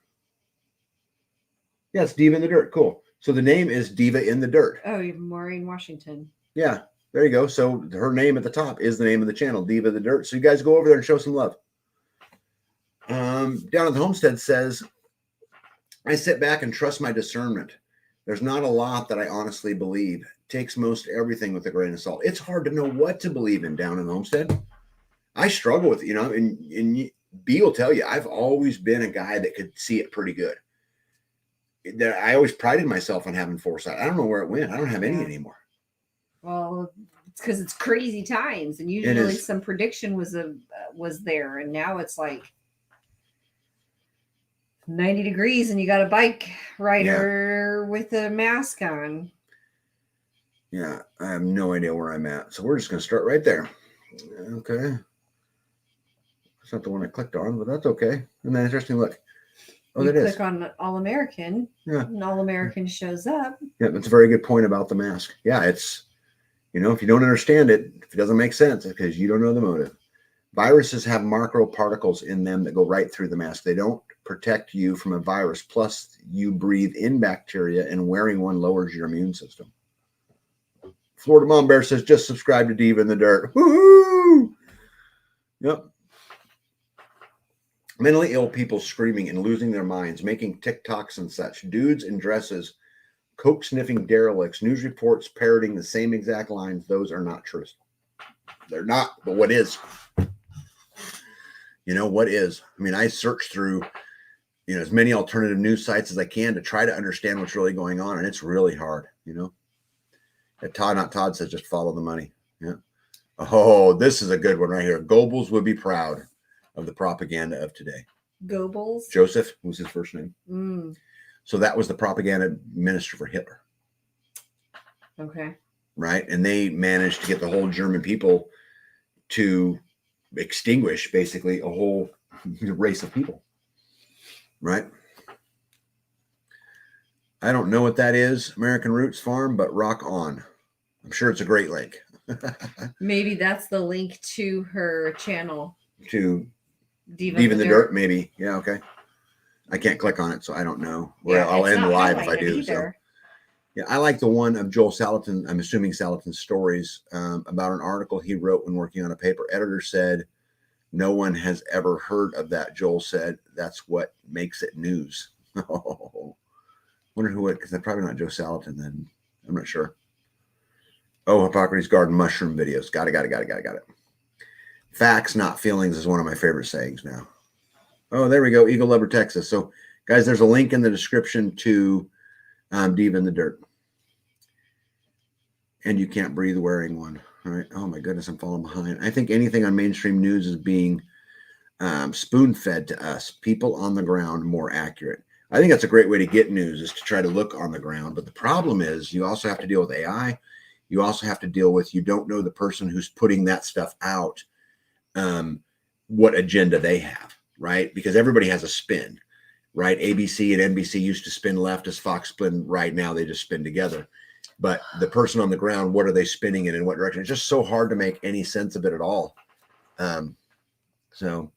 Yeah, it's Diva in the Dirt. Cool. So the name is Diva in the Dirt. Oh, Maureen Washington. Yeah, there you go. So her name at the top is the name of the channel, Diva in the Dirt. So you guys go over there and show some love. Down at the homestead says, I sit back and trust my discernment. There's not a lot that I honestly believe. It takes most everything with a grain of salt. It's hard to know what to believe in down in the homestead. I struggle with, you know, and B will tell you, I've always been a guy that could see it pretty good. I always prided myself on having foresight. I don't know where it went. I don't have any anymore. Well, it's because it's crazy times, and usually some prediction was there, and now it's like 90 degrees, and you got a bike rider with a mask on. Yeah, I have no idea where I'm at, so we're just going to start right there. Okay, it's not the one I clicked on, but that's okay. Isn't that interesting? Look. Oh, you that click is. on All American, and All American shows up. Yeah, that's a very good point about the mask. Yeah, it's, you know, if you don't understand it, if it doesn't make sense, it's because you don't know the motive. Viruses have microparticles in them that go right through the mask. They don't protect you from a virus. Plus, you breathe in bacteria, and wearing one lowers your immune system. Florida Mom Bear says, just subscribe to Diva in the Dirt. Woo-hoo! Yep. Mentally ill people screaming and losing their minds, making TikToks and such. Dudes in dresses, coke sniffing derelicts, news reports parroting the same exact lines. Those are not true. They're not, but what is? You know, what is? I mean, I search through, you know, as many alternative news sites as I can to try to understand what's really going on. And it's really hard, you know. Todd says, just follow the money. Yeah. Oh, this is a good one right here. Goebbels would be proud of the propaganda of today. Goebbels? Joseph was his first name. So that was the propaganda minister for Hitler. Okay. Right? And they managed to get the whole German people to extinguish basically a whole race of people. Right? I don't know what that is, American Roots Farm, but rock on. I'm sure it's a Great Lake. Maybe that's the link to her channel. To Diva Even the Dirt, maybe. Yeah, okay. I can't click on it, so I don't know. Well, I'll it's end not live if I highlighted do. So. either. Yeah, I like the one of Joel Salatin. I'm assuming Salatin's stories about an article he wrote when working on a paper. Editor said, no one has ever heard of that. Joel said, that's what makes it news. Oh, wonder who it, because they're probably not Joe Salatin then. I'm not sure. Oh, Hippocrates Garden mushroom videos. Got it. Facts, not feelings is one of my favorite sayings now. Oh, there we go. Eagle Lover, Texas. So, guys, there's a link in the description to Diva in the Dirt. And you can't breathe wearing one. All right. Oh my goodness, I'm falling behind. I think anything on mainstream news is being spoon-fed to us, people on the ground, more accurate. I think that's a great way to get news, is to try to look on the ground. But the problem is you also have to deal with AI. You also have to deal with, you don't know the person who's putting that stuff out, what agenda they have, right? Because everybody has a spin, right? ABC and NBC used to spin left as Fox spin right. Now they just spin together. But the person on the ground, what are they spinning in what direction? It's just so hard to make any sense of it at all. So,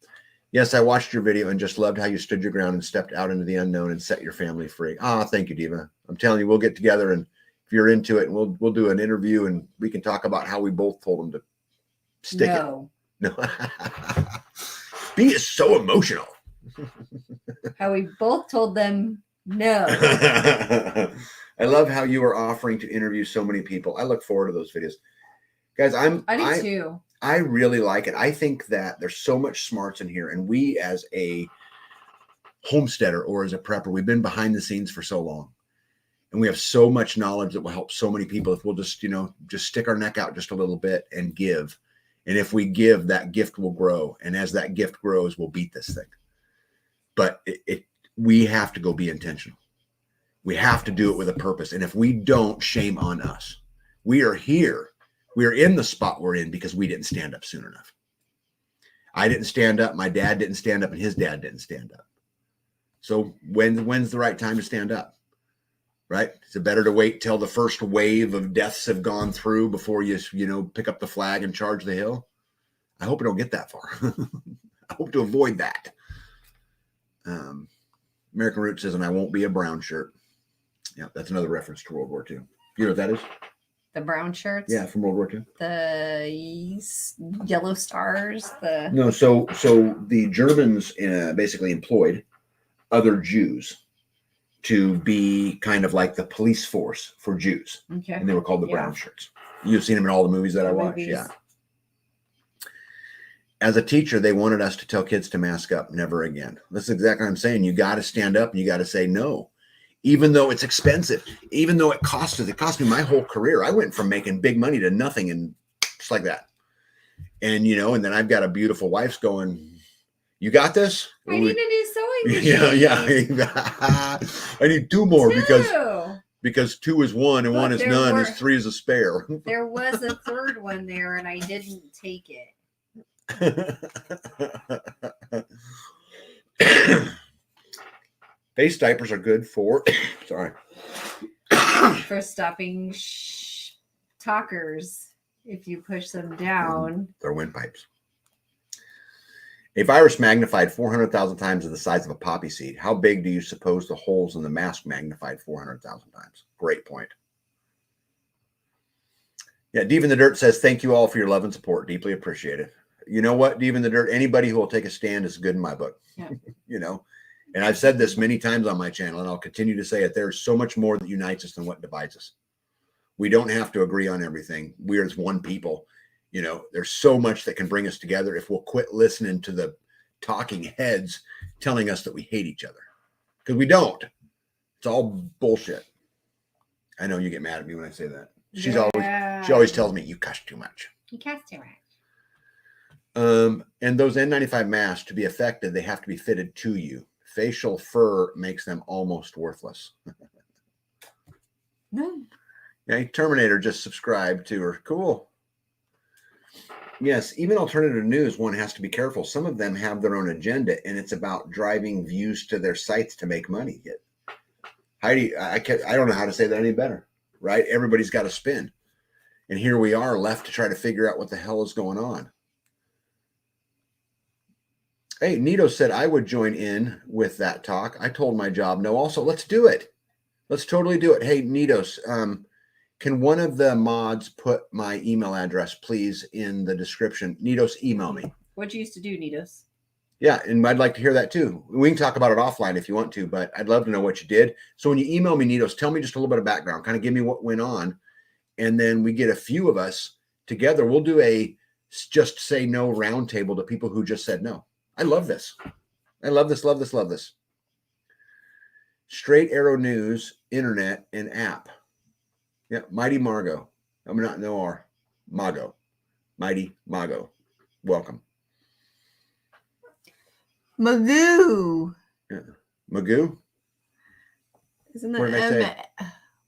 yes, I watched your video and just loved how you stood your ground and stepped out into the unknown and set your family free. Ah, thank you, Diva. I'm telling you, we'll get together, and if you're into it, we'll do an interview, and we can talk about how we both told them to stick it. No. Being so emotional. How we both told them no. I love how you are offering to interview so many people. I look forward to those videos. Guys, I do too. I really like it. I think that there's so much smarts in here. And we, as a homesteader or as a prepper, we've been behind the scenes for so long. And we have so much knowledge that will help so many people if we'll just, just stick our neck out just a little bit and give. And if we give, that gift will grow. And as that gift grows, we'll beat this thing. But we have to go be intentional. We have to do it with a purpose. And if we don't, shame on us. We are here. We are in the spot we're in because we didn't stand up soon enough. I didn't stand up. My dad didn't stand up, and his dad didn't stand up. So when's the right time to stand up? Right? Is it better to wait till the first wave of deaths have gone through before you pick up the flag and charge the hill? I hope I don't get that far. I hope to avoid that. American Root says, and I won't be a brown shirt. Yeah, that's another reference to World War II. You know what that is? The brown shirts? Yeah, from World War II. The yellow stars? No, so the Germans basically employed other Jews to be kind of like the police force for Jews. Okay. And they were called the brown shirts. You've seen them in all the movies that I watch. Movies. Yeah. As a teacher, they wanted us to tell kids to mask up. Never again. That's exactly what I'm saying. You got to stand up and you got to say no. Even though it's expensive, even though it cost me my whole career. I went from making big money to nothing, and just like that. And, and then I've got a beautiful wife going, you got this? I need a new sewing machine. Yeah. I need two more because two is one and one is none, is three is a spare. There was a third one there and I didn't take it. Face diapers are good for for stopping talkers if you push them down. They're windpipes. A virus magnified 400,000 times the size of a poppy seed. How big do you suppose the holes in the mask magnified 400,000 times? Great point. Yeah, Diva in the Dirt says, thank you all for your love and support. Deeply appreciated. You know what, Diva in the Dirt? Anybody who will take a stand is good in my book. Yeah. And I've said this many times on my channel, and I'll continue to say it. There's so much more that unites us than what divides us. We don't have to agree on everything. We're as one people. There's so much that can bring us together if we'll quit listening to the talking heads telling us that we hate each other. Because we don't. It's all bullshit. I know you get mad at me when I say that. She always tells me, you cuss too much. You cuss too much. And those N95 masks, to be effective, they have to be fitted to you. Facial fur makes them almost worthless. No. Yeah, Terminator just subscribed to her. Cool. Yes, even alternative news, one has to be careful. Some of them have their own agenda, and it's about driving views to their sites to make money. Heidi, I don't know how to say that any better, right? Everybody's got a spin. And here we are left to try to figure out what the hell is going on. Hey, Nito said I would join in with that talk. I told my job no. Also, let's do it. Let's totally do it. Hey, Nitos, can one of the mods put my email address, please, in the description? Nitos, email me. What you used to do, Nitos? Yeah, and I'd like to hear that too. We can talk about it offline if you want to, but I'd love to know what you did. So when you email me, Nitos, tell me just a little bit of background. Kind of give me what went on. And then we get a few of us together. We'll do a just say no roundtable to people who just said no. I love this. I love this, love this, love this. Straight Arrow News, Internet, and app. Yeah, Mighty Margot. I'm not no R. Mago. Mighty Mago. Welcome. Magoo. Yeah. Magoo? Isn't What did I say?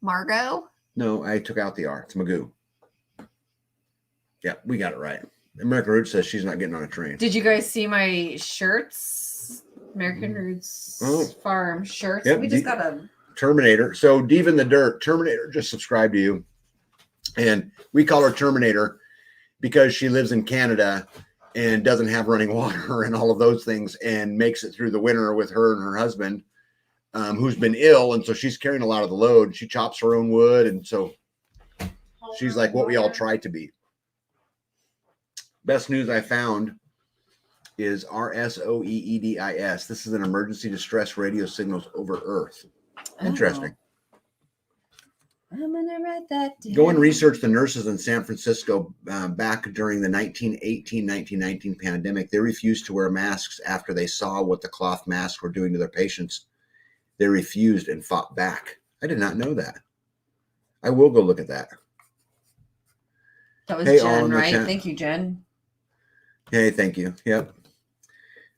Margot? No, I took out the R. It's Magoo. Yeah, we got it right. American Roots says she's not getting on a train. Did you guys see my shirts? American Roots Farm shirts. Yep, We just got a Terminator. So Diva in the Dirt, Terminator just subscribed to you. And we call her Terminator because she lives in Canada and doesn't have running water and all of those things and makes it through the winter with her and her husband, who's been ill. And so she's carrying a lot of the load. She chops her own wood. And so she's like what we all try to be. Best news I found is RSOEEDIS. This is an emergency distress radio signals over Earth. Interesting. I'm gonna write that down. Go and research the nurses in San Francisco back during the 1918-1919 pandemic. They refused to wear masks after they saw what the cloth masks were doing to their patients. They refused and fought back. I did not know that. I will go look at that. That was Hey, Jen, on the right? chat. Thank you, Jen. Hey, thank you. Yep.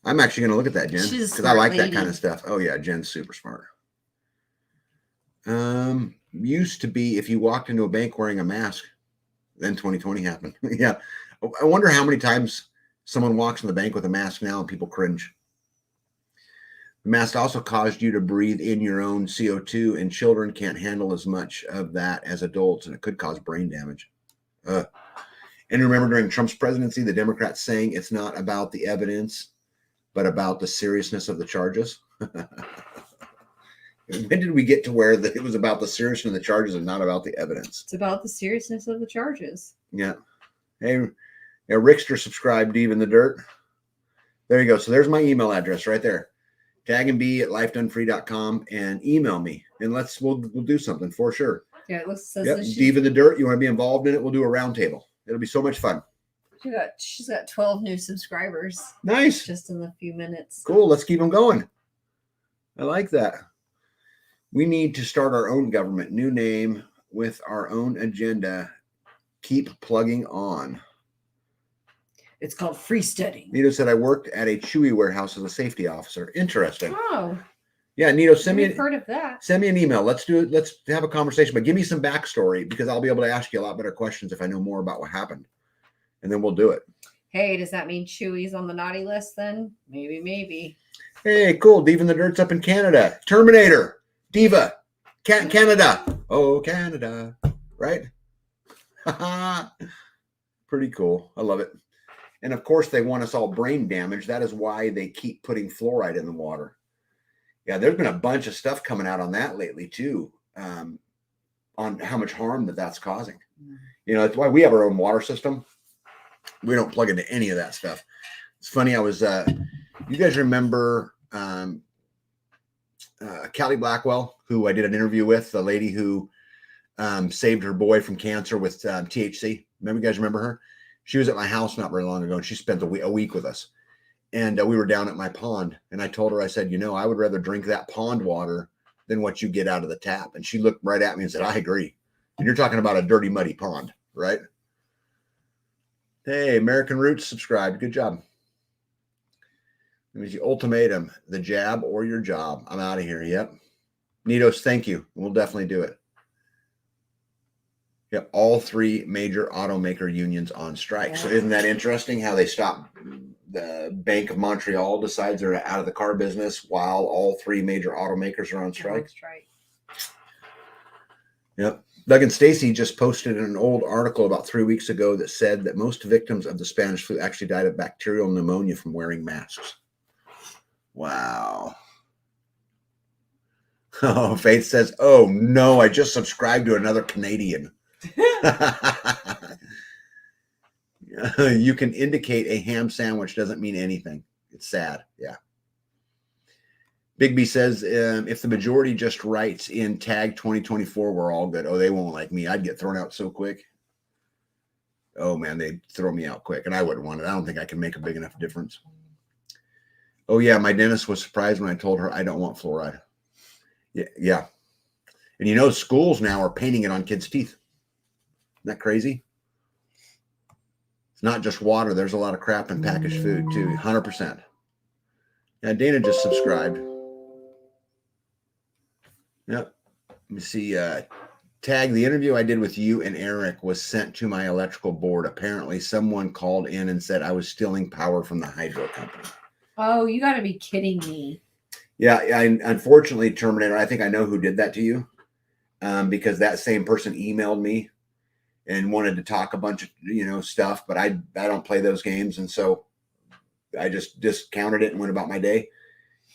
I'm actually going to look at that, Jen, She's a because I smart like that lady. kind of stuff. Oh, yeah, Jen's super smart. Used to be if you walked into a bank wearing a mask, then 2020 happened. Yeah. I wonder how many times someone walks in the bank with a mask now and people cringe. The mask also caused you to breathe in your own CO2, and children can't handle as much of that as adults, and it could cause brain damage. And remember during Trump's presidency, the Democrats saying it's not about the evidence, but about the seriousness of the charges. When did we get to where it was about the seriousness of the charges and not about the evidence? It's about the seriousness of the charges. Yeah. Hey, yeah, Rickster subscribed, Diva in the Dirt. There you go. So there's my email address right there. tagandb@lifedonefree.com and email me, and we'll do something for sure. Yeah, it looks says Yep. that Diva in the Dirt. You want to be involved in it? We'll do a roundtable. It'll be so much fun. she's got 12 new subscribers Nice. just in a few minutes. Cool. Let's keep them going. I like that. We need to start our own government. New name with our own agenda. Keep plugging on. It's called freesteading. Nito said, I worked at a Chewy warehouse as a safety officer. Interesting. Oh, Yeah, Nito, send I've heard of that. me an email. Let's do it. Let's have a conversation, but give me some backstory because I'll be able to ask you a lot better questions if I know more about what happened. And then we'll do it. Hey, does that mean Chewy's on the naughty list then? Maybe. Hey, cool. Diva in the Dirt's up in Canada. Terminator. Diva. Canada. Oh, Canada. Right? Pretty cool. I love it. And of course, they want us all brain damaged. That is why they keep putting fluoride in the water. Yeah, there's been a bunch of stuff coming out on that lately, too, on how much harm that's causing. You know, that's why we have our own water system. We don't plug into any of that stuff. It's funny. You guys remember Callie Blackwell, who I did an interview with, the lady who saved her boy from cancer with THC. You guys remember her? She was at my house not very long ago, and she spent a week with us. And we were down at my pond, and I told her, I said, I would rather drink that pond water than what you get out of the tap. And she looked right at me and said, I agree. And you're talking about a dirty, muddy pond, right? Hey, American Roots subscribed. Good job. It means the ultimatum, the jab or your job. I'm out of here. Yep. Nitos, thank you. We'll definitely do it. Yep. All three major automaker unions on strike. Yeah. So isn't that interesting how they stopped? The Bank of Montreal decides they're out of the car business while all three major automakers are on strike. Strike. Yep. Doug and Stacy just posted an old article about 3 weeks ago that said that most victims of the Spanish flu actually died of bacterial pneumonia from wearing masks. Wow. Oh, Faith says, oh no, I just subscribed to another Canadian. You can indicate a ham sandwich doesn't mean anything. It's sad. Yeah. Bigby says, if the majority just writes in tag 2024, we're all good. Oh, they won't like me. I'd get thrown out so quick. Oh man, they'd throw me out quick, and I wouldn't want it. I don't think I can make a big enough difference. Oh yeah, my dentist was surprised when I told her I don't want fluoride. Yeah. And you know, schools now are painting it on kids' teeth. Isn't that crazy? It's not just water. There's a lot of crap in packaged food too. 100%. Yeah, Dana just subscribed. Yep. Let me see. Tag, the interview I did with you and Eric was sent to my electrical board. Apparently, someone called in and said I was stealing power from the hydro company. Oh, you got to be kidding me. Yeah, unfortunately, Terminator, I think I know who did that to you, because that same person emailed me and wanted to talk a bunch of stuff, but I don't play those games, and so I just discounted it and went about my day.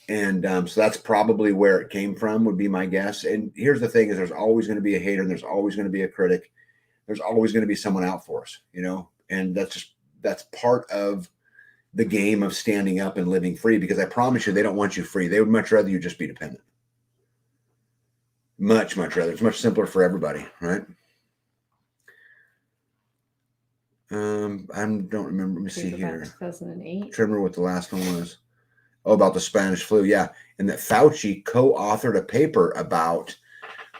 And so that's probably where it came from, would be my guess. And here's the thing: is there's always going to be a hater, and there's always going to be a critic. There's always going to be someone out for us, and that's part of the game of standing up and living free, because I promise you, they don't want you free. They would much rather you just be dependent. Much, much rather. It's much simpler for everybody, right? I don't remember. Let me see here. 2008. Remember what the last one was. Oh, about the Spanish flu. Yeah. And that Fauci co-authored a paper about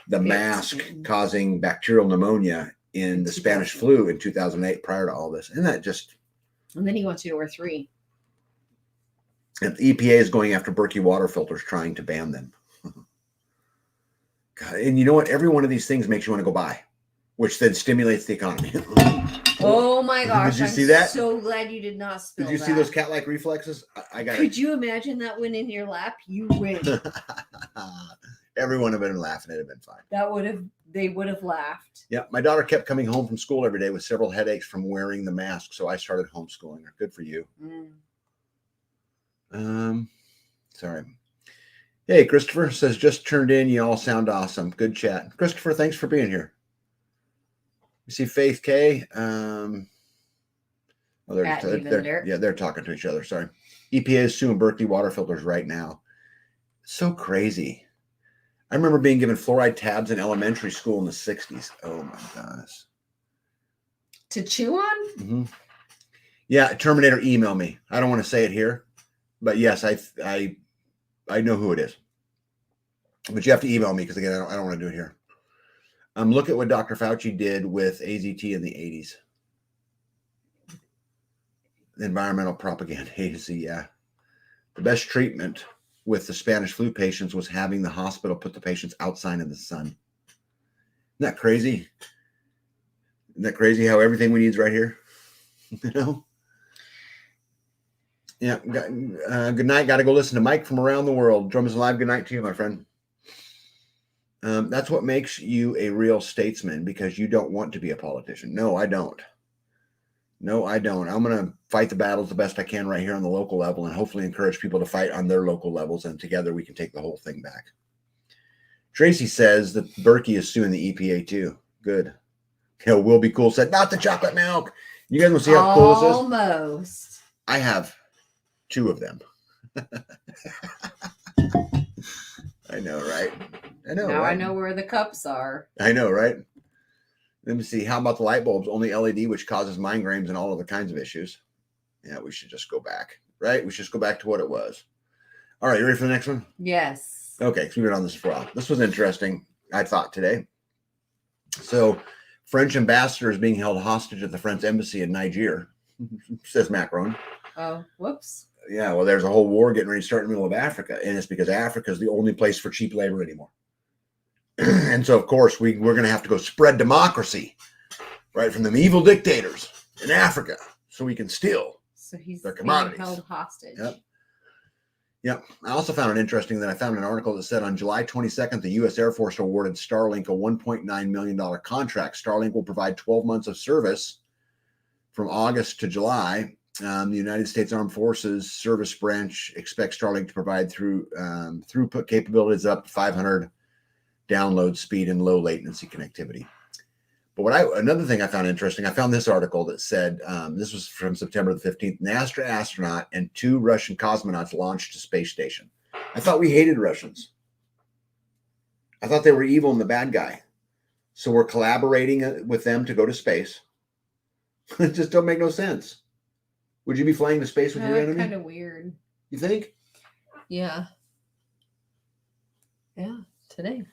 the mask causing bacterial pneumonia in the Spanish flu in 2008 prior to all this. And that just... And then he wants you to wear 3. And the EPA is going after Berkey water filters, trying to ban them. God, and you know what? Every one of these things makes you want to go buy, which then stimulates the economy. Oh my gosh. Did you see that? So glad you did not spill Did you see those cat-like reflexes? I got Could you imagine that went in your lap? You win. Everyone would have been laughing. It'd have been fine. They would have laughed. Yeah, my daughter kept coming home from school every day with several headaches from wearing the mask, so I started homeschooling her. Good for you. Sorry. Hey, Christopher says, just turned in. You all sound awesome. Good chat. Christopher, thanks for being here. You see Faith K. They're talking to each other. Sorry. EPA is suing Berkeley water filters right now. So crazy. I remember being given fluoride tabs in elementary school in the 60s. Oh my gosh. To chew on? Mm-hmm. Yeah, Terminator, email me. I don't want to say it here, but yes, I know who it is. But you have to email me, because again, I don't want to do it here. Look at what Dr. Fauci did with AZT in the 80s. Environmental propaganda agency, yeah. The best treatment with the Spanish flu patients was having the hospital put the patients outside in the sun. Isn't that crazy? Isn't that crazy how everything we need is right here? Yeah. Good night. Got to go listen to Mike from around the world. Drums Alive. Good night to you, my friend. That's what makes you a real statesman, because you don't want to be a politician. No, I don't. I'm going to fight the battles the best I can right here on the local level, and hopefully encourage people to fight on their local levels, and together we can take the whole thing back. Tracy says that Berkey is suing the EPA too. Good. Will Be Cool said, not the chocolate milk. You guys want to see how cool this is? Almost. I have 2 of them. I know, right? Now I know where the cups are. I know, right? Let me see. How about the light bulbs? Only LED, which causes migraines and all other kinds of issues. Yeah, we should just go back, right? We should just go back to what it was. All right, you ready for the next one? Yes. Okay, so we've been on this for a while. This was interesting, I thought, today. So, French ambassador is being held hostage at the French embassy in Niger, says Macron. Oh, whoops. Yeah, well, there's a whole war getting ready to start in the middle of Africa, and it's because Africa is the only place for cheap labor anymore. And so, of course, we're going to have to go spread democracy, right, from them evil dictators in Africa, so we can steal So he's their being commodities. held hostage. Yep. Yep. I also found it interesting that I found an article that said on July 22nd, the U.S. Air Force awarded Starlink a $1.9 million contract. Starlink will provide 12 months of service from August to July. The United States Armed Forces Service Branch expects Starlink to provide throughput capabilities up to 500 download speed and low latency connectivity. But another thing I found interesting, I found this article that said, this was from September the 15th, NASA astronaut and 2 Russian cosmonauts launched to space station. I thought we hated Russians. I thought they were evil and the bad guy. So we're collaborating with them to go to space. It just don't make no sense. Would you be flying to space with your enemy? Kind of weird. You think? Yeah. Yeah, today.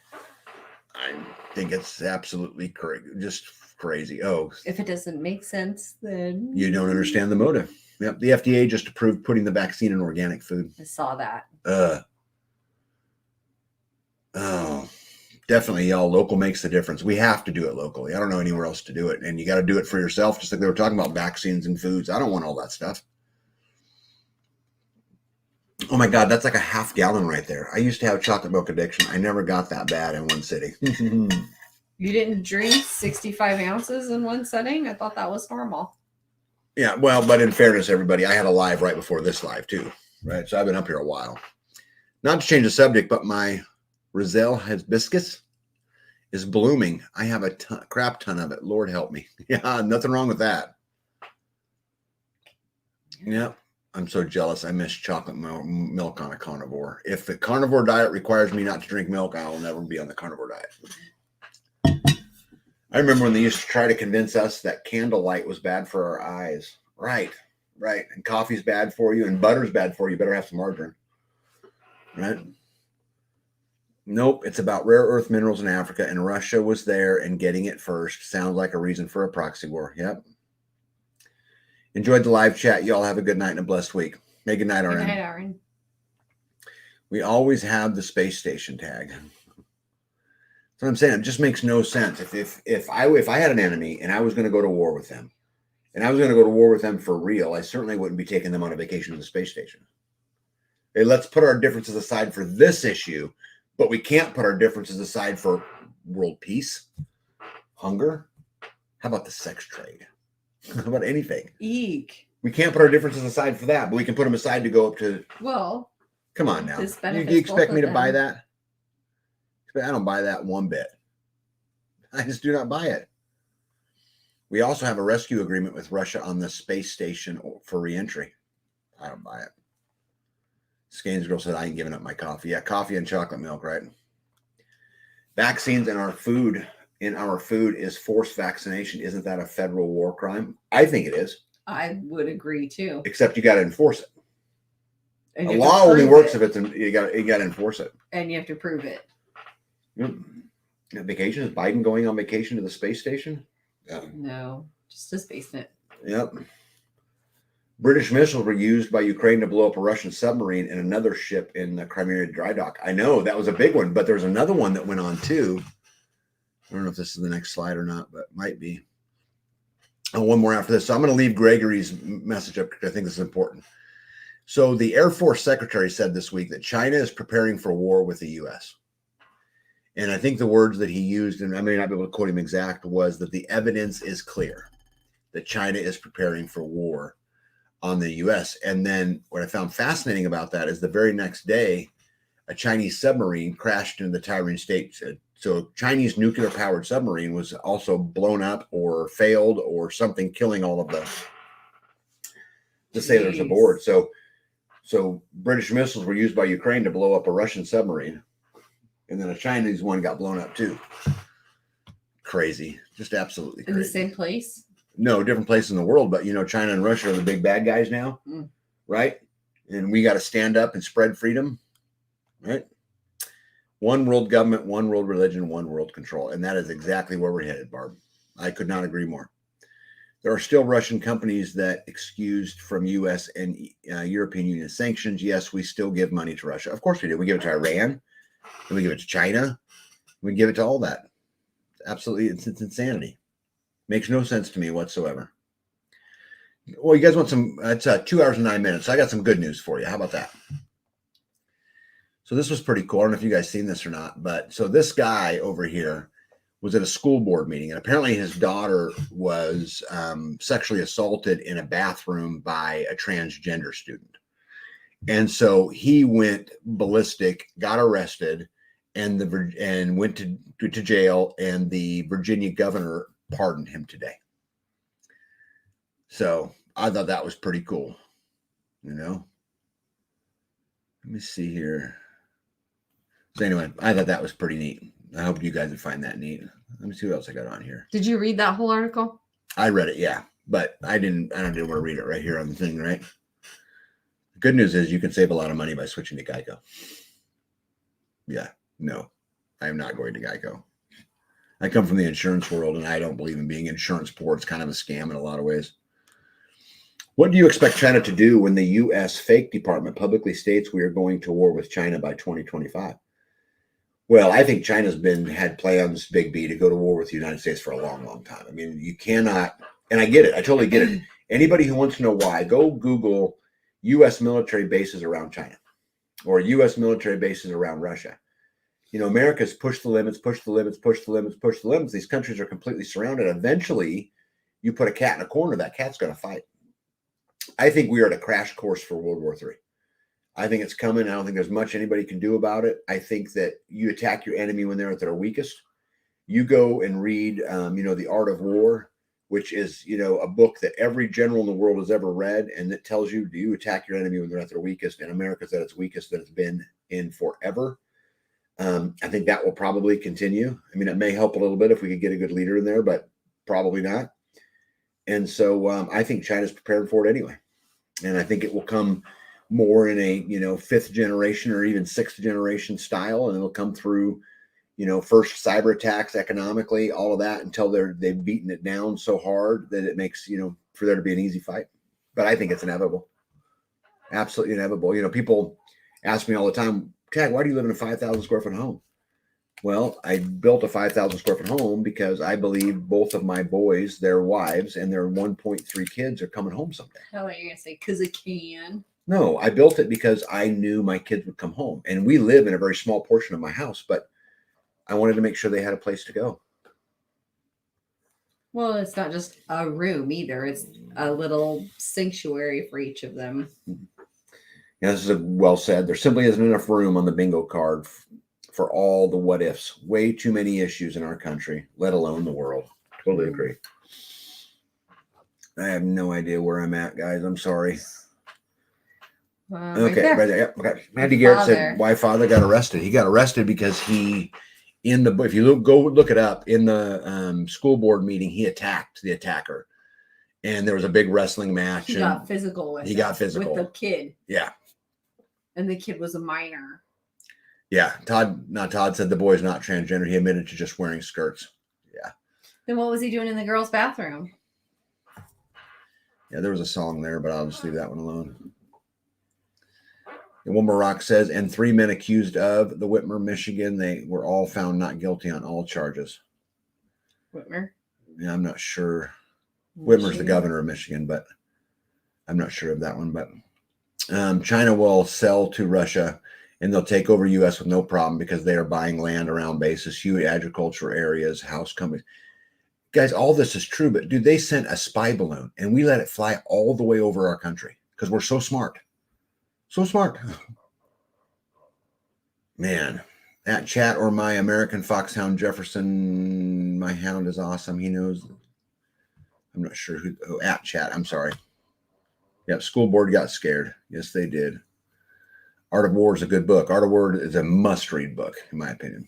I think it's absolutely just crazy. Oh, If it doesn't make sense, then you don't understand the motive. Yep. The FDA just approved putting the vaccine in organic food. I saw that. Oh, definitely, y'all. Local makes the difference. We have to do it locally. I don't know anywhere else to do it. And you got to do it for yourself, just like they were talking about vaccines and foods. I don't want all that stuff. Oh my God, that's like a half gallon right there. I used to have chocolate milk addiction. I never got that bad in one sitting. You didn't drink 65 ounces in one setting? I thought that was normal. Yeah, well, but in fairness, everybody, I had a live right before this live too, right? So I've been up here a while. Not to change the subject, but my Roselle hibiscus is blooming. I have a crap ton of it. Lord help me. Yeah, nothing wrong with that. Yeah. I'm so jealous. I miss chocolate milk on a carnivore. If the carnivore diet requires me not to drink milk, I will never be on the carnivore diet. I remember when they used to try to convince us that candlelight was bad for our eyes. Right. And coffee's bad for you and butter's bad for you. You better have some margarine. Right? Nope. It's about rare earth minerals in Africa, and Russia was there and getting it first. Sounds like a reason for a proxy war. Yep. Enjoyed the live chat. Y'all have a good night and a blessed week. Hey, good night, Aaron. Good night, Aaron. We always have the space station tag. That's what I'm saying. It just makes no sense. If I had an enemy and I was going to go to war with them, and I was going to go to war with them for real, I certainly wouldn't be taking them on a vacation to the space station. Hey, let's put our differences aside for this issue, but we can't put our differences aside for world peace, hunger. How about the sex trade? How about anything? Eek. We can't put our differences aside for that, but we can put them aside to go up to. Well, come on now. This You benefits expect both me of to buy them. that? I don't buy that one bit. I just do not buy it. We also have a rescue agreement with Russia on the space station for reentry. I don't buy it. Skanes girl said, I ain't giving up my coffee. Yeah, coffee and chocolate milk, right? Vaccines in our food is forced vaccination. Isn't that a federal war crime? I think it is. I would agree too. Except you got to enforce it. And A you have to law only prove works it. if you got to enforce it. And you have to prove it. Yep. Vacation, is Biden going on vacation to the space station? No, just a basement. Yep. British missiles were used by Ukraine to blow up a Russian submarine and another ship in the Crimea dry dock. I know that was a big one, but there's another one that went on too. I don't know if this is the next slide or not, but it might be. Oh, one more after this. So I'm going to leave Gregory's message up because I think this is important. So the Air Force Secretary said this week that China is preparing for war with the U.S. And I think the words that he used, and I may not be able to quote him exact, was that the evidence is clear that China is preparing for war on the U.S. And then what I found fascinating about that is the very next day, a Chinese submarine crashed into the Taiwan Strait. So a Chinese nuclear-powered submarine was also blown up or failed or something, killing all of the sailors aboard. So British missiles were used by Ukraine to blow up a Russian submarine. And then a Chinese one got blown up too. Crazy. Just absolutely crazy. In the same place? No, different places in the world, but China and Russia are the big bad guys now, right? And we got to stand up and spread freedom, right? One world government, one world religion, one world control. And that is exactly where we're headed, Barb. I could not agree more. There are still Russian companies that excused from U.S. and European Union sanctions. Yes, we still give money to Russia. Of course we do. We give it to Iran. And we give it to China. We give it to all that. Absolutely. It's insanity. Makes no sense to me whatsoever. Well, you guys want some, it's 2 hours and 9 minutes. So I got some good news for you. How about that? So this was pretty cool. I don't know if you guys seen this or not, but so this guy over here was at a school board meeting, and apparently his daughter was sexually assaulted in a bathroom by a transgender student. And so he went ballistic, got arrested, and went to jail. And the Virginia governor pardoned him today. So I thought that was pretty cool. You know, let me see here. So anyway, I thought that was pretty neat. I hope you guys would find that neat. Let me see what else I got on here. Did you read that whole article? I read it, yeah, but I didn't want to read it right here on the thing, right? The good news is you can save a lot of money by switching to Geico. Yeah, no, I am not going to Geico. I come from the insurance world, and I don't believe in being insurance poor. It's kind of a scam in a lot of ways. What do you expect China to do when the U.S. Fake Department publicly states we are going to war with China by 2025? Well, I think China's had plans, Big B, to go to war with the United States for a long, long time. I mean, you cannot, and I get it. I totally get it. Anybody who wants to know why, go Google U.S. military bases around China or U.S. military bases around Russia. You know, America's pushed the limits, pushed the limits, pushed the limits, pushed the limits. These countries are completely surrounded. Eventually, you put a cat in a corner, that cat's going to fight. I think we are at a crash course for World War III. I think it's coming. I don't think there's much anybody can do about it. I think that you attack your enemy when they're at their weakest. You go and read, The Art of War, which is, a book that every general in the world has ever read, and that tells you, do you attack your enemy when they're at their weakest? And America's at its weakest that it's been in forever. I think that will probably continue. I mean, it may help a little bit if we could get a good leader in there, but probably not. And so I think China's prepared for it anyway. And I think it will come more in a, fifth generation or even sixth generation style. And it'll come through, first cyber attacks economically, all of that until they've beaten it down so hard that it makes, for there to be an easy fight. But I think it's inevitable. Absolutely inevitable. People ask me all the time, Tag, why do you live in a 5,000 square foot home? Well, I built a 5,000 square foot home because I believe both of my boys, their wives, and their 1.3 kids are coming home someday. Oh, you're going to say, because it can. No, I built it because I knew my kids would come home. And we live in a very small portion of my house, but I wanted to make sure they had a place to go. Well, it's not just a room either. It's a little sanctuary for each of them. Yeah, this is well said. There simply isn't enough room on the bingo card for all the what ifs. Way too many issues in our country, let alone the world. Totally agree. I have no idea where I'm at, guys. I'm sorry. Okay, right there. Yep. Okay. Andy Garrett said why father got arrested. He got arrested because if you go look it up, in the school board meeting, he attacked the attacker. And there was a big wrestling match. He got physical with the kid. Yeah. And the kid was a minor. Yeah. Todd said the boy's not transgender. He admitted to just wearing skirts. Yeah. Then what was he doing in the girls' bathroom? Yeah, there was a song there, but I'll just leave that one alone. And Wilmer Rock says, and 3 men accused of the Whitmer, Michigan, they were all found not guilty on all charges. Whitmer? Yeah, I'm not sure. Whitmer's the governor of Michigan, but I'm not sure of that one. But China will sell to Russia, and they'll take over U.S. with no problem because they are buying land around bases, huge agricultural areas, house companies. Guys, all this is true, but dude, they sent a spy balloon, and we let it fly all the way over our country because we're so smart. So smart. Man, at chat or my American Foxhound Jefferson, my hound is awesome. He knows. I'm not sure who at chat. I'm sorry. Yep, school board got scared. Yes, they did. Art of War is a good book. Art of War is a must-read book, in my opinion.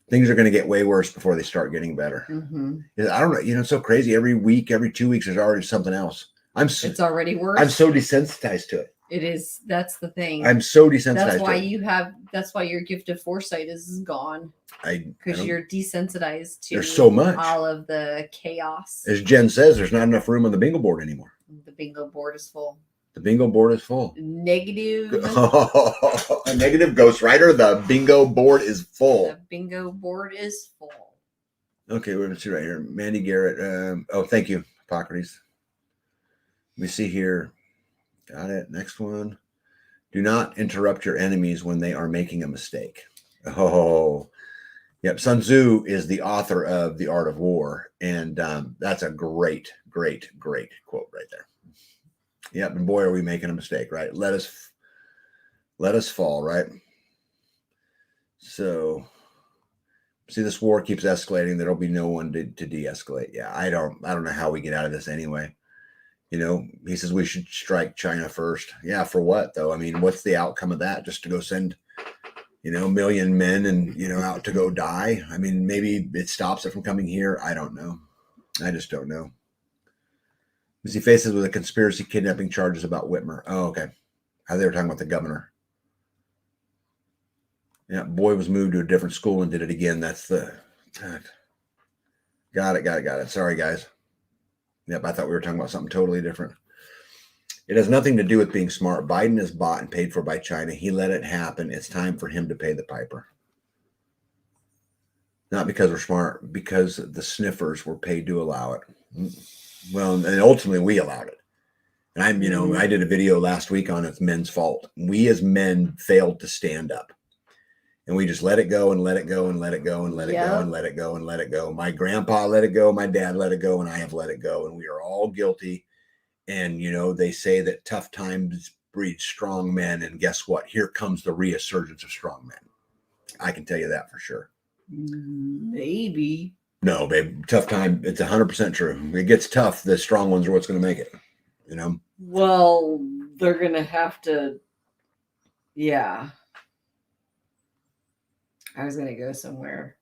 Things are going to get way worse before they start getting better. Mm-hmm. I don't know. It's so crazy. Every week, every 2 weeks, there's already something else. It's already worse. I'm so desensitized to it. It is. That's the thing. I'm so desensitized. That's why your gift of foresight is gone. Because you're desensitized to there's so much. All of the chaos. As Jen says, there's not enough room on the bingo board anymore. The bingo board is full. The bingo board is full. Negative. A negative Ghost Rider. The bingo board is full. The bingo board is full. Okay, we're going to see right here. Mandy Garrett. Thank you, Hippocrates. Let me see here. Got it. Next one. Do not interrupt your enemies when they are making a mistake. Oh, yep. Sun Tzu is the author of The Art of War. And that's a great, great, great quote right there. Yep. And boy, are we making a mistake, right? Let us fall, right? So, see, this war keeps escalating. There'll be no one to de-escalate. Yeah, I don't know how we get out of this anyway. You know, he says we should strike China first. Yeah, for what though? I mean, what's the outcome of that? Just to go send, a million men and, out to go die? I mean, maybe it stops it from coming here. I don't know. I just don't know. As he faces with a conspiracy kidnapping charges about Whitmer. Oh, okay. How they were talking about the governor. Yeah, boy was moved to a different school and did it again. That's the... Got it. Sorry, guys. Yep, I thought we were talking about something totally different. It has nothing to do with being smart. Biden is bought and paid for by China. He let it happen. It's time for him to pay the piper. Not because we're smart, because the sniffers were paid to allow it. Well, and ultimately we allowed it. And I did a video last week on it's men's fault. We as men failed to stand up. And we just let it go and let it go and let it go and let it go and let it go and let it go. My grandpa let it go. My dad let it go. And I have let it go. And we are all guilty. And, they say that tough times breed strong men. And guess what? Here comes the resurgence of strong men. I can tell you that for sure. Maybe. No, babe. Tough time. It's 100% true. It gets tough. The strong ones are what's going to make it. Well, they're going to have to. Yeah. I was going to go somewhere.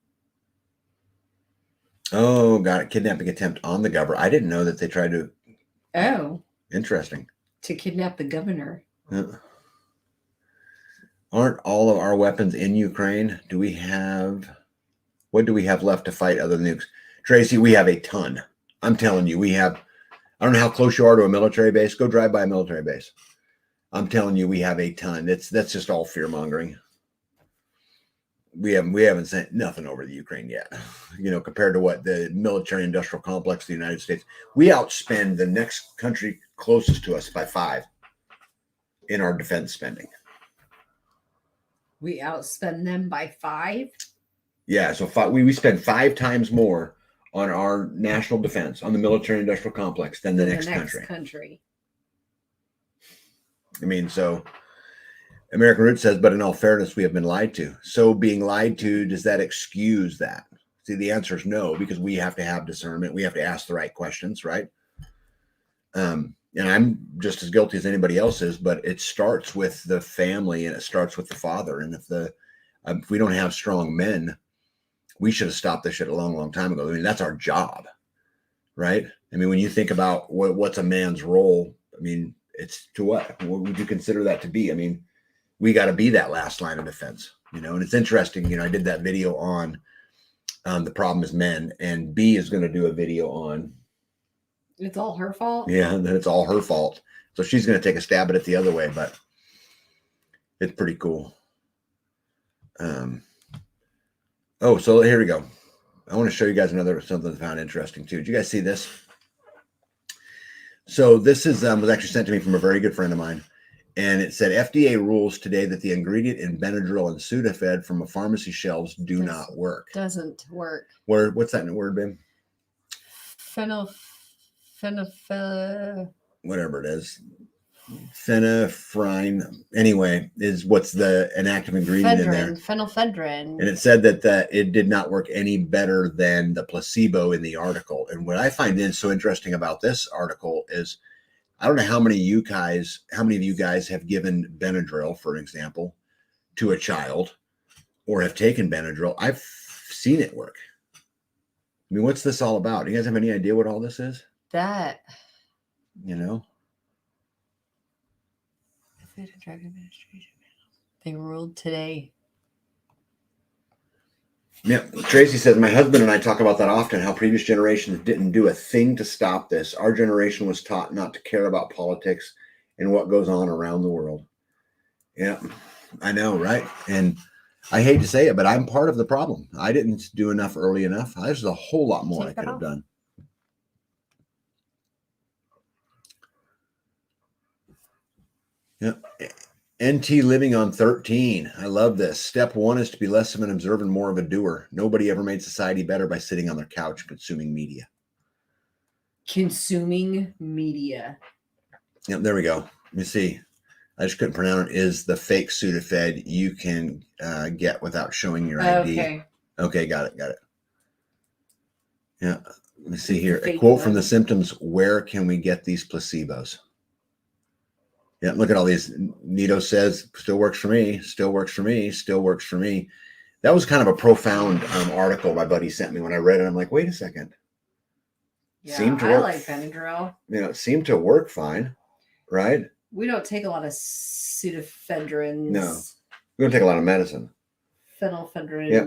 Oh, got it. Kidnapping attempt on the governor. I didn't know that they tried to. Oh. Interesting. To kidnap the governor. Aren't all of our weapons in Ukraine? What do we have left to fight other than nukes? Tracy, we have a ton. I'm telling you, I don't know how close you are to a military base. Go drive by a military base. I'm telling you, we have a ton. That's just all fear mongering. We haven't sent nothing over to Ukraine yet, compared to what the military industrial complex of the United States. We outspend the next country closest to us by 5 in our defense spending. We outspend them by 5? Yeah, so we spend 5 times more on our national defense, on the military industrial complex than the next country. I mean, so American Root says, but in all fairness, we have been lied to. So being lied to, does that excuse that? See, the answer is no, because we have to have discernment. We have to ask the right questions, right? And I'm just as guilty as anybody else is, but it starts with the family and it starts with the father. And if we don't have strong men, we should have stopped this shit a long, long time ago. I mean, that's our job, right? I mean, when you think about what's a man's role, I mean, it's to what? What would you consider that to be? I mean, we got to be that last line of defense, and it's interesting. I did that video on the problem is men, and B is going to do a video on it's all her fault. Yeah, that it's all her fault. So she's going to take a stab at it the other way, but it's pretty cool. So here we go. I want to show you guys something I found interesting too. Did you guys see this? So this is was actually sent to me from a very good friend of mine. And it said FDA rules today that the ingredient in Benadryl and Sudafed from a pharmacy shelves do not work. Doesn't work. What's that word, babe? Whatever it is. Phenephrine. Anyway, is what's the inactive ingredient in there? Phenylphedrine. And it said that it did not work any better than the placebo in the article. And what I find so interesting about this article is, I don't know how many of you guys have given Benadryl, for example, to a child or have taken Benadryl. I've seen it work. I mean, what's this all about? Do you guys have any idea what all this is? That. Food and Drug Administration. They ruled today. Yeah, Tracy says, my husband and I talk about that often, how previous generations didn't do a thing to stop this. Our generation was taught not to care about politics and what goes on around the world. Yeah, I know, right? And I hate to say it, but I'm part of the problem. I didn't do enough early enough. There's a whole lot more I could have done. Yeah. NT living on 13. I love this. Step 1 is to be less of an observer and more of a doer. Nobody ever made society better by sitting on their couch and consuming media. Consuming media. Yep, there we go. Let me see. I just couldn't pronounce it. Is the fake Sudafed you can get without showing your ID. Okay. Okay, got it. Yeah, let me see here. A Fake quote from one. The Symptoms. Where can we get these placebos? Yeah, look at all these. Nito says, still works for me, still works for me, still works for me. That was kind of a profound article my buddy sent me. When I read it, I'm like, wait a second. Yeah, Seemed to I work. like Benadryl. It seemed to work fine, right? We don't take a lot of pseudoephedrins. No. We don't take a lot of medicine. Phenylphedrins. Yep.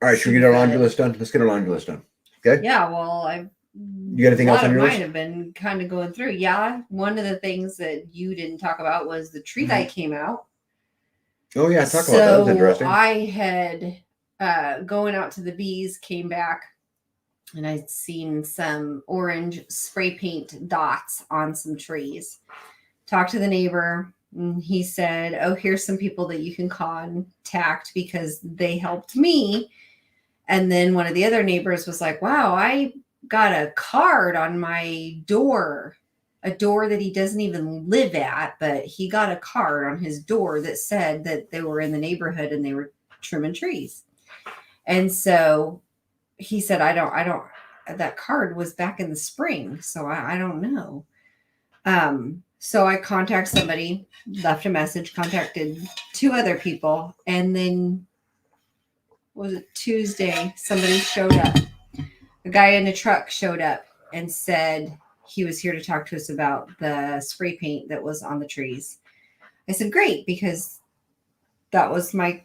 All right, should we get our laundry list done? Let's get our laundry list done. Okay? Yeah, well, You got anything else on your mine list? have been kind of going through. Yeah, one of the things that you didn't talk about was the tree that came out. Oh, yeah, talk about that. That was interesting. I had going out to the bees, came back, and I'd seen some orange spray paint dots on some trees. Talked to the neighbor, and he said, oh, here's some people that you can contact because they helped me. And then one of the other neighbors was like, wow, I got a card on my door, a door that he doesn't even live at, but he got a card on his door that said that they were in the neighborhood and they were trimming trees. And so he said, I don't, that card was back in the spring. So I don't know. So I contacted somebody, left a message, contacted 2 other people. And then was it Tuesday? Somebody showed up. A guy in a truck showed up and said he was here to talk to us about the spray paint that was on the trees. I said, great, because that was my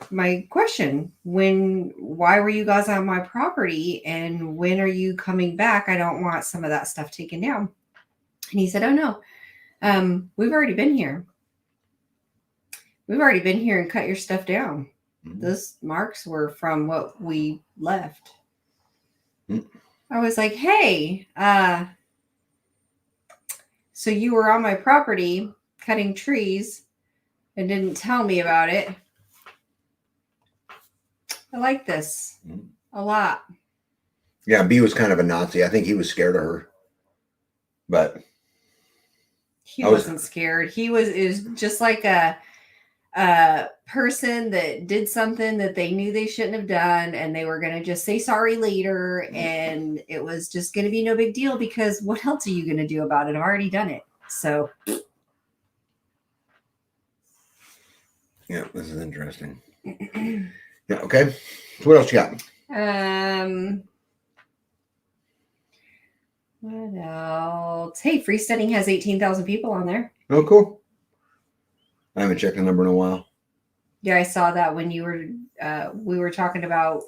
question. Why were you guys on my property? And when are you coming back? I don't want some of that stuff taken down. And he said, oh no, we've already been here. We've already been here and cut your stuff down. Those marks were from what we left. I was like, hey, so you were on my property cutting trees and didn't tell me about it. I like this a lot. Yeah, B was kind of a Nazi. I think he was scared of her. But he wasn't scared. It was just like a person that did something that they knew they shouldn't have done, and they were going to just say sorry later, and it was just going to be no big deal because what else are you going to do about it? I've already done it. So yeah, this is interesting. Yeah, okay. So what else you got? What else? Hey, Freesteading has 18,000 people on there. Oh, cool. I haven't checked the number in a while. Yeah, I saw that when you were we were talking about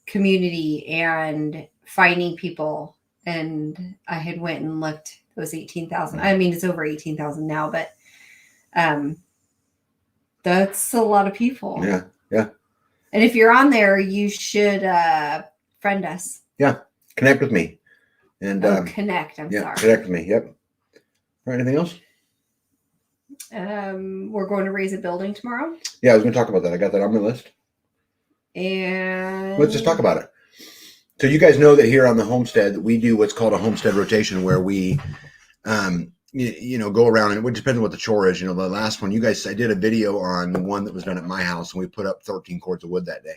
community and finding people, and I had went and looked. It was 18,000. I mean, it's over 18,000 now, but that's a lot of people. Yeah, yeah. And if you're on there, you should friend us. Yeah, connect with me. And connect. I'm sorry. Connect with me. Yep. All right, anything else? We're going to raise a building tomorrow. Yeah, I was going to talk about that. I got that on my list. And let's just talk about it. So you guys know that here on the homestead, we do what's called a homestead rotation, where we, go around, and it depends on what the chore is. The last one, I did a video on the one that was done at my house, and we put up 13 cords of wood that day.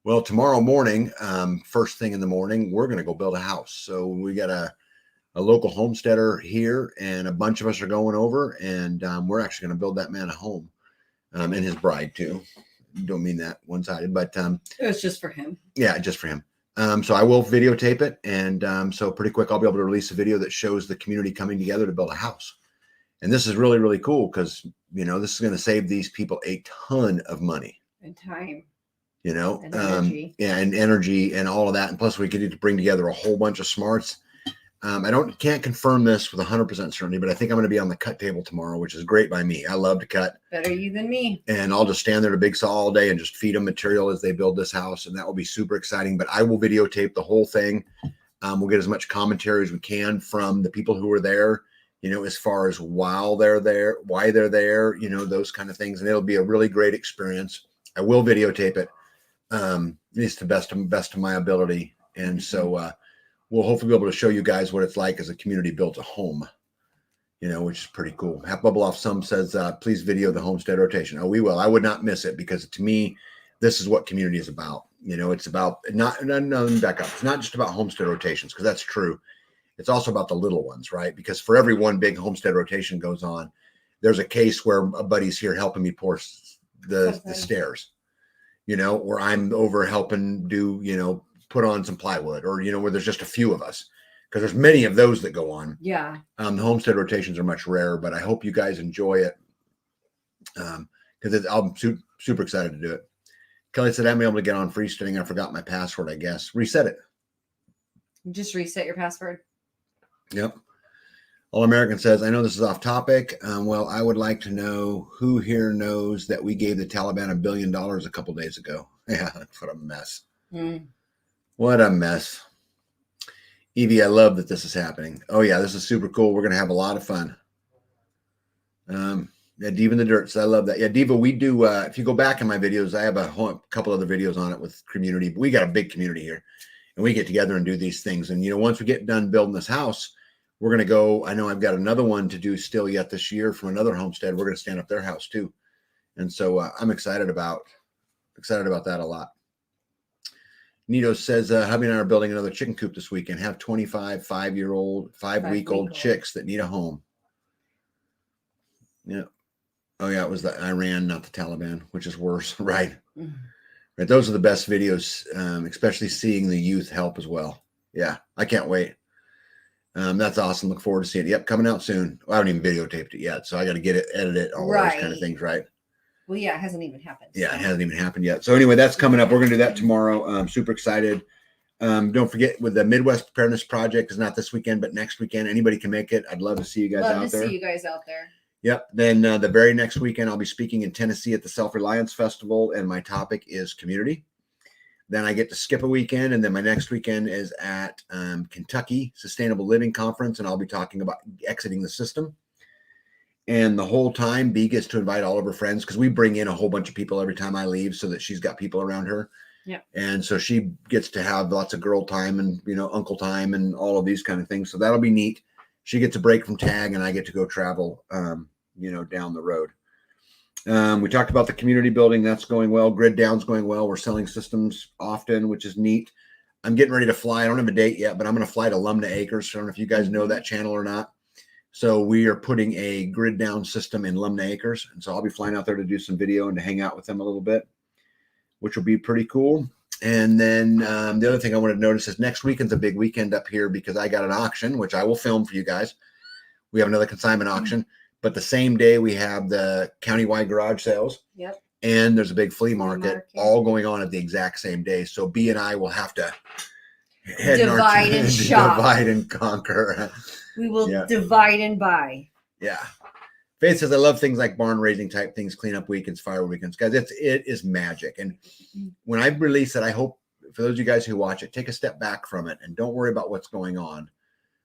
Well, tomorrow morning, first thing in the morning, we're going to go build a house. So we got a local homesteader here, and a bunch of us are going over, and we're actually going to build that man a home, and his bride too. Don't mean that one-sided, but it was just for him. Yeah, just for him. So I will videotape it, and so pretty quick I'll be able to release a video that shows the community coming together to build a house. And this is really, really cool because this is going to save these people a ton of money and time. And energy. And energy and all of that. And plus we get to bring together a whole bunch of smarts. I can't confirm this with 100% certainty, but I think I'm going to be on the cut table tomorrow, which is great by me. I love to cut. Better you than me. And I'll just stand there at a big saw all day and just feed them material as they build this house. And that will be super exciting, but I will videotape the whole thing. We'll get as much commentary as we can from the people who are there, as far as why they're there, those kind of things. And it'll be a really great experience. I will videotape it, at least the best of my ability. And so we'll hopefully be able to show you guys what it's like as a community built a home, which is pretty cool. Half Bubble Off Some says, please video the homestead rotation. Oh, we will. I would not miss it, because to me, this is what community is about. It's about back up. It's not just about homestead rotations, because that's true. It's also about the little ones, right? Because for every one big homestead rotation goes on, there's a case where a buddy's here helping me pour the stairs, where I'm over helping do, put on some plywood, or, where there's just a few of us, because there's many of those that go on. Yeah. The homestead rotations are much rarer, but I hope you guys enjoy it. Because I'm super excited to do it. Kelly said, I'm able to get on freestanding. I forgot my password, I guess. Reset it. Just reset your password. Yep. All American says, I know this is off topic. Well, I would like to know who here knows that we gave the Taliban $1 billion a couple days ago. Yeah, what a mess. What a mess. Evie, I love that this is happening. Oh, yeah, this is super cool. We're going to have a lot of fun. Yeah, Diva in the Dirt. So I love that. Yeah, Diva, we do, if you go back in my videos, I have a couple other videos on it with community. We got a big community here, and we get together and do these things. And, once we get done building this house, we're going to go. I know I've got another one to do still yet this year from another homestead. We're going to stand up their house too. And so I'm excited about that a lot. Nito says, hubby and I are building another chicken coop this weekend. Have 25 5-week-old chicks that need a home. Yeah. Oh yeah, it was the Iran, not the Taliban, which is worse, right? Right. Those are the best videos, especially seeing the youth help as well. Yeah, I can't wait. That's awesome. Look forward to seeing it. Yep, coming out soon. Well, I haven't even videotaped it yet, so I got to get it, edit it, all those kind of things, right? Well, yeah, it hasn't even happened. Yeah, it hasn't even happened yet. So anyway, that's coming up. We're going to do that tomorrow. I'm super excited. Don't forget, with the Midwest Preparedness Project is not this weekend, but next weekend. Anybody can make it. I'd love to see you guys out there. Love to see you guys out there. Yep. Then the very next weekend, I'll be speaking in Tennessee at the Self-Reliance Festival, and my topic is community. Then I get to skip a weekend, and then my next weekend is at Kentucky Sustainable Living Conference, and I'll be talking about exiting the system. And the whole time, B gets to invite all of her friends, because we bring in a whole bunch of people every time I leave, so that she's got people around her. Yeah. And so she gets to have lots of girl time and uncle time and all of these kind of things. So that'll be neat. She gets a break from tag, and I get to go travel, down the road. We talked about the community building. That's going well. Grid down's going well. We're selling systems often, which is neat. I'm getting ready to fly. I don't have a date yet, but I'm going to fly to Lumna Acres. I don't know if you guys know that channel or not. So we are putting a grid down system in Lumna Acres. And so I'll be flying out there to do some video and to hang out with them a little bit, which will be pretty cool. And then the other thing I wanted to notice is next weekend's a big weekend up here, because I got an auction, which I will film for you guys. We have another consignment auction. But the same day we have the countywide garage sales. Yep. And there's a big flea market all going on at the exact same day. So B and I will have to divide and shop. Divide and conquer. We will divide and buy. Yeah. Faith says, I love things like barn raising type things, cleanup weekends, fire weekends. Guys, it is magic. And when I release it, I hope for those of you guys who watch it, take a step back from it and don't worry about what's going on.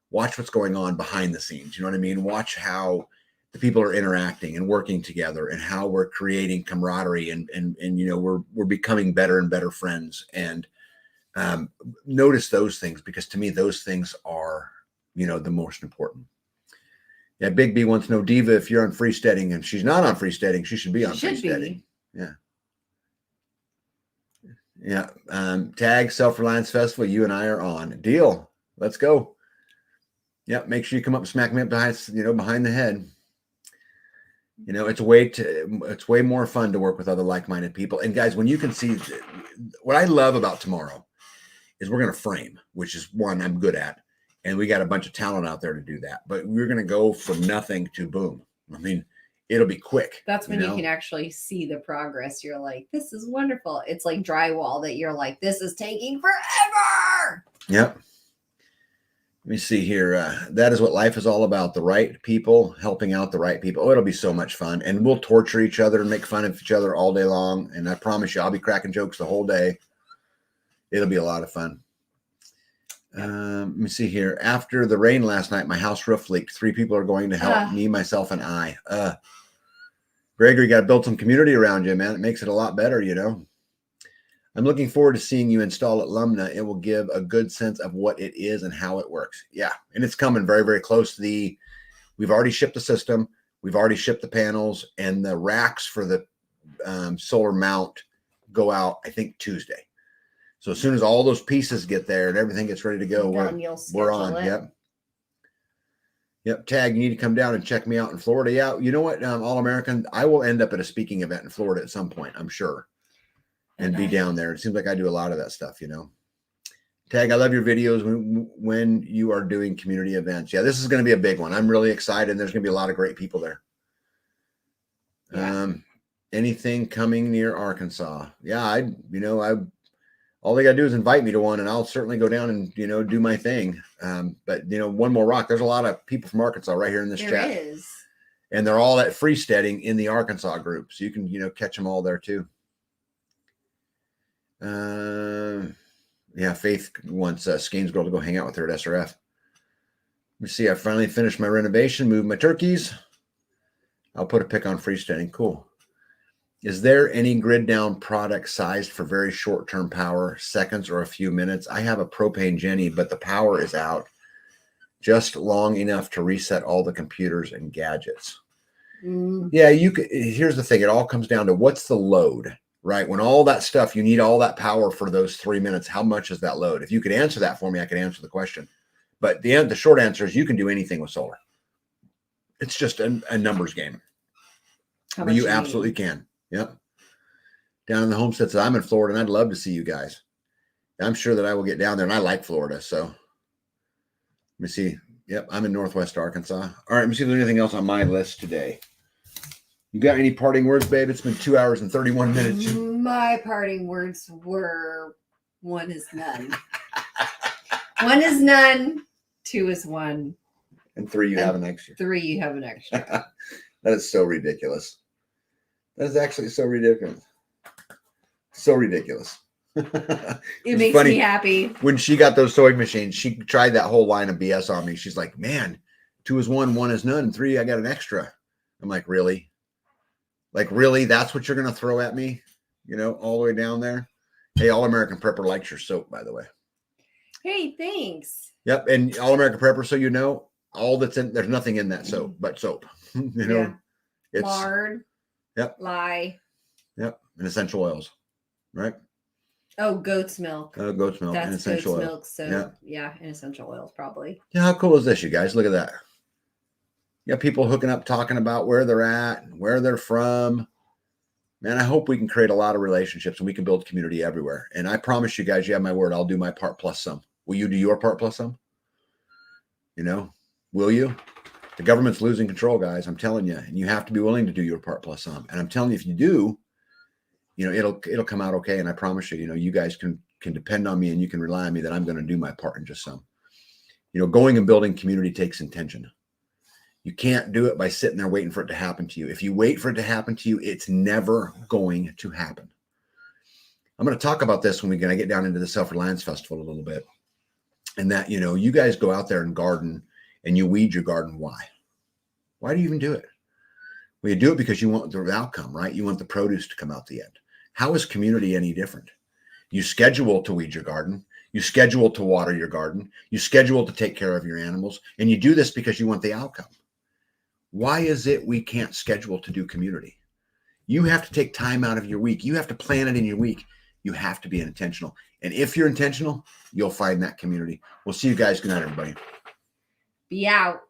Watch what's going on behind the scenes. You know what I mean? Watch how the people are interacting and working together, and how we're creating camaraderie, and we're becoming better and better friends. And notice those things, because to me, those things are, the most important. Yeah. Big B wants to know, Diva, if you're on freesteading, and she's not on freesteading, she should be on freesteading. Yeah. Yeah. Tag Self-Reliance Festival. You and I are on. Deal. Let's go. Yeah. Make sure you come up and smack me up behind the head. It's way more fun to work with other like-minded people. And guys, when you can see, what I love about tomorrow is we're going to frame, which is one I'm good at. And we got a bunch of talent out there to do that, but we're going to go from nothing to boom. I mean, it'll be quick. That's when you can actually see the progress. You're like, this is wonderful. It's like drywall that you're like, this is taking forever. Yep. Let me see here. That is what life is all about. The right people helping out the right people. Oh, it'll be so much fun. And we'll torture each other and make fun of each other all day long. And I promise you, I'll be cracking jokes the whole day. It'll be a lot of fun. Let me see here. After the rain last night, my house roof leaked. 3 people are going to help me, myself, and I. Gregory, got to build some community around you, man. It makes it a lot better, you know. I'm looking forward to seeing you install Alumna. It will give a good sense of what it is and how it works. Yeah, and it's coming very, very close. We've already shipped the system. We've already shipped the panels, and the racks for the solar mount go out, I think, Tuesday. So as soon as all those pieces get there and everything gets ready to go, we're on. Yep. Yep. Tag, you need to come down and check me out in Florida. Yeah. You know what? All American, I will end up at a speaking event in Florida at some point, I'm sure, and be down there. It seems like I do a lot of that stuff, you know. Tag, I love your videos when you are doing community events. Yeah, this is going to be a big one. I'm really excited. There's going to be a lot of great people there. Yeah. Anything coming near Arkansas? Yeah, all they got to do is invite me to one, and I'll certainly go down and, you know, do my thing. But, you know, one more rock. There's a lot of people from Arkansas right here in this chat. There is. And they're all at freesteading in the Arkansas group. So you can, you know, catch them all there too. Yeah, Faith wants Skane's girl to go hang out with her at SRF. Let me see. I finally finished my renovation, moved my turkeys. I'll put a pic on freesteading. Cool. Is there any grid down product sized for very short-term power, seconds or a few minutes? I have a propane Jenny, but the power is out just long enough to reset all the computers and gadgets. Yeah, here's the thing. It all comes down to what's the load, right? When all that stuff, you need all that power for those 3 minutes. How much is that load? If you could answer that for me, I could answer the question. But the short answer is you can do anything with solar. It's just a numbers game. But you absolutely can. Yep. Down in the homesteads, I'm in Florida, and I'd love to see you guys. I'm sure that I will get down there, and I like Florida. So let me see. Yep, I'm in Northwest Arkansas. All right, let me see if there's anything else on my list today. You got any parting words, babe? It's been 2 hours and 31 minutes. My parting words were 1 is none. 1 is none. 2 is 1. And 3 you have an extra. 3 you have an extra. That is so ridiculous. That is actually so ridiculous. So ridiculous. It makes me happy. When she got those sewing machines, she tried that whole line of BS on me. She's like, man, 2 is 1, 1 is none, 3, I got an extra. I'm like, really? Like, really? That's what you're going to throw at me? You know, all the way down there? Hey, All American Prepper likes your soap, by the way. Hey, thanks. Yep. And All American Prepper, so you know, all that's in, there's nothing in that soap but soap. You know, it's lard. Yep. Lye. Yep. And essential oils, right? Oh, goat's milk. Goat's milk. That's and essential goat's oils. milk. So yeah, and essential oils probably. Yeah. How cool is this, you guys? Look at that. You got people hooking up, talking about where they're at, where they're from. Man, I hope we can create a lot of relationships and we can build community everywhere. And I promise you guys, you have my word, I'll do my part plus some. Will you do your part plus some? You know, will you? The government's losing control, guys. I'm telling you, and you have to be willing to do your part plus some. And I'm telling you, if you do, you know, it'll come out okay. And I promise you, you know, you guys can depend on me and you can rely on me that I'm going to do my part in just some. You know, going and building community takes intention. You can't do it by sitting there waiting for it to happen to you. If you wait for it to happen to you, it's never going to happen. I'm going to talk about this when I get down into the Self-Reliance Festival a little bit. And that, you know, you guys go out there and garden and you weed your garden. Why? Why do you even do it? Well, you do it because you want the outcome, right? You want the produce to come out the end. How is community any different? You schedule to weed your garden. You schedule to water your garden. You schedule to take care of your animals. And you do this because you want the outcome. Why is it we can't schedule to do community? You have to take time out of your week. You have to plan it in your week. You have to be intentional. And if you're intentional, you'll find that community. We'll see you guys. Good night, everybody. Be out.